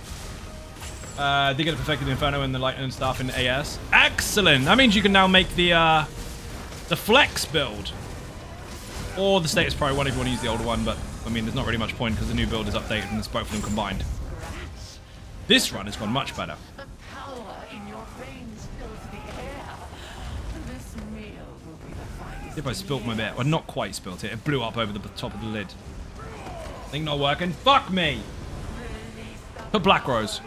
Did get a perfected Inferno and the lightning stuff in AS. Excellent. That means you can now make the flex build. Or the status pro one if you want to use the older one, but I mean there's not really much point because the new build is updated and it's both of them combined. This run has gone much better. The power in your veins fills the air. This meal will be the finest. If I spilt my bit, well, not quite spilt it. It blew up over the top of the lid. Think not working? Fuck me. Put Black Rose.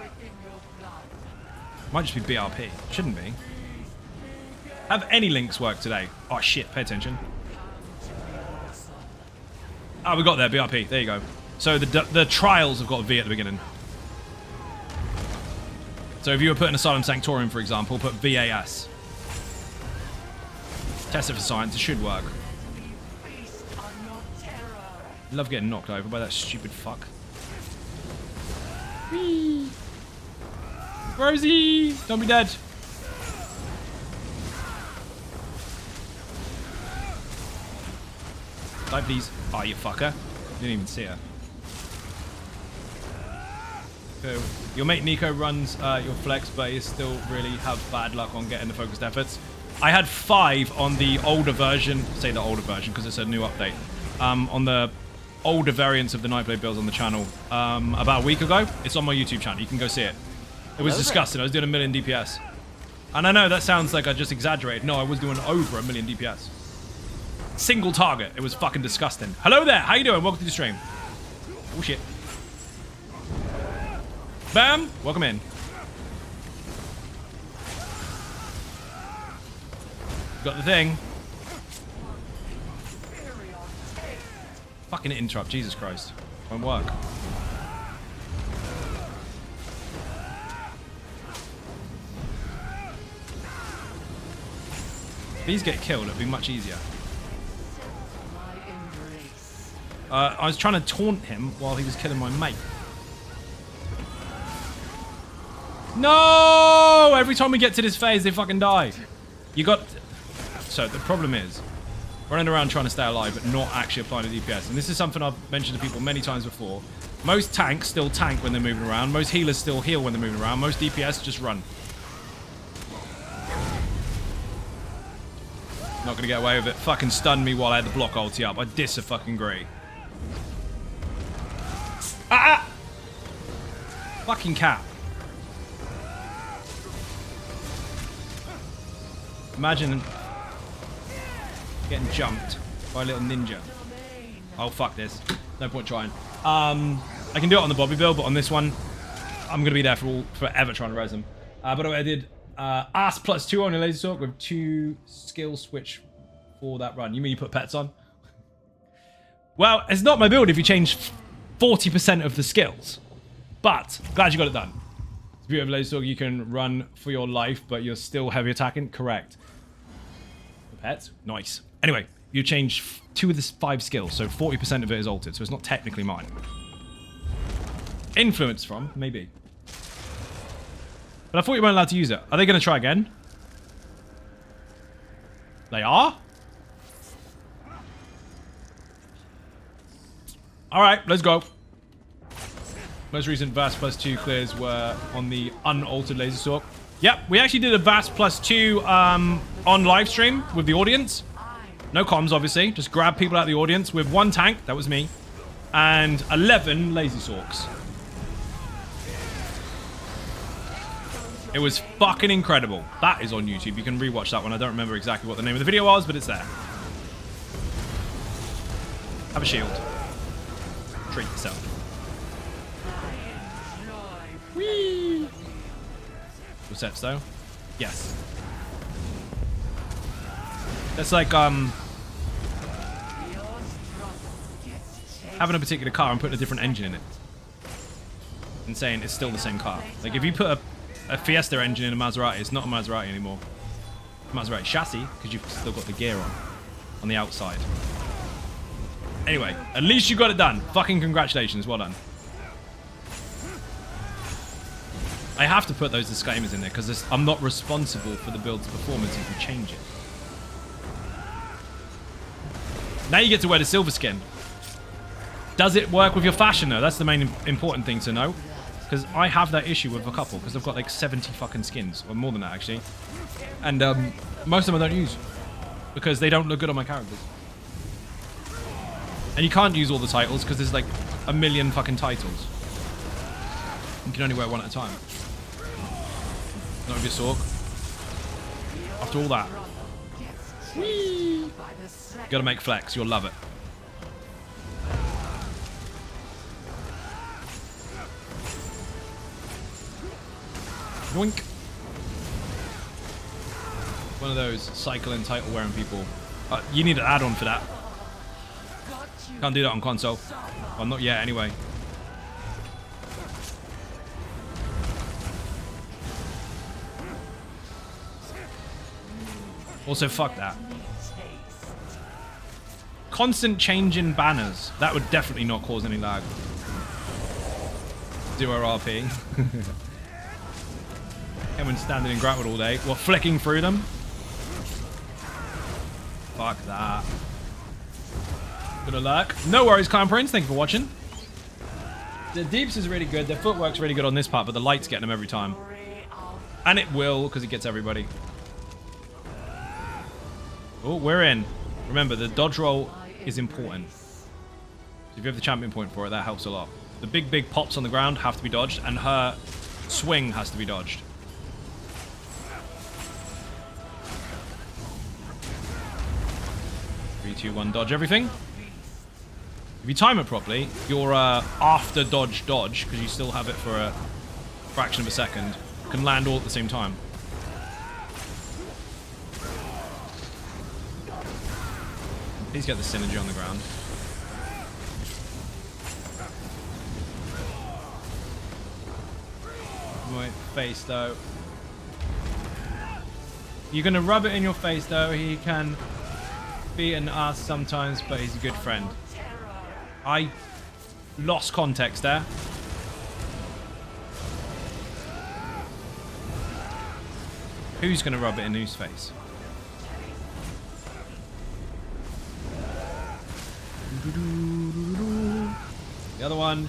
Might just be BRP. Shouldn't be. Have any links work today? Oh shit! Pay attention. Ah, we got there. BRP. There you go. So the trials have got a V at the beginning. So if you were putting Asylum Sanctorium, for example, put VAS. Test it for science. It should work. Love getting knocked over by that stupid fuck. Whee! Rosie! Don't be dead. Die, please. Oh, you fucker. Didn't even see her. So, your mate Nico runs your flex, but you still really have bad luck on getting the focused efforts. I had 5 on the older version. Say the older version because it's a new update. On the older variants of the Nightblade builds on the channel about a week ago. It's on my YouTube channel. You can go see it. It was disgusting. I was doing 1,000,000 DPS. And I know that sounds like I just exaggerated. No, I was doing over 1,000,000 DPS. Single target. It was fucking disgusting. Hello there. How you doing? Welcome to the stream. Oh, shit. Bam. Welcome in. Got the thing. Fucking interrupt. Jesus Christ. Won't work. If these get killed, it'd be much easier. I was trying to taunt him while he was killing my mate. No! Every time we get to this phase, they fucking die. You got... So, the problem is, running around trying to stay alive, but not actually applying the DPS. And this is something I've mentioned to people many times before. Most tanks still tank when they're moving around. Most healers still heal when they're moving around. Most DPS just run. Not gonna get away with it. Fucking stunned me while I had the block ulti up. I dis-a-fucking-gree. Ah! Fucking cat. Imagine getting jumped by a little ninja. Oh, fuck this. No point trying. I can do it on the Bobby build, but on this one, I'm going to be there forever trying to res him. By the way, I did ass +2 on a laser sword with 2 skill switch for that run. You mean you put pets on? Well, it's not my build if you change 40% of the skills. But, glad you got it done. It's a beautiful laser sword. You can run for your life, but you're still heavy attacking. Correct. The pets? Nice. Anyway, you change 2 of the 5 skills, so 40% of it is altered, so it's not technically mine. Influence from, maybe. But I thought you weren't allowed to use it. Are they going to try again? They are? Alright, let's go. Most recent VAS +2 clears were on the unaltered laser sword. Yep, we actually did a VAS +2 on live stream with the audience. No comms, obviously. Just grab people out of the audience with 1 tank, that was me, and 11 laser sorks. It was fucking incredible. That is on YouTube. You can rewatch that one. I don't remember exactly what the name of the video was, but it's there. Have a shield. Treat yourself. Whee! Full sets though? Yes. That's like having a particular car and putting a different engine in it. And saying it's still the same car. Like if you put a Fiesta engine in a Maserati, it's not a Maserati anymore. Maserati chassis, because you've still got the gear on the outside. Anyway, at least you got it done. Fucking congratulations, well done. I have to put those disclaimers in there because I'm not responsible for the build's performance if you change it. Now you get to wear the silver skin. Does it work with your fashion though? That's the main important thing to know. Because I have that issue with a couple because I've got like 70 fucking skins. Or more than that actually. And most of them I don't use. Because they don't look good on my characters. And you can't use all the titles because there's like a million fucking titles. You can only wear 1 at a time. Not with your sword. After all that. Whee! Gotta make flex, you'll love it. Yoink. One of those cycling title wearing people. You need an add-on for that. Can't do that on console. Well, not yet anyway. Also, fuck that. Constant change in banners. That would definitely not cause any lag. 0 RP. Everyone standing in Gratwood all day. What, flicking through them? Fuck that. Good luck. No worries, Clown Prince. Thank you for watching. The deeps is really good. Their footwork's really good on this part, but the light's getting them every time. And it will, because it gets everybody. Oh, we're in. Remember, the dodge roll is important. If you have the champion point for it, that helps a lot. The big pops on the ground have to be dodged, and her swing has to be dodged. Three, two, one, dodge everything. If you time it properly, your after dodge, because you still have it for a fraction of a second, can land all at the same time. Please get the synergy on the ground. Right, face though. You're gonna rub it in your face though. He can be an ass sometimes, but he's a good friend. I lost context there. Who's gonna rub it in whose face? The other one,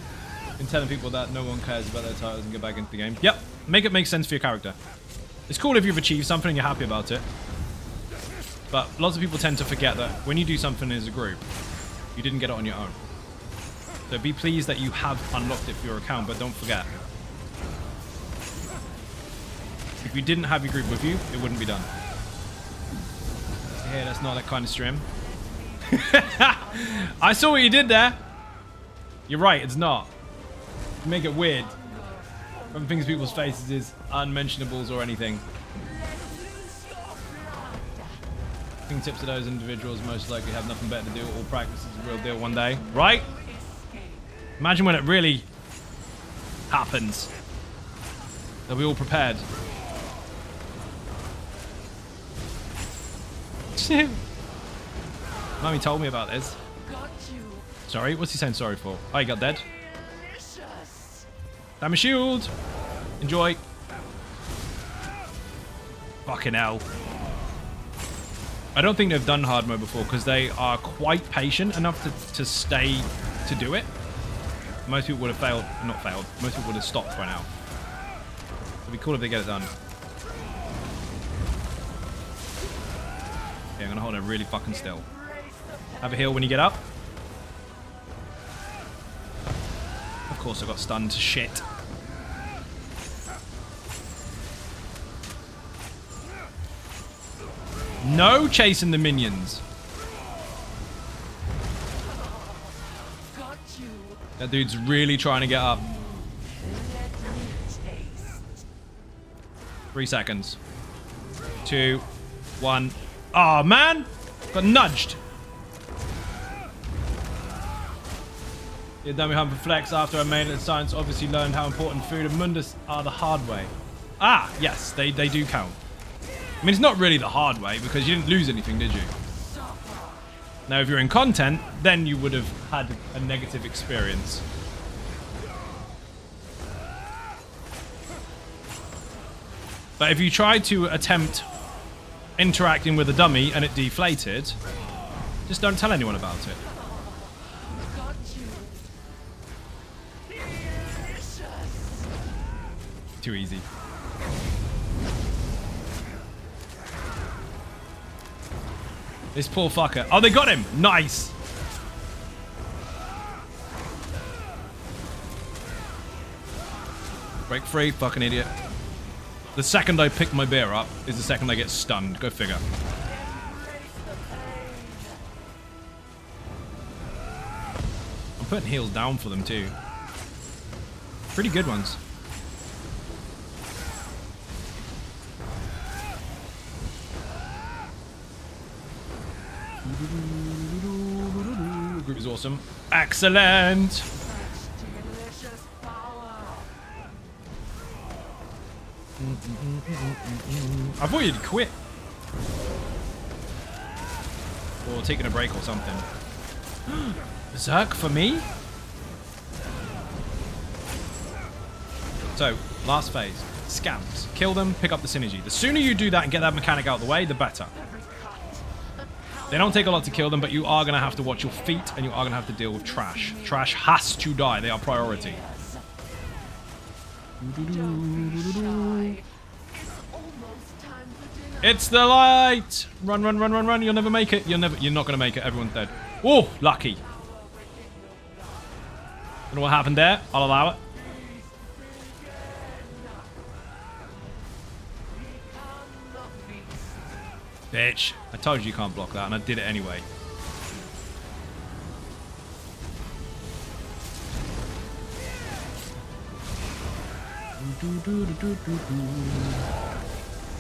been telling people that no one cares about their titles and get back into the game. Yep, make it make sense for your character. It's cool if you've achieved something and you're happy about it. But lots of people tend to forget that when you do something as a group, you didn't get it on your own. So be pleased that you have unlocked it for your account, but don't forget. If you didn't have your group with you, it wouldn't be done. Hey, that's not that kind of stream. I saw what you did there. You're right, it's not. You make it weird. From things people's faces is unmentionables or anything. Giving tips to those individuals most likely have nothing better to do. All practice is a real deal one day. Right? Imagine when it really happens. They'll be all prepared. Mommy told me about this. Sorry, what's he saying sorry for? Oh, he got dead. Damn a shield. Enjoy. Fucking hell. I don't think they've done hard mode before because they are quite patient enough to stay to do it. Most people would have failed. Not failed. Most people would have stopped by now. It'd be cool if they get it done. Okay, I'm gonna hold it really fucking still. Have a heal when you get up. Of course I got stunned to shit. No chasing the minions. That dude's really trying to get up. 3 seconds. 2, 1. Oh man! Got nudged. Yeah, dummy hump and flex after I made it in science obviously learned how important food and mundus are the hard way. Ah, yes, they do count. I mean, it's not really the hard way because you didn't lose anything, did you? Now, if you're in content, then you would have had a negative experience. But if you tried to attempt interacting with a dummy and it deflated, just don't tell anyone about it. Too easy. This poor fucker. Oh, they got him. Nice. Break free, fucking idiot. The second I pick my beer up is the second I get stunned. Go figure. I'm putting heals down for them too. Pretty good ones. Group is awesome. Excellent. I thought you'd quit. Or taking a break or something. Zerk for me? So, last phase. Scams. Kill them, pick up the synergy. The sooner you do that and get that mechanic out of the way, the better. They don't take a lot to kill them, but you are going to have to watch your feet and you are going to have to deal with trash. Trash has to die. They are priority. It's the light! Run, run, run, run, run. You'll never make it. You're not going to make it. Everyone's dead. Oh, lucky. Don't know what happened there. I'll allow it. Bitch. I told you you can't block that, and I did it anyway.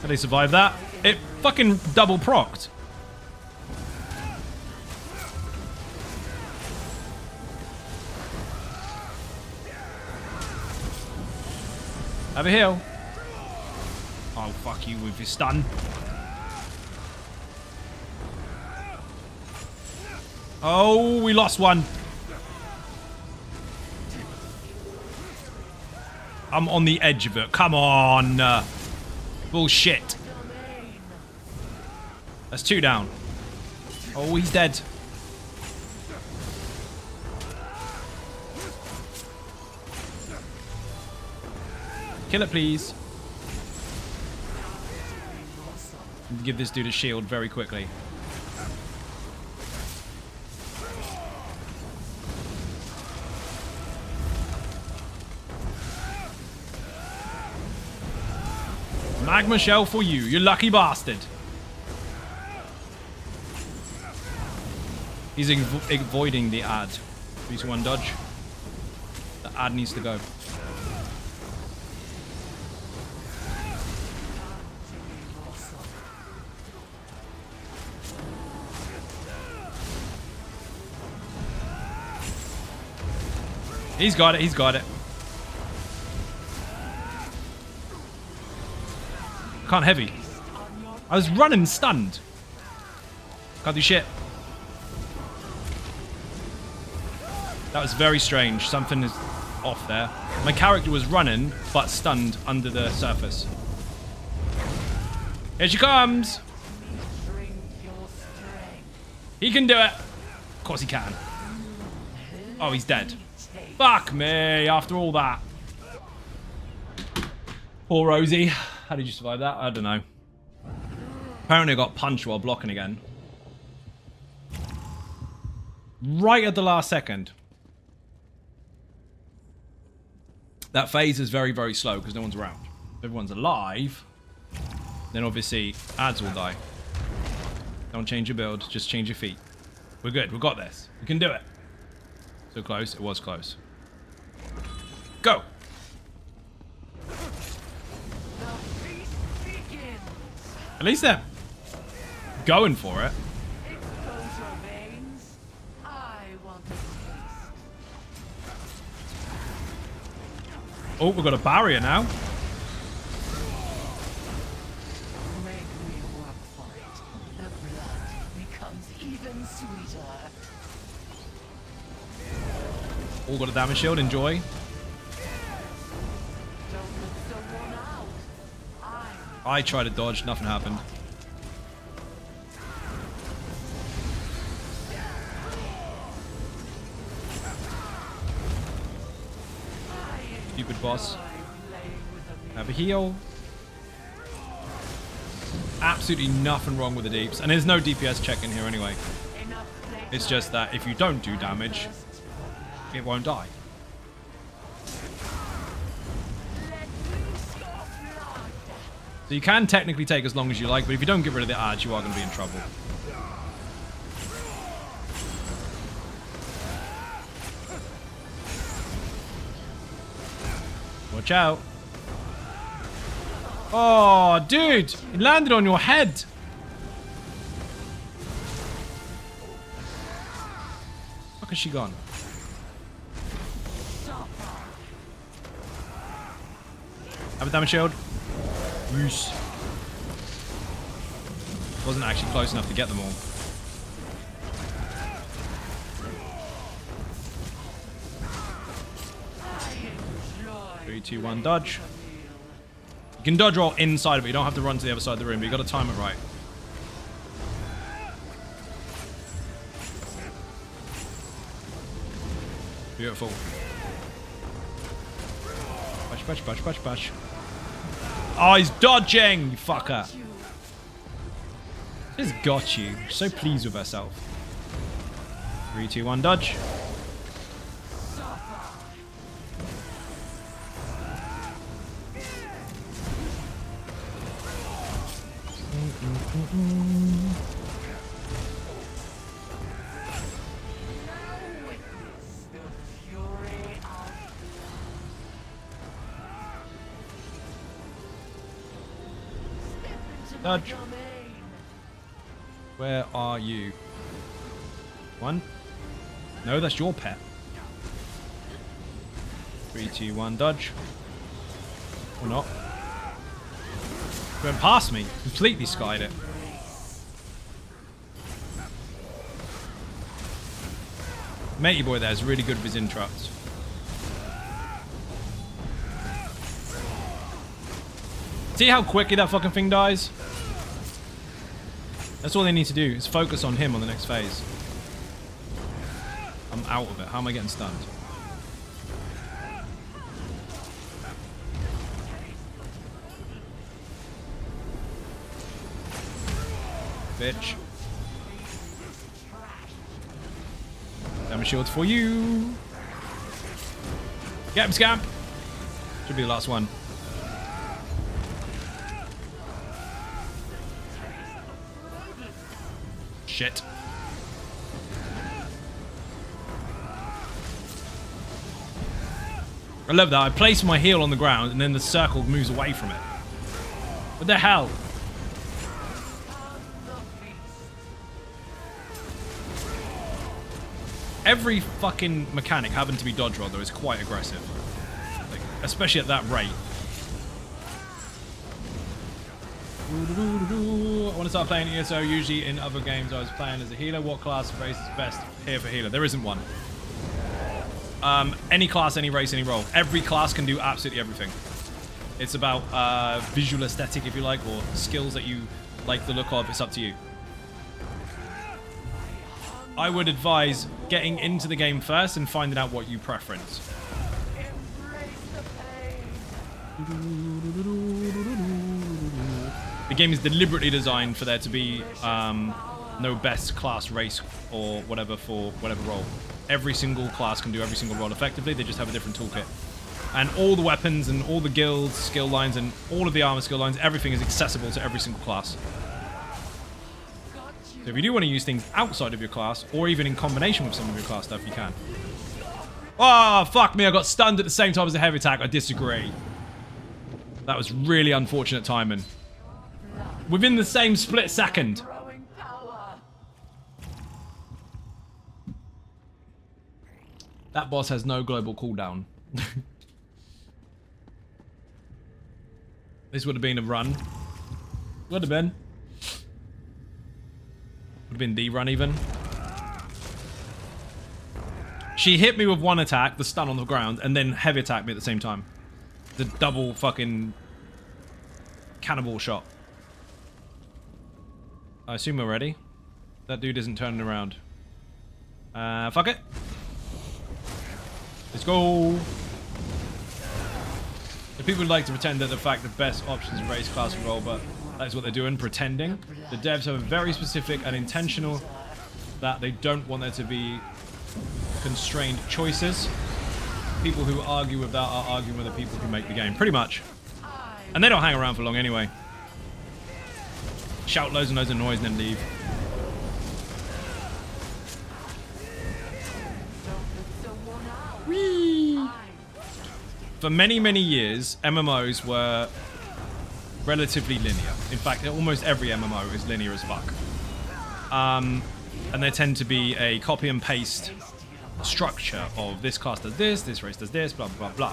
How they survive that? It fucking double procced. Have a heal. Oh, fuck you with your stun. Oh, we lost one. I'm on the edge of it. Come on. Bullshit. That's 2 down. Oh, he's dead. Kill it, please. Give this dude a shield very quickly. Magma shell for you, you lucky bastard. He's avoiding the ad. 3-1 dodge. The ad needs to go. He's got it, he's got it. Can't heavy. I was running stunned. Can't do shit. That was very strange. Something is off there. My character was running, but stunned under the surface. Here she comes. He can do it. Of course he can. Oh, he's dead. Fuck me, after all that. Poor Rosie. How did you survive that? I don't know. Apparently I got punched while blocking again. Right at the last second. That phase is very, very slow because no one's around. If everyone's alive, then obviously ads will die. Don't change your build, just change your feet. We're good, we've got this. We can do it. So close, it was close. Go! At least they're going for it. Oh, we've got a barrier now. All got a damage shield, enjoy. I tried to dodge, nothing happened. Stupid boss. Have a heal. Absolutely nothing wrong with the deeps. And there's no DPS check in here anyway. It's just that if you don't do damage, it won't die. So you can technically take as long as you like, but if you don't get rid of the ads, you are going to be in trouble. Watch out. Oh, dude! It landed on your head! Fuck has she gone? Have a damage shield. Yes. Wasn't actually close enough to get them all. Three, 2, 1, dodge. You can dodge roll inside of it. You don't have to run to the other side of the room, but you got to time it right. Beautiful. Bash, bash, bash, bash, bash. Oh, he's dodging, you fucker. She's got you. She's so pleased with herself. 3, 2, 1, dodge. Dodge. Where are you? One. No, that's your pet. 3, 2, 1, dodge. Or not. Went past me. Completely skied it. Matey boy there is really good with his interrupts. See how quickly that fucking thing dies? That's all they need to do, is focus on him on the next phase. I'm out of it. How am I getting stunned? Bitch. Damage shields for you. Get him, scamp. Should be the last one. Shit. I love that. I place my heel on the ground and then the circle moves away from it. What the hell? Every fucking mechanic having to be dodge roll though is quite aggressive. Like, especially at that rate. I want to start playing ESO. Usually in other games I was playing as a healer. What class of race is best here for healer? There isn't one. Any class, any race, any role. Every class can do absolutely everything. It's about visual aesthetic, if you like, or skills that you like the look of. It's up to you. I would advise getting into the game first and finding out what you preference. The game is deliberately designed for there to be no best class, race, or whatever for whatever role. Every single class can do every single role effectively. They just have a different toolkit. And all the weapons and all the guilds, skill lines, and all of the armor skill lines, everything is accessible to every single class. So if you do want to use things outside of your class, or even in combination with some of your class stuff, you can. Oh, fuck me, I got stunned at the same time as a heavy attack. I disagree. That was really unfortunate timing. Within the same split second. That boss has no global cooldown. This would have been a run. Would have been. Would have been the run even. She hit me with one attack, the stun on the ground, and then heavy attacked me at the same time. The double fucking cannonball shot. I assume we're ready. That dude isn't turning around. Fuck it. Let's go. If people would like to pretend that the fact the best options are race, class, and role, but that's what they're doing, pretending. The devs have a very specific and intentional that they don't want there to be constrained choices. People who argue with that are arguing with the people who make the game, pretty much. And they don't hang around for long anyway. Shout loads and loads of noise and then leave. Whee! For many, many years, MMOs were relatively linear. In fact, almost every MMO is linear as fuck. And they tend to be a copy and paste structure of this class does this race does this, blah, blah, blah, blah.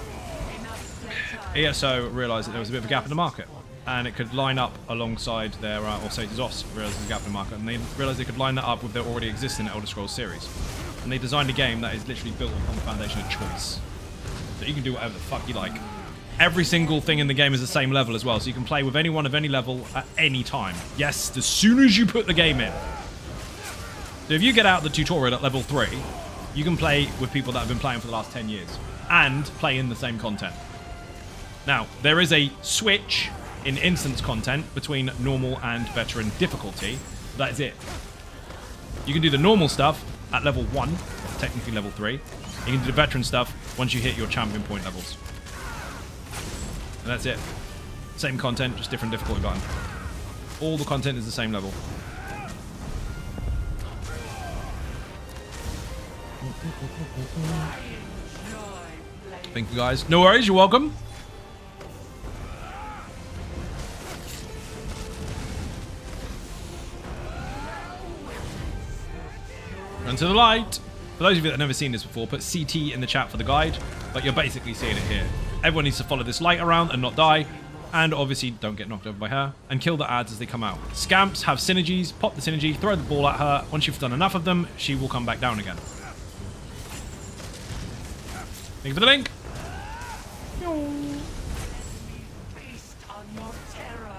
ESO realized that there was a bit of a gap in the market, and it could line up alongside their, or Satan's Os realized there's a gap in the market, and they realized they could line that up with their already existing Elder Scrolls series. And they designed a game that is literally built upon the foundation of choice. So you can do whatever the fuck you like. Every single thing in the game is the same level as well, so you can play with anyone of any level at any time. Yes, as soon as you put the game in. So if you get out the tutorial at level 3, you can play with people that have been playing for the last 10 years. And play in the same content. Now, there is a switch in instance content between normal and veteran difficulty. That is it. You can do the normal stuff at level 1, technically level 3. You can do the veteran stuff once you hit your champion point levels. And that's it. Same content, just different difficulty button. All the content is the same level. Thank you, guys. No worries, you're welcome. Run to the light. For those of you that have never seen this before, put CT in the chat for the guide, but you're basically seeing it here. Everyone needs to follow this light around and not die, and obviously don't get knocked over by her, and kill the ads as they come out. Scamps have synergies, pop the synergy, throw the ball at her. Once you've done enough of them, she will come back down again. Thank you for the link. Feast on your terror.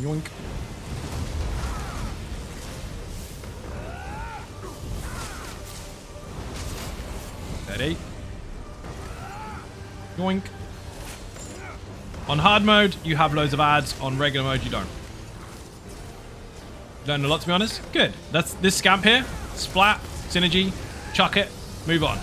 Yoink. Steady. Yoink. On hard mode, you have loads of ads. On regular mode, you don't. Learned a lot, to be honest. Good. That's this scamp here. Splat, synergy, chuck it, move on.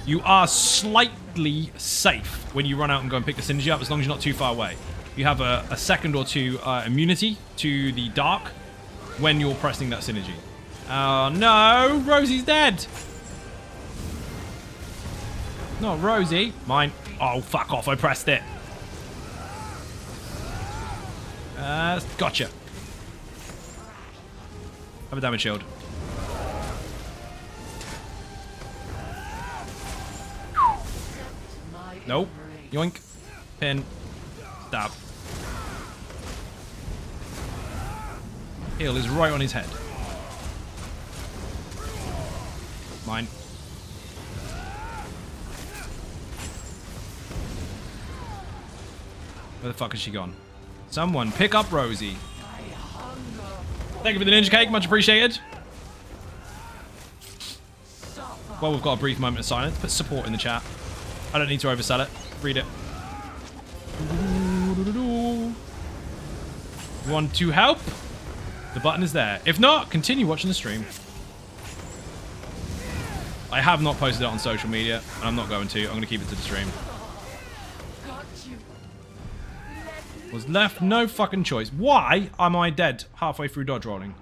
You are slightly safe when you run out and go and pick the synergy up, as long as you're not too far away. You have a second or two immunity to the dark when you're pressing that synergy. Oh no, Rosie's dead. Not Rosie. Mine. Oh, fuck off. I pressed it. Gotcha. Have a damage shield. Nope. Yoink. Pin. Stab. Heal is right on his head. Mine. Where the fuck has she gone? Someone pick up Rosie. Thank you for the ninja cake, much appreciated. Well, we've got a brief moment of silence. Put support in the chat. I don't need to oversell it. Read it. You want to help? The button is there. If not, continue watching the stream. I have not posted it on social media, and I'm not going to. I'm going to keep it to the stream. Was left no fucking choice. Why am I dead halfway through dodge rolling?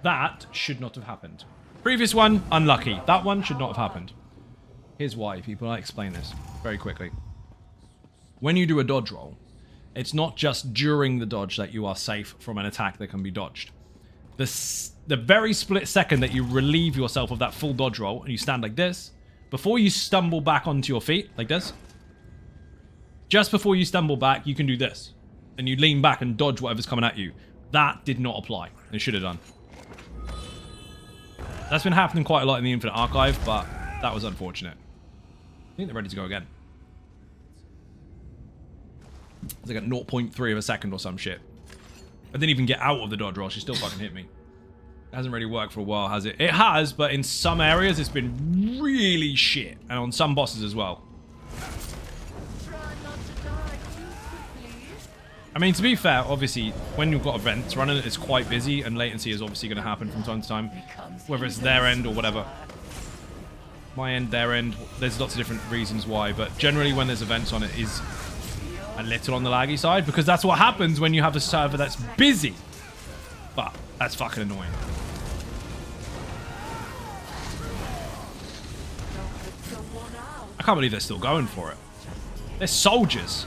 That should not have happened. Previous one, unlucky. That one should not have happened. Here's why, people. I'll explain this very quickly. When you do a dodge roll, it's not just during the dodge that you are safe from an attack that can be dodged. The very split second that you relieve yourself of that full dodge roll and you stand like this, before you stumble back onto your feet, like this, just before you stumble back, you can do this. And you lean back and dodge whatever's coming at you. That did not apply. It should have done. That's been happening quite a lot in the Infinite Archive, but that was unfortunate. I think they're ready to go again. It's like at 0.3 of a second or some shit. I didn't even get out of the dodge roll. She still fucking hit me. It hasn't really worked for a while, has it? It has, but in some areas it's been really shit. And on some bosses as well. I mean, to be fair, obviously, when you've got events running, it's quite busy, and latency is obviously going to happen from time to time, whether it's their end or whatever. My end, their end, there's lots of different reasons why, but generally when there's events on, it is a little on the laggy side, because that's what happens when you have a server that's busy. But that's fucking annoying. I can't believe they're still going for it. They're soldiers.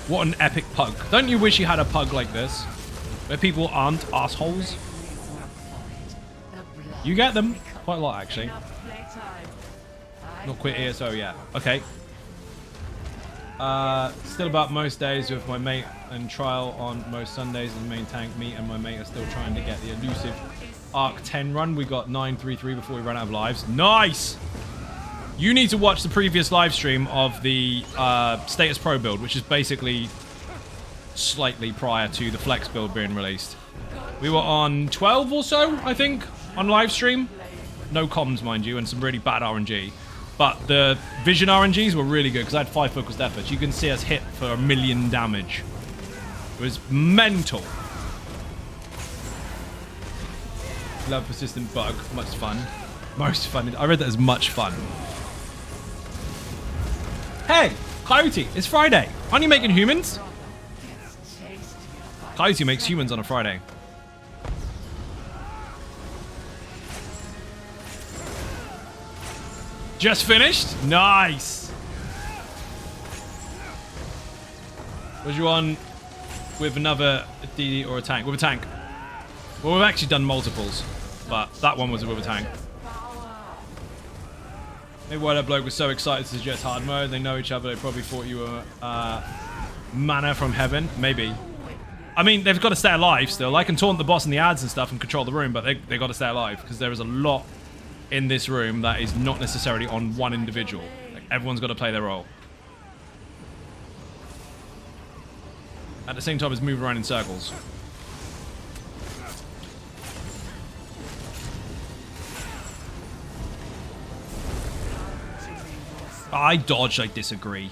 What an epic pug. Don't you wish you had a pug like this? Where people aren't assholes? You get them. Quite a lot, actually. Not quit ESO yet. Okay. Still about most days with my mate and trial on most Sundays as main tank. Me and my mate are still trying to get the elusive Arc 10 run. We got 933 before we ran out of lives. Nice! You need to watch the previous live stream of the Status Pro build, which is basically slightly prior to the Flex build being released. We were on 12 or so, I think, on live stream. No comms, mind you, and some really bad RNG. But the vision RNGs were really good because I had 5 focused efforts. You can see us hit for 1 million damage. It was mental. Love persistent bug. Much fun. Most fun. I read that as much fun. Hey, Coyote, it's Friday. Aren't you making humans? Coyote makes humans on a Friday. Just finished? Nice. Was you on with another DD or a tank? With a tank. Well, we've actually done multiples, but that one was with a tank. Maybe why that bloke was so excited to suggest hard mode. They know each other. They probably thought you were manna from heaven. Maybe. I mean, they've got to stay alive still. I can taunt the boss in the ads and stuff and control the room, but they got to stay alive because there is a lot in this room that is not necessarily on one individual. Like, everyone's got to play their role. At the same time as moving around in circles. I dodged, I disagree.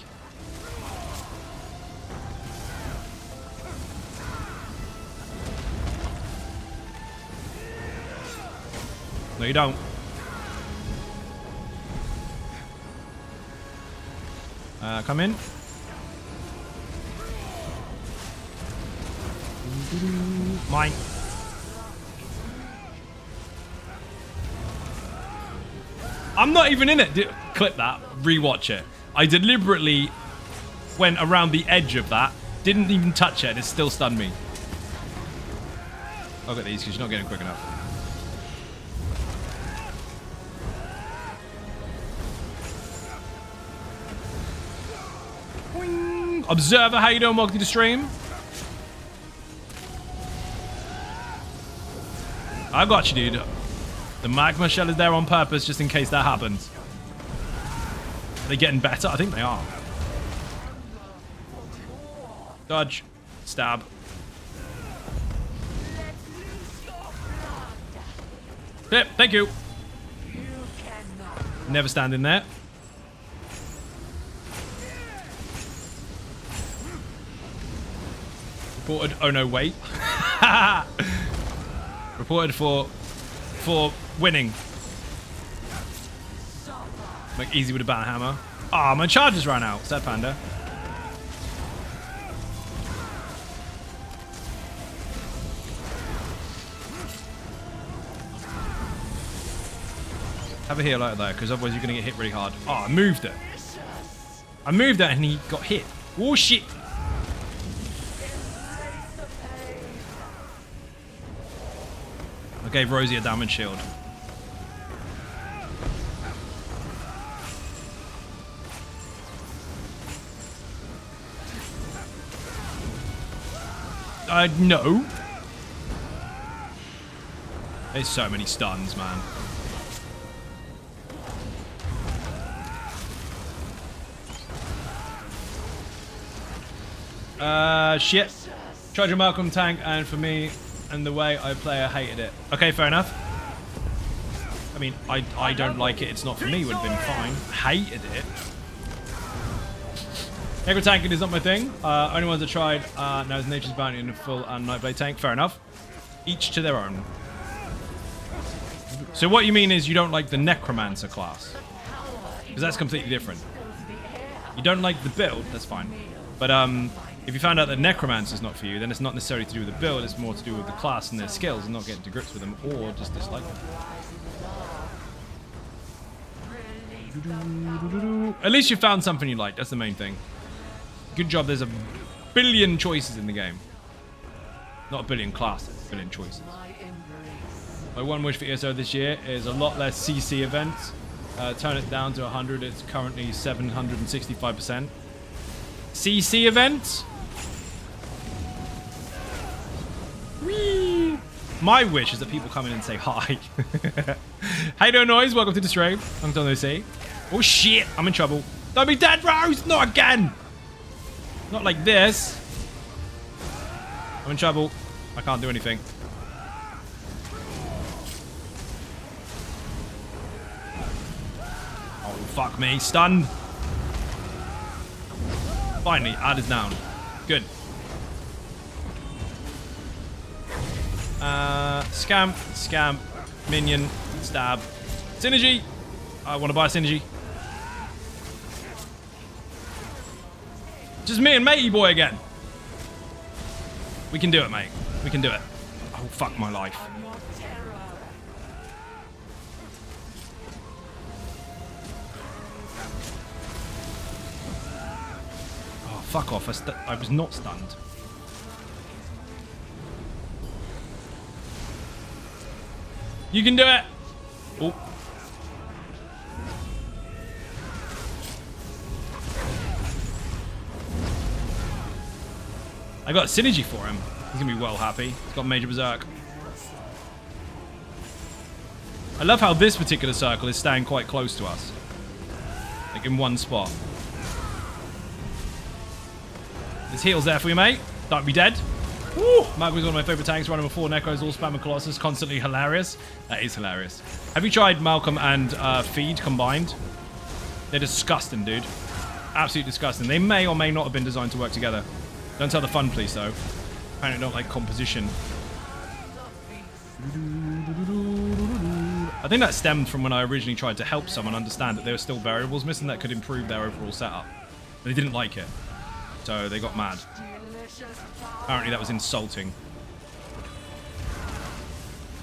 No, you don't. Come in. Mine. I'm not even in it. Clip that. Rewatch it. I deliberately went around the edge of that. Didn't even touch it. And it still stunned me. I'll get these because you're not getting quick enough. Boing. Observer, how you doing? Welcome to the stream. I got you, dude. The magma shell is there on purpose just in case that happens. Are they getting better? I think they are. Dodge. Stab. Yep, thank you. Never stand in there. Reported. Oh no, wait. Reported for winning. Make easy with a battle hammer. Ah, my charges ran out. Sad panda. Have a heal like that, because otherwise you're going to get hit really hard. Oh, I moved it. I moved it and he got hit. Oh, shit. I gave Rosie a damage shield. No. There's so many stuns, man. Shit. Tried your Malcolm tank, and for me, and the way I play, I hated it. Okay, fair enough. I mean, I don't like it. It's not for me. Would have been fine. Hated it. Necro tanking is not my thing. Only ones that tried knows Nature's Bounty in a full Nightblade tank. Fair enough. Each to their own. So what you mean is you don't like the Necromancer class? Because that's completely different. You don't like the build, that's fine. But if you found out that Necromancer is not for you, then it's not necessarily to do with the build, it's more to do with the class and their skills and not getting to grips with them, or just dislike them. At least you found something you like, that's the main thing. Good job, there's a billion choices in the game. Not a billion classes, a billion choices. My one wish for ESO this year is a lot less CC events. Turn it down to 100, it's currently 765%. CC events? Whee! My wish is that people come in and say hi. How you doing, Noise? Welcome to the stream. I'm Don OC. Oh shit, I'm in trouble. Don't be dead, Rose! Not again! Not like this. I'm in trouble. I can't do anything. Oh, fuck me. Stun. Finally, Ad is down. Good. Scamp, scamp, minion, stab. Synergy. I want to buy a synergy. Just me and matey boy again. We can do it, mate. We can do it. Oh, fuck my life. Oh, fuck off. I was not stunned. You can do it. Oh. I got synergy for him. He's gonna be well happy. He's got Major Berserk. I love how this particular circle is staying quite close to us. Like in one spot. There's heals there for you, mate. Don't be dead. Woo! Magma's one of my favorite tanks. Running with 4 Necros, all spam and Colossus. Constantly hilarious. That is hilarious. Have you tried Malcolm and Feed combined? They're disgusting, dude. Absolutely disgusting. They may or may not have been designed to work together. Don't tell the fun, please, though. Apparently don't like composition. I think that stemmed from when I originally tried to help someone understand that there were still variables missing that could improve their overall setup. They didn't like it. So they got mad. Apparently that was insulting.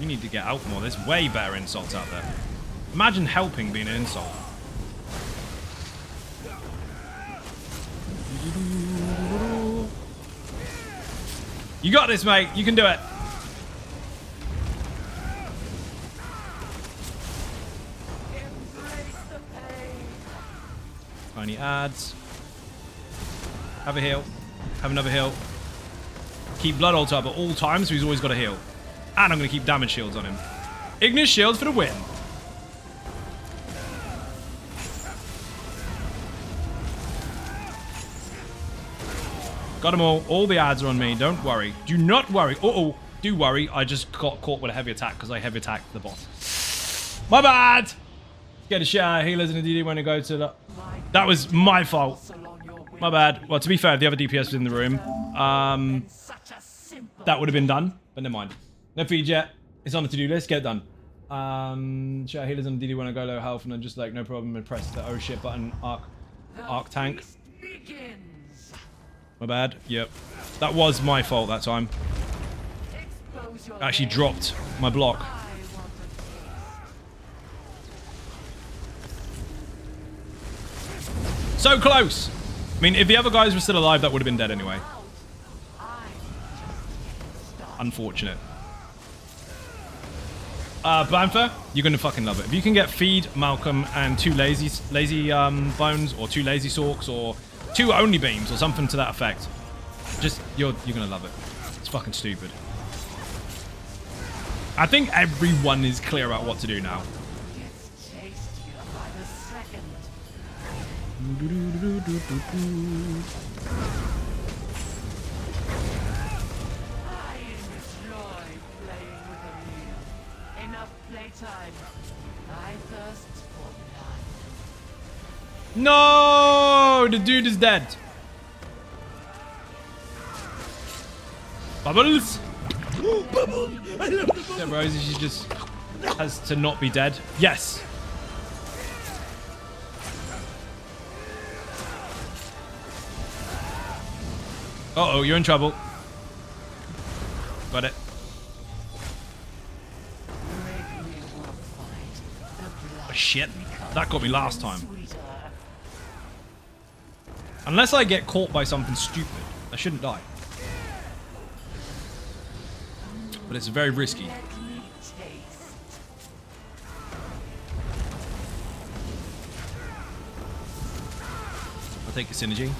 You need to get out more. There's way better insults out there. Imagine helping being an insult. You got this, mate. You can do it. Tiny ads. Have a heal. Have another heal. Keep Blood Altar up at all times, so he's always got a heal. And I'm going to keep damage shields on him. Ignis shields for the win. Got them all. All the ads are on me. Don't worry. Do not worry. Uh-oh. Do worry. I just got caught with a heavy attack because I heavy attacked the boss. My bad. Get a shot. Healers in the DD when I go to the... That was my fault. My bad. Well, to be fair, the other DPS was in the room. That would have been done, but never mind. No feed yet. It's on the to-do list. Get it done. Shot healers on the DD when I go low health, and I'm just like, no problem, and press the oh shit button. Arc tank. My bad. Yep. That was my fault that time. I actually dropped my block. So close! I mean, if the other guys were still alive, that would have been dead anyway. Unfortunate. Banther, you're gonna fucking love it. If you can get Feed, Malcolm, and 2 lazy bones, or 2 lazy sorks, or 2 only beams, or something to that effect, just you're gonna love it. It's fucking stupid. I think everyone is clear about what to do now. No, the dude is dead. Bubbles. Bubbles. I love the bubbles. Yeah, Rosie, she just has to not be dead. Yes. Uh-oh, you're in trouble. Got it. Oh, shit. That got me last time. Unless I get caught by something stupid, I shouldn't die. But it's very risky. I'll take the synergy.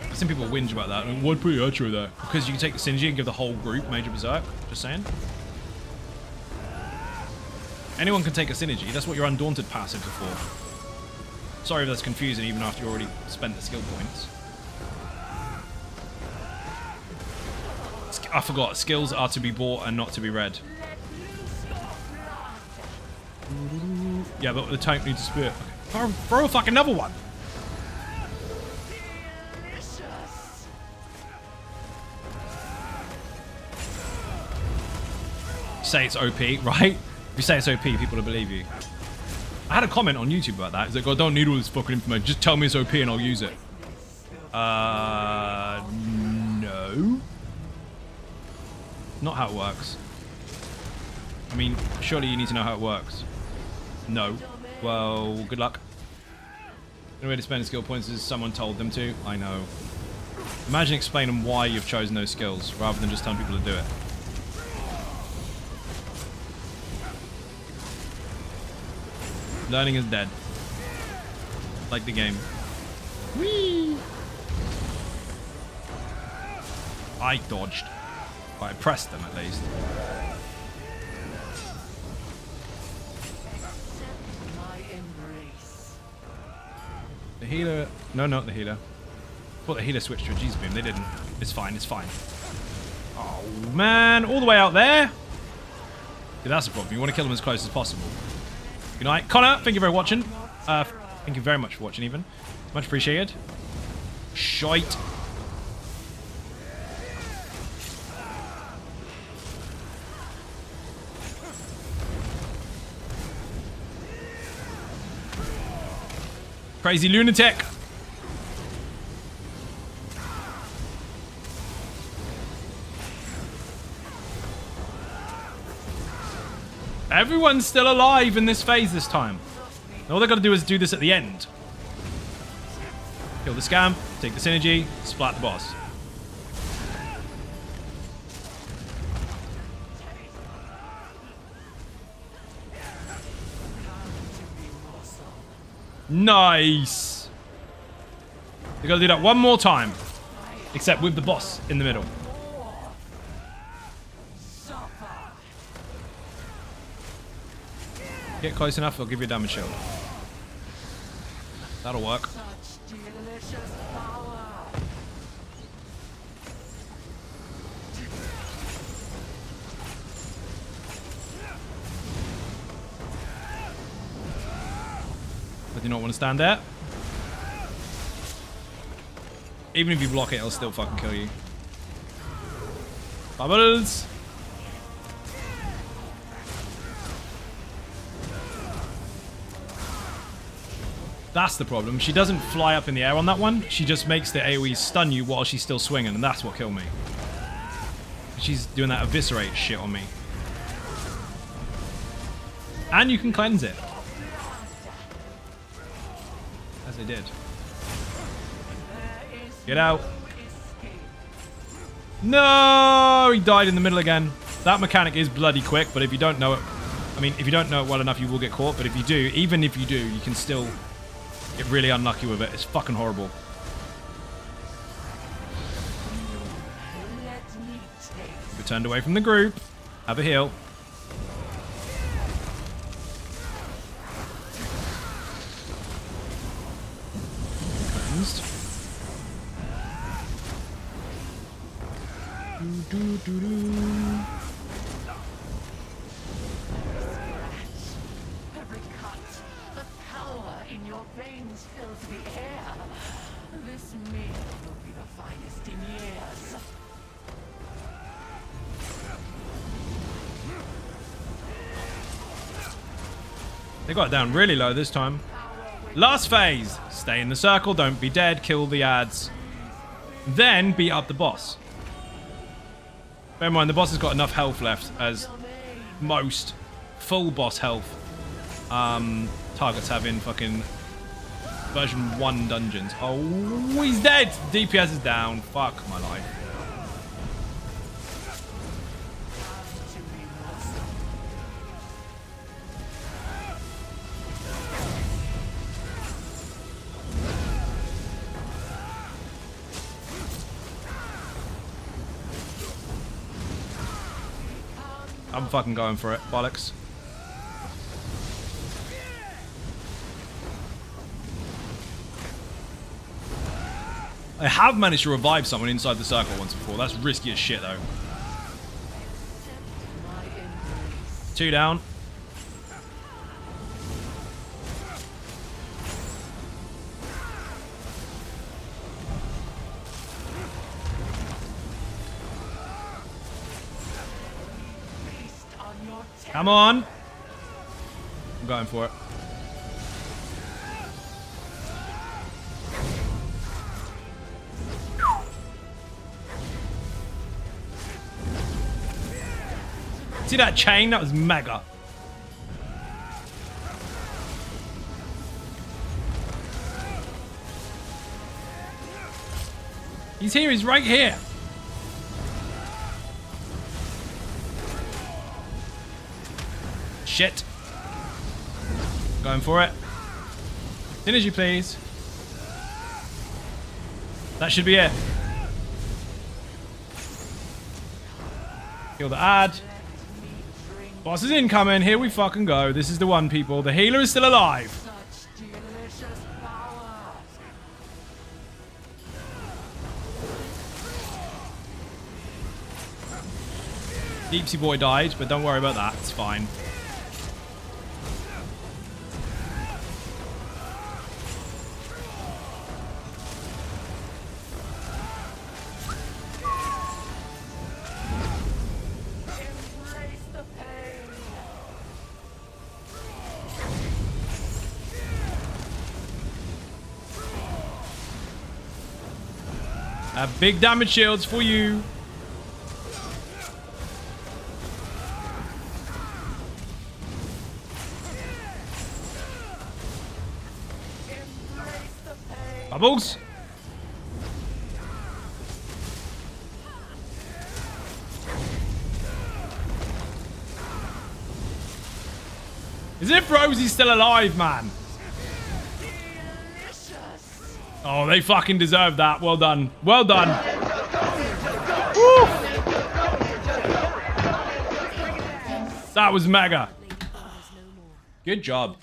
I've seen people whinge about that. Why put your outro there? Because you can take the synergy and give the whole group Major Berserk. Just saying. Anyone can take a synergy. That's what your Undaunted passives are for. Sorry if that's confusing, even after you already spent the skill points. I forgot. Skills are to be bought and not to be read. Yeah, but the tank needs a spear. Okay. Throw a fucking another one. Delicious. Say it's OP, right? If you say it's OP, people will believe you. I had a comment on YouTube about that. It's like, I don't need all this fucking information. Just tell me it's OP and I'll use it. No. Not how it works. I mean, surely you need to know how it works. No. Well, good luck. The only way to spend skill points is someone told them to. I know. Imagine explaining why you've chosen those skills rather than just telling people to do it. Learning is dead. Like the game. Whee! I dodged. I pressed them at least. My embrace. The healer... No, not the healer. I thought the healer switched to a G's beam. They didn't. It's fine, it's fine. Oh, man. All the way out there? Yeah, that's the problem. You want to kill them as close as possible. Good night. Connor, thank you for watching. Thank you very much for watching, even. Much appreciated. Shite. Crazy lunatic. Everyone's still alive in this phase this time. All they got to do is do this at the end. Kill the scam, take the synergy, splat the boss. Nice. They got to do that one more time, except with the boss in the middle. Get close enough, I'll give you a damage shield. That'll work. Such delicious power. I do not want to stand there. Even if you block it, it'll still fucking kill you. Bubbles! That's the problem. She doesn't fly up in the air on that one. She just makes the AoE stun you while she's still swinging, and that's what killed me. She's doing that eviscerate shit on me. And you can cleanse it. As I did. Get out. No! He died in the middle again. That mechanic is bloody quick, but if you don't know it... I mean, if you don't know it well enough, you will get caught. But if you do, even if you do, you can still... get really unlucky with it. It's fucking horrible. We turned away from the group. Have a heal. Cleansed. Every cut, the power in your veins fills the air. This meal will be the finest in years. They got it down really low this time. Last phase. Stay in the circle, don't be dead, kill the ads. Then beat up the boss. Bear in mind, the boss has got enough health left as most full boss health targets have in fucking version 1 dungeons. Oh, he's dead! DPS is down. Fuck my life. I'm fucking going for it. Bollocks. I have managed to revive someone inside the circle once before. That's risky as shit, though. 2 down. Come on. I'm going for it. See that chain? That was mega. He's here. He's right here. Shit. Going for it. Synergy, please. That should be it. Kill the ad. Boss is incoming. Here we fucking go. This is the one, people. The healer is still alive. Such delicious power. Deepsy boy died, but don't worry about that. It's fine. Embrace the pain. Big damage shields for you. Embrace the pain. Bubbles. As if Rosie's still alive, man. Delicious. Oh, they fucking deserve that. Well done. Well done. Woo. That was mega. Good job.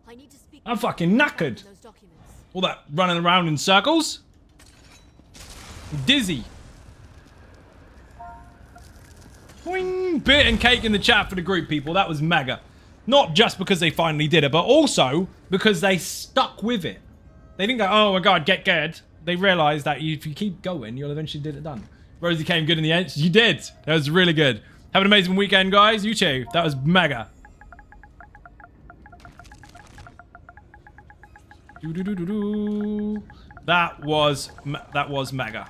I need to speak I'm fucking knackered. those documents. All that running around in circles. I'm dizzy. Boing. Bit and cake in the chat for the group, people. That was mega. Not just because they finally did it, but also because they stuck with it. They didn't go, oh my god, get good. They realized that if you keep going, you'll eventually get it done. Rosie came good in the end. You did. That was really good. Have an amazing weekend, guys. You too. That was mega. That was mega.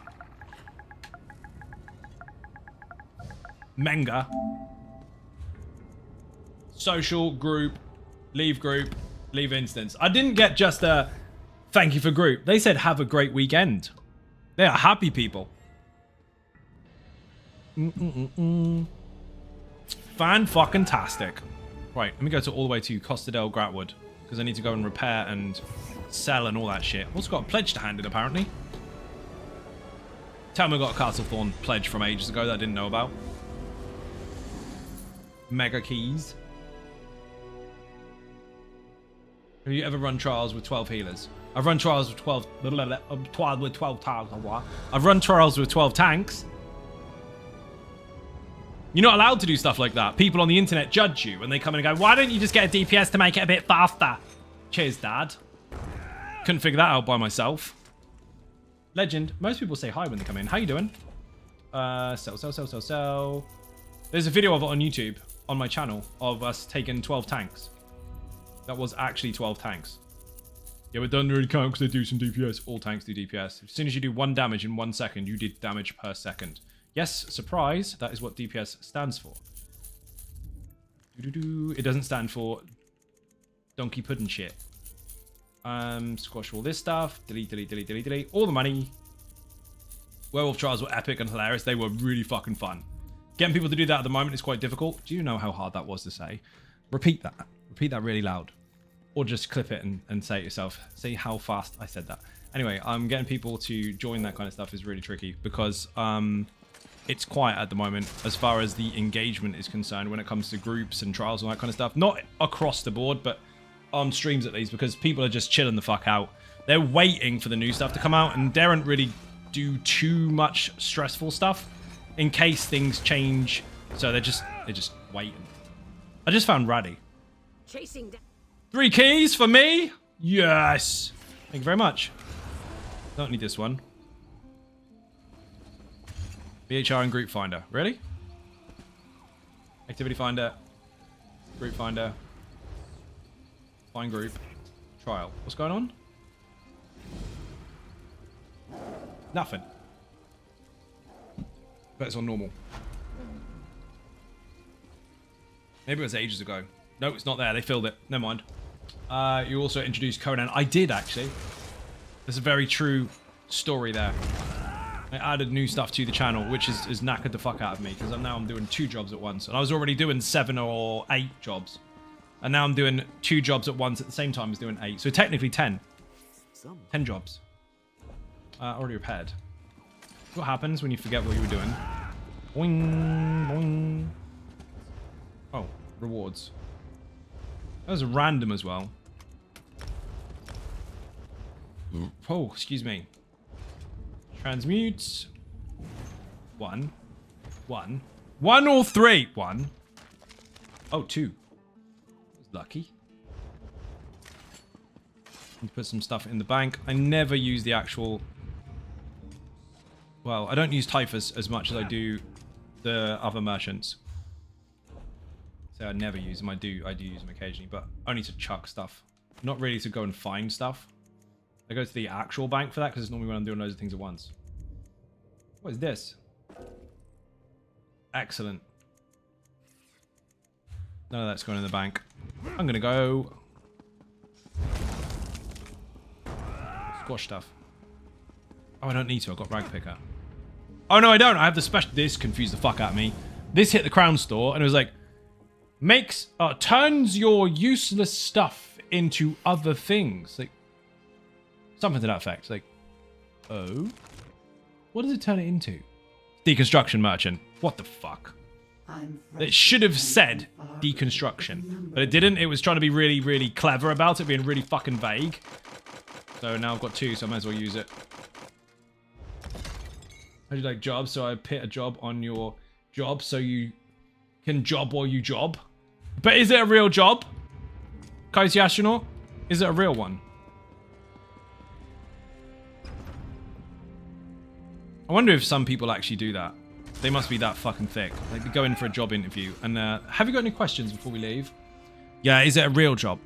Menga. Social, group, leave instance. I didn't get just a thank you for group. They said have a great weekend. They are happy people. Fan-fucking-tastic. Right, let me go to all the way to Costa del Gratwood because I need to go and repair and sell and all that shit. Also got a pledge to hand in, apparently. Tell me I got a Castle Thorn pledge from ages ago that I didn't know about. Mega keys. Have you ever run trials with 12 healers? I've run trials with 12 tanks. I've run trials with 12 tanks. You're not allowed to do stuff like that. People on the internet judge you and they come in and go, why don't you just get a DPS to make it a bit faster? Cheers, Dad. Couldn't figure that out by myself. Legend. Most people say hi when they come in. How you doing? Sell. There's a video of it on YouTube, on my channel, of us taking 12 tanks. That was actually 12 tanks. Yeah, but doesn't really count because they do some DPS. All tanks do DPS. As soon as you do 1 damage in 1 second, you did damage per second. Yes, surprise. That is what DPS stands for. It doesn't stand for donkey pudding shit. Squash all this stuff. Delete. All the money. Werewolf trials were epic and hilarious. They were really fucking fun. Getting people to do that at the moment is quite difficult. Do you know how hard that was to say? Repeat that. Repeat that really loud. Or just clip it and say it yourself. See how fast I said that. Anyway, getting people to join that kind of stuff is really tricky because it's quiet at the moment as far as the engagement is concerned when it comes to groups and trials and that kind of stuff. Not across the board, but on streams at least, because people are just chilling the fuck out. They're waiting for the new stuff to come out and daren't really do too much stressful stuff in case things change. So they're just waiting. I just found Raddy. Chasing down. 3 keys for me. Yes. Thank you very much. Don't need this one. BHR and Group Finder. Really? Activity finder. Group finder. Find group. Trial. What's going on? Nothing. But it's on normal. Maybe it was ages ago. No, it's not there. They filled it. Never mind. You also introduced Conan. I did, actually. There's a very true story there. I added new stuff to the channel, which is knackered the fuck out of me, because now I'm doing 2 jobs at once. And I was already doing 7 or 8 jobs. And now I'm doing 2 jobs at once at the same time as doing 8. So technically 10. 10 jobs. Already repaired. What happens when you forget what you were doing? Boing, boing. Oh, rewards. That was random as well. Oh, excuse me. Transmute. 1. 1. 1 or 3? 1. Oh, 2. Lucky. Put some stuff in the bank. I never use the actual... Well, I don't use Typhus as much as I do the other merchants. So I never use them. I do use them occasionally, but only to chuck stuff. Not really to go and find stuff. I go to the actual bank for that because it's normally when I'm doing loads of things at once. What is this? Excellent. None of that's going in the bank. I'm going to go... Squash stuff. Oh, I don't need to. I've got Rag Picker. Oh, no, I don't. I have the special... This confused the fuck out of me. This hit the crown store, and it was like... turns your useless stuff into other things. Like... Something to that effect. Like... Oh? What does it turn it into? Deconstruction merchant. What the fuck? It should have said deconstruction. But it didn't. It was trying to be really, really clever about it, being really fucking vague. So now I've got 2, so I might as well use it. How do you like jobs? So I put a job on your job so you can job while you job. But is it a real job? Kaisi Astronaut? Is it a real one? I wonder if some people actually do that. They must be that fucking thick. Like, they go in for a job interview. And, have you got any questions before we leave? Yeah, is it a real job?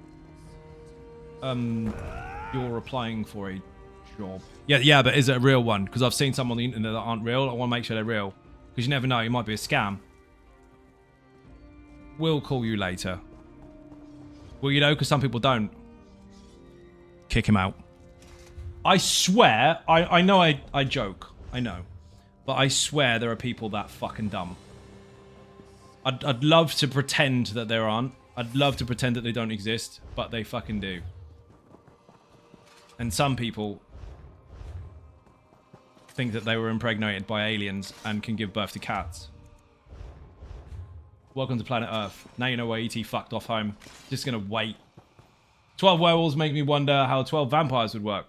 You're applying for a job. Yeah, but is it a real one? Because I've seen some on the internet that aren't real. I want to make sure they're real. Because you never know, it might be a scam. We'll call you later. Well, you know, because some people don't. Kick him out. I swear, I know I joke. I know. But I swear there are people that fucking dumb. I'd love to pretend that there aren't. I'd love to pretend that they don't exist, but they fucking do. And some people think that they were impregnated by aliens and can give birth to cats. Welcome to planet Earth. Now you know why E.T. fucked off home. Just gonna wait. 12 werewolves make me wonder how 12 vampires would work.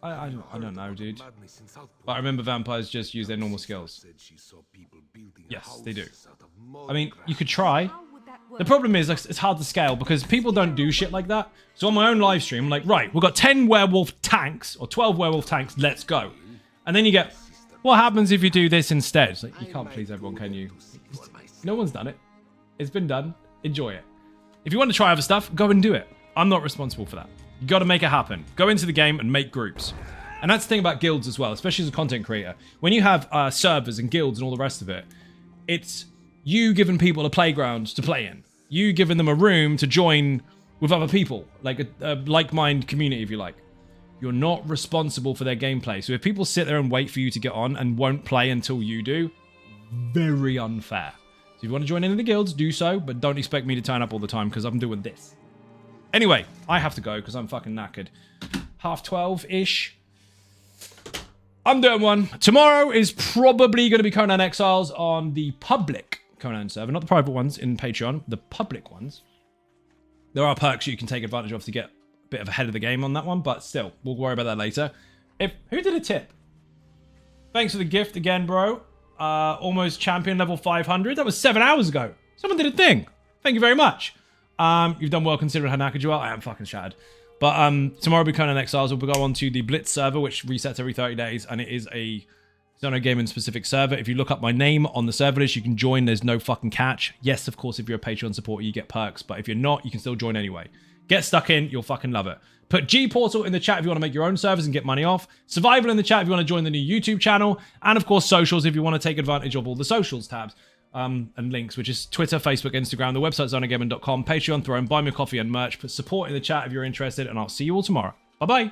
I don't know, dude. But I remember vampires just use their normal skills. Yes, they do. I mean, you could try. The problem is, like, it's hard to scale because people don't do shit like that. So on my own live stream, I'm like, right, we've got 10 werewolf tanks or 12 werewolf tanks, let's go. And then you get, what happens if you do this instead? It's like, you can't please everyone, can you? No one's done it. It's been done. Enjoy it. If you want to try other stuff, go and do it. I'm not responsible for that. You got to make it happen. Go into the game and make groups. And that's the thing about guilds as well, especially as a content creator. When you have servers and guilds and all the rest of it, it's you giving people a playground to play in. You giving them a room to join with other people, like a like-minded community, if you like. You're not responsible for their gameplay. So if people sit there and wait for you to get on and won't play until you do, very unfair. So if you want to join any of the guilds, do so, but don't expect me to turn up all the time because I'm doing this. Anyway, I have to go because I'm fucking knackered. 12:30-ish. I'm doing one. Tomorrow is probably going to be Conan Exiles on the public Conan server. Not the private ones in Patreon. The public ones. There are perks you can take advantage of to get a bit of ahead of the game on that one. But still, we'll worry about that later. Who did a tip? Thanks for the gift again, bro. Almost champion level 500. That was 7 hours ago. Someone did a thing. Thank you very much. You've done well considering how knackered you are. I am fucking shattered. But tomorrow will be Conan Exiles. We'll go on to the Blitz server, which resets every 30 days. And it is a Xynode Gaming specific server. If you look up my name on the server list, you can join. There's no fucking catch. Yes, of course, if you're a Patreon supporter, you get perks. But if you're not, you can still join anyway. Get stuck in. You'll fucking love it. Put G Portal in the chat if you want to make your own servers and get money off. Survival in the chat if you want to join the new YouTube channel. And of course, socials if you want to take advantage of all the socials tabs and links, which is Twitter, Facebook, Instagram. The website's xynodegaming.com. Patreon, Throne, buy me a coffee and merch. Put support in the chat if you're interested. And I'll see you all tomorrow. Bye-bye.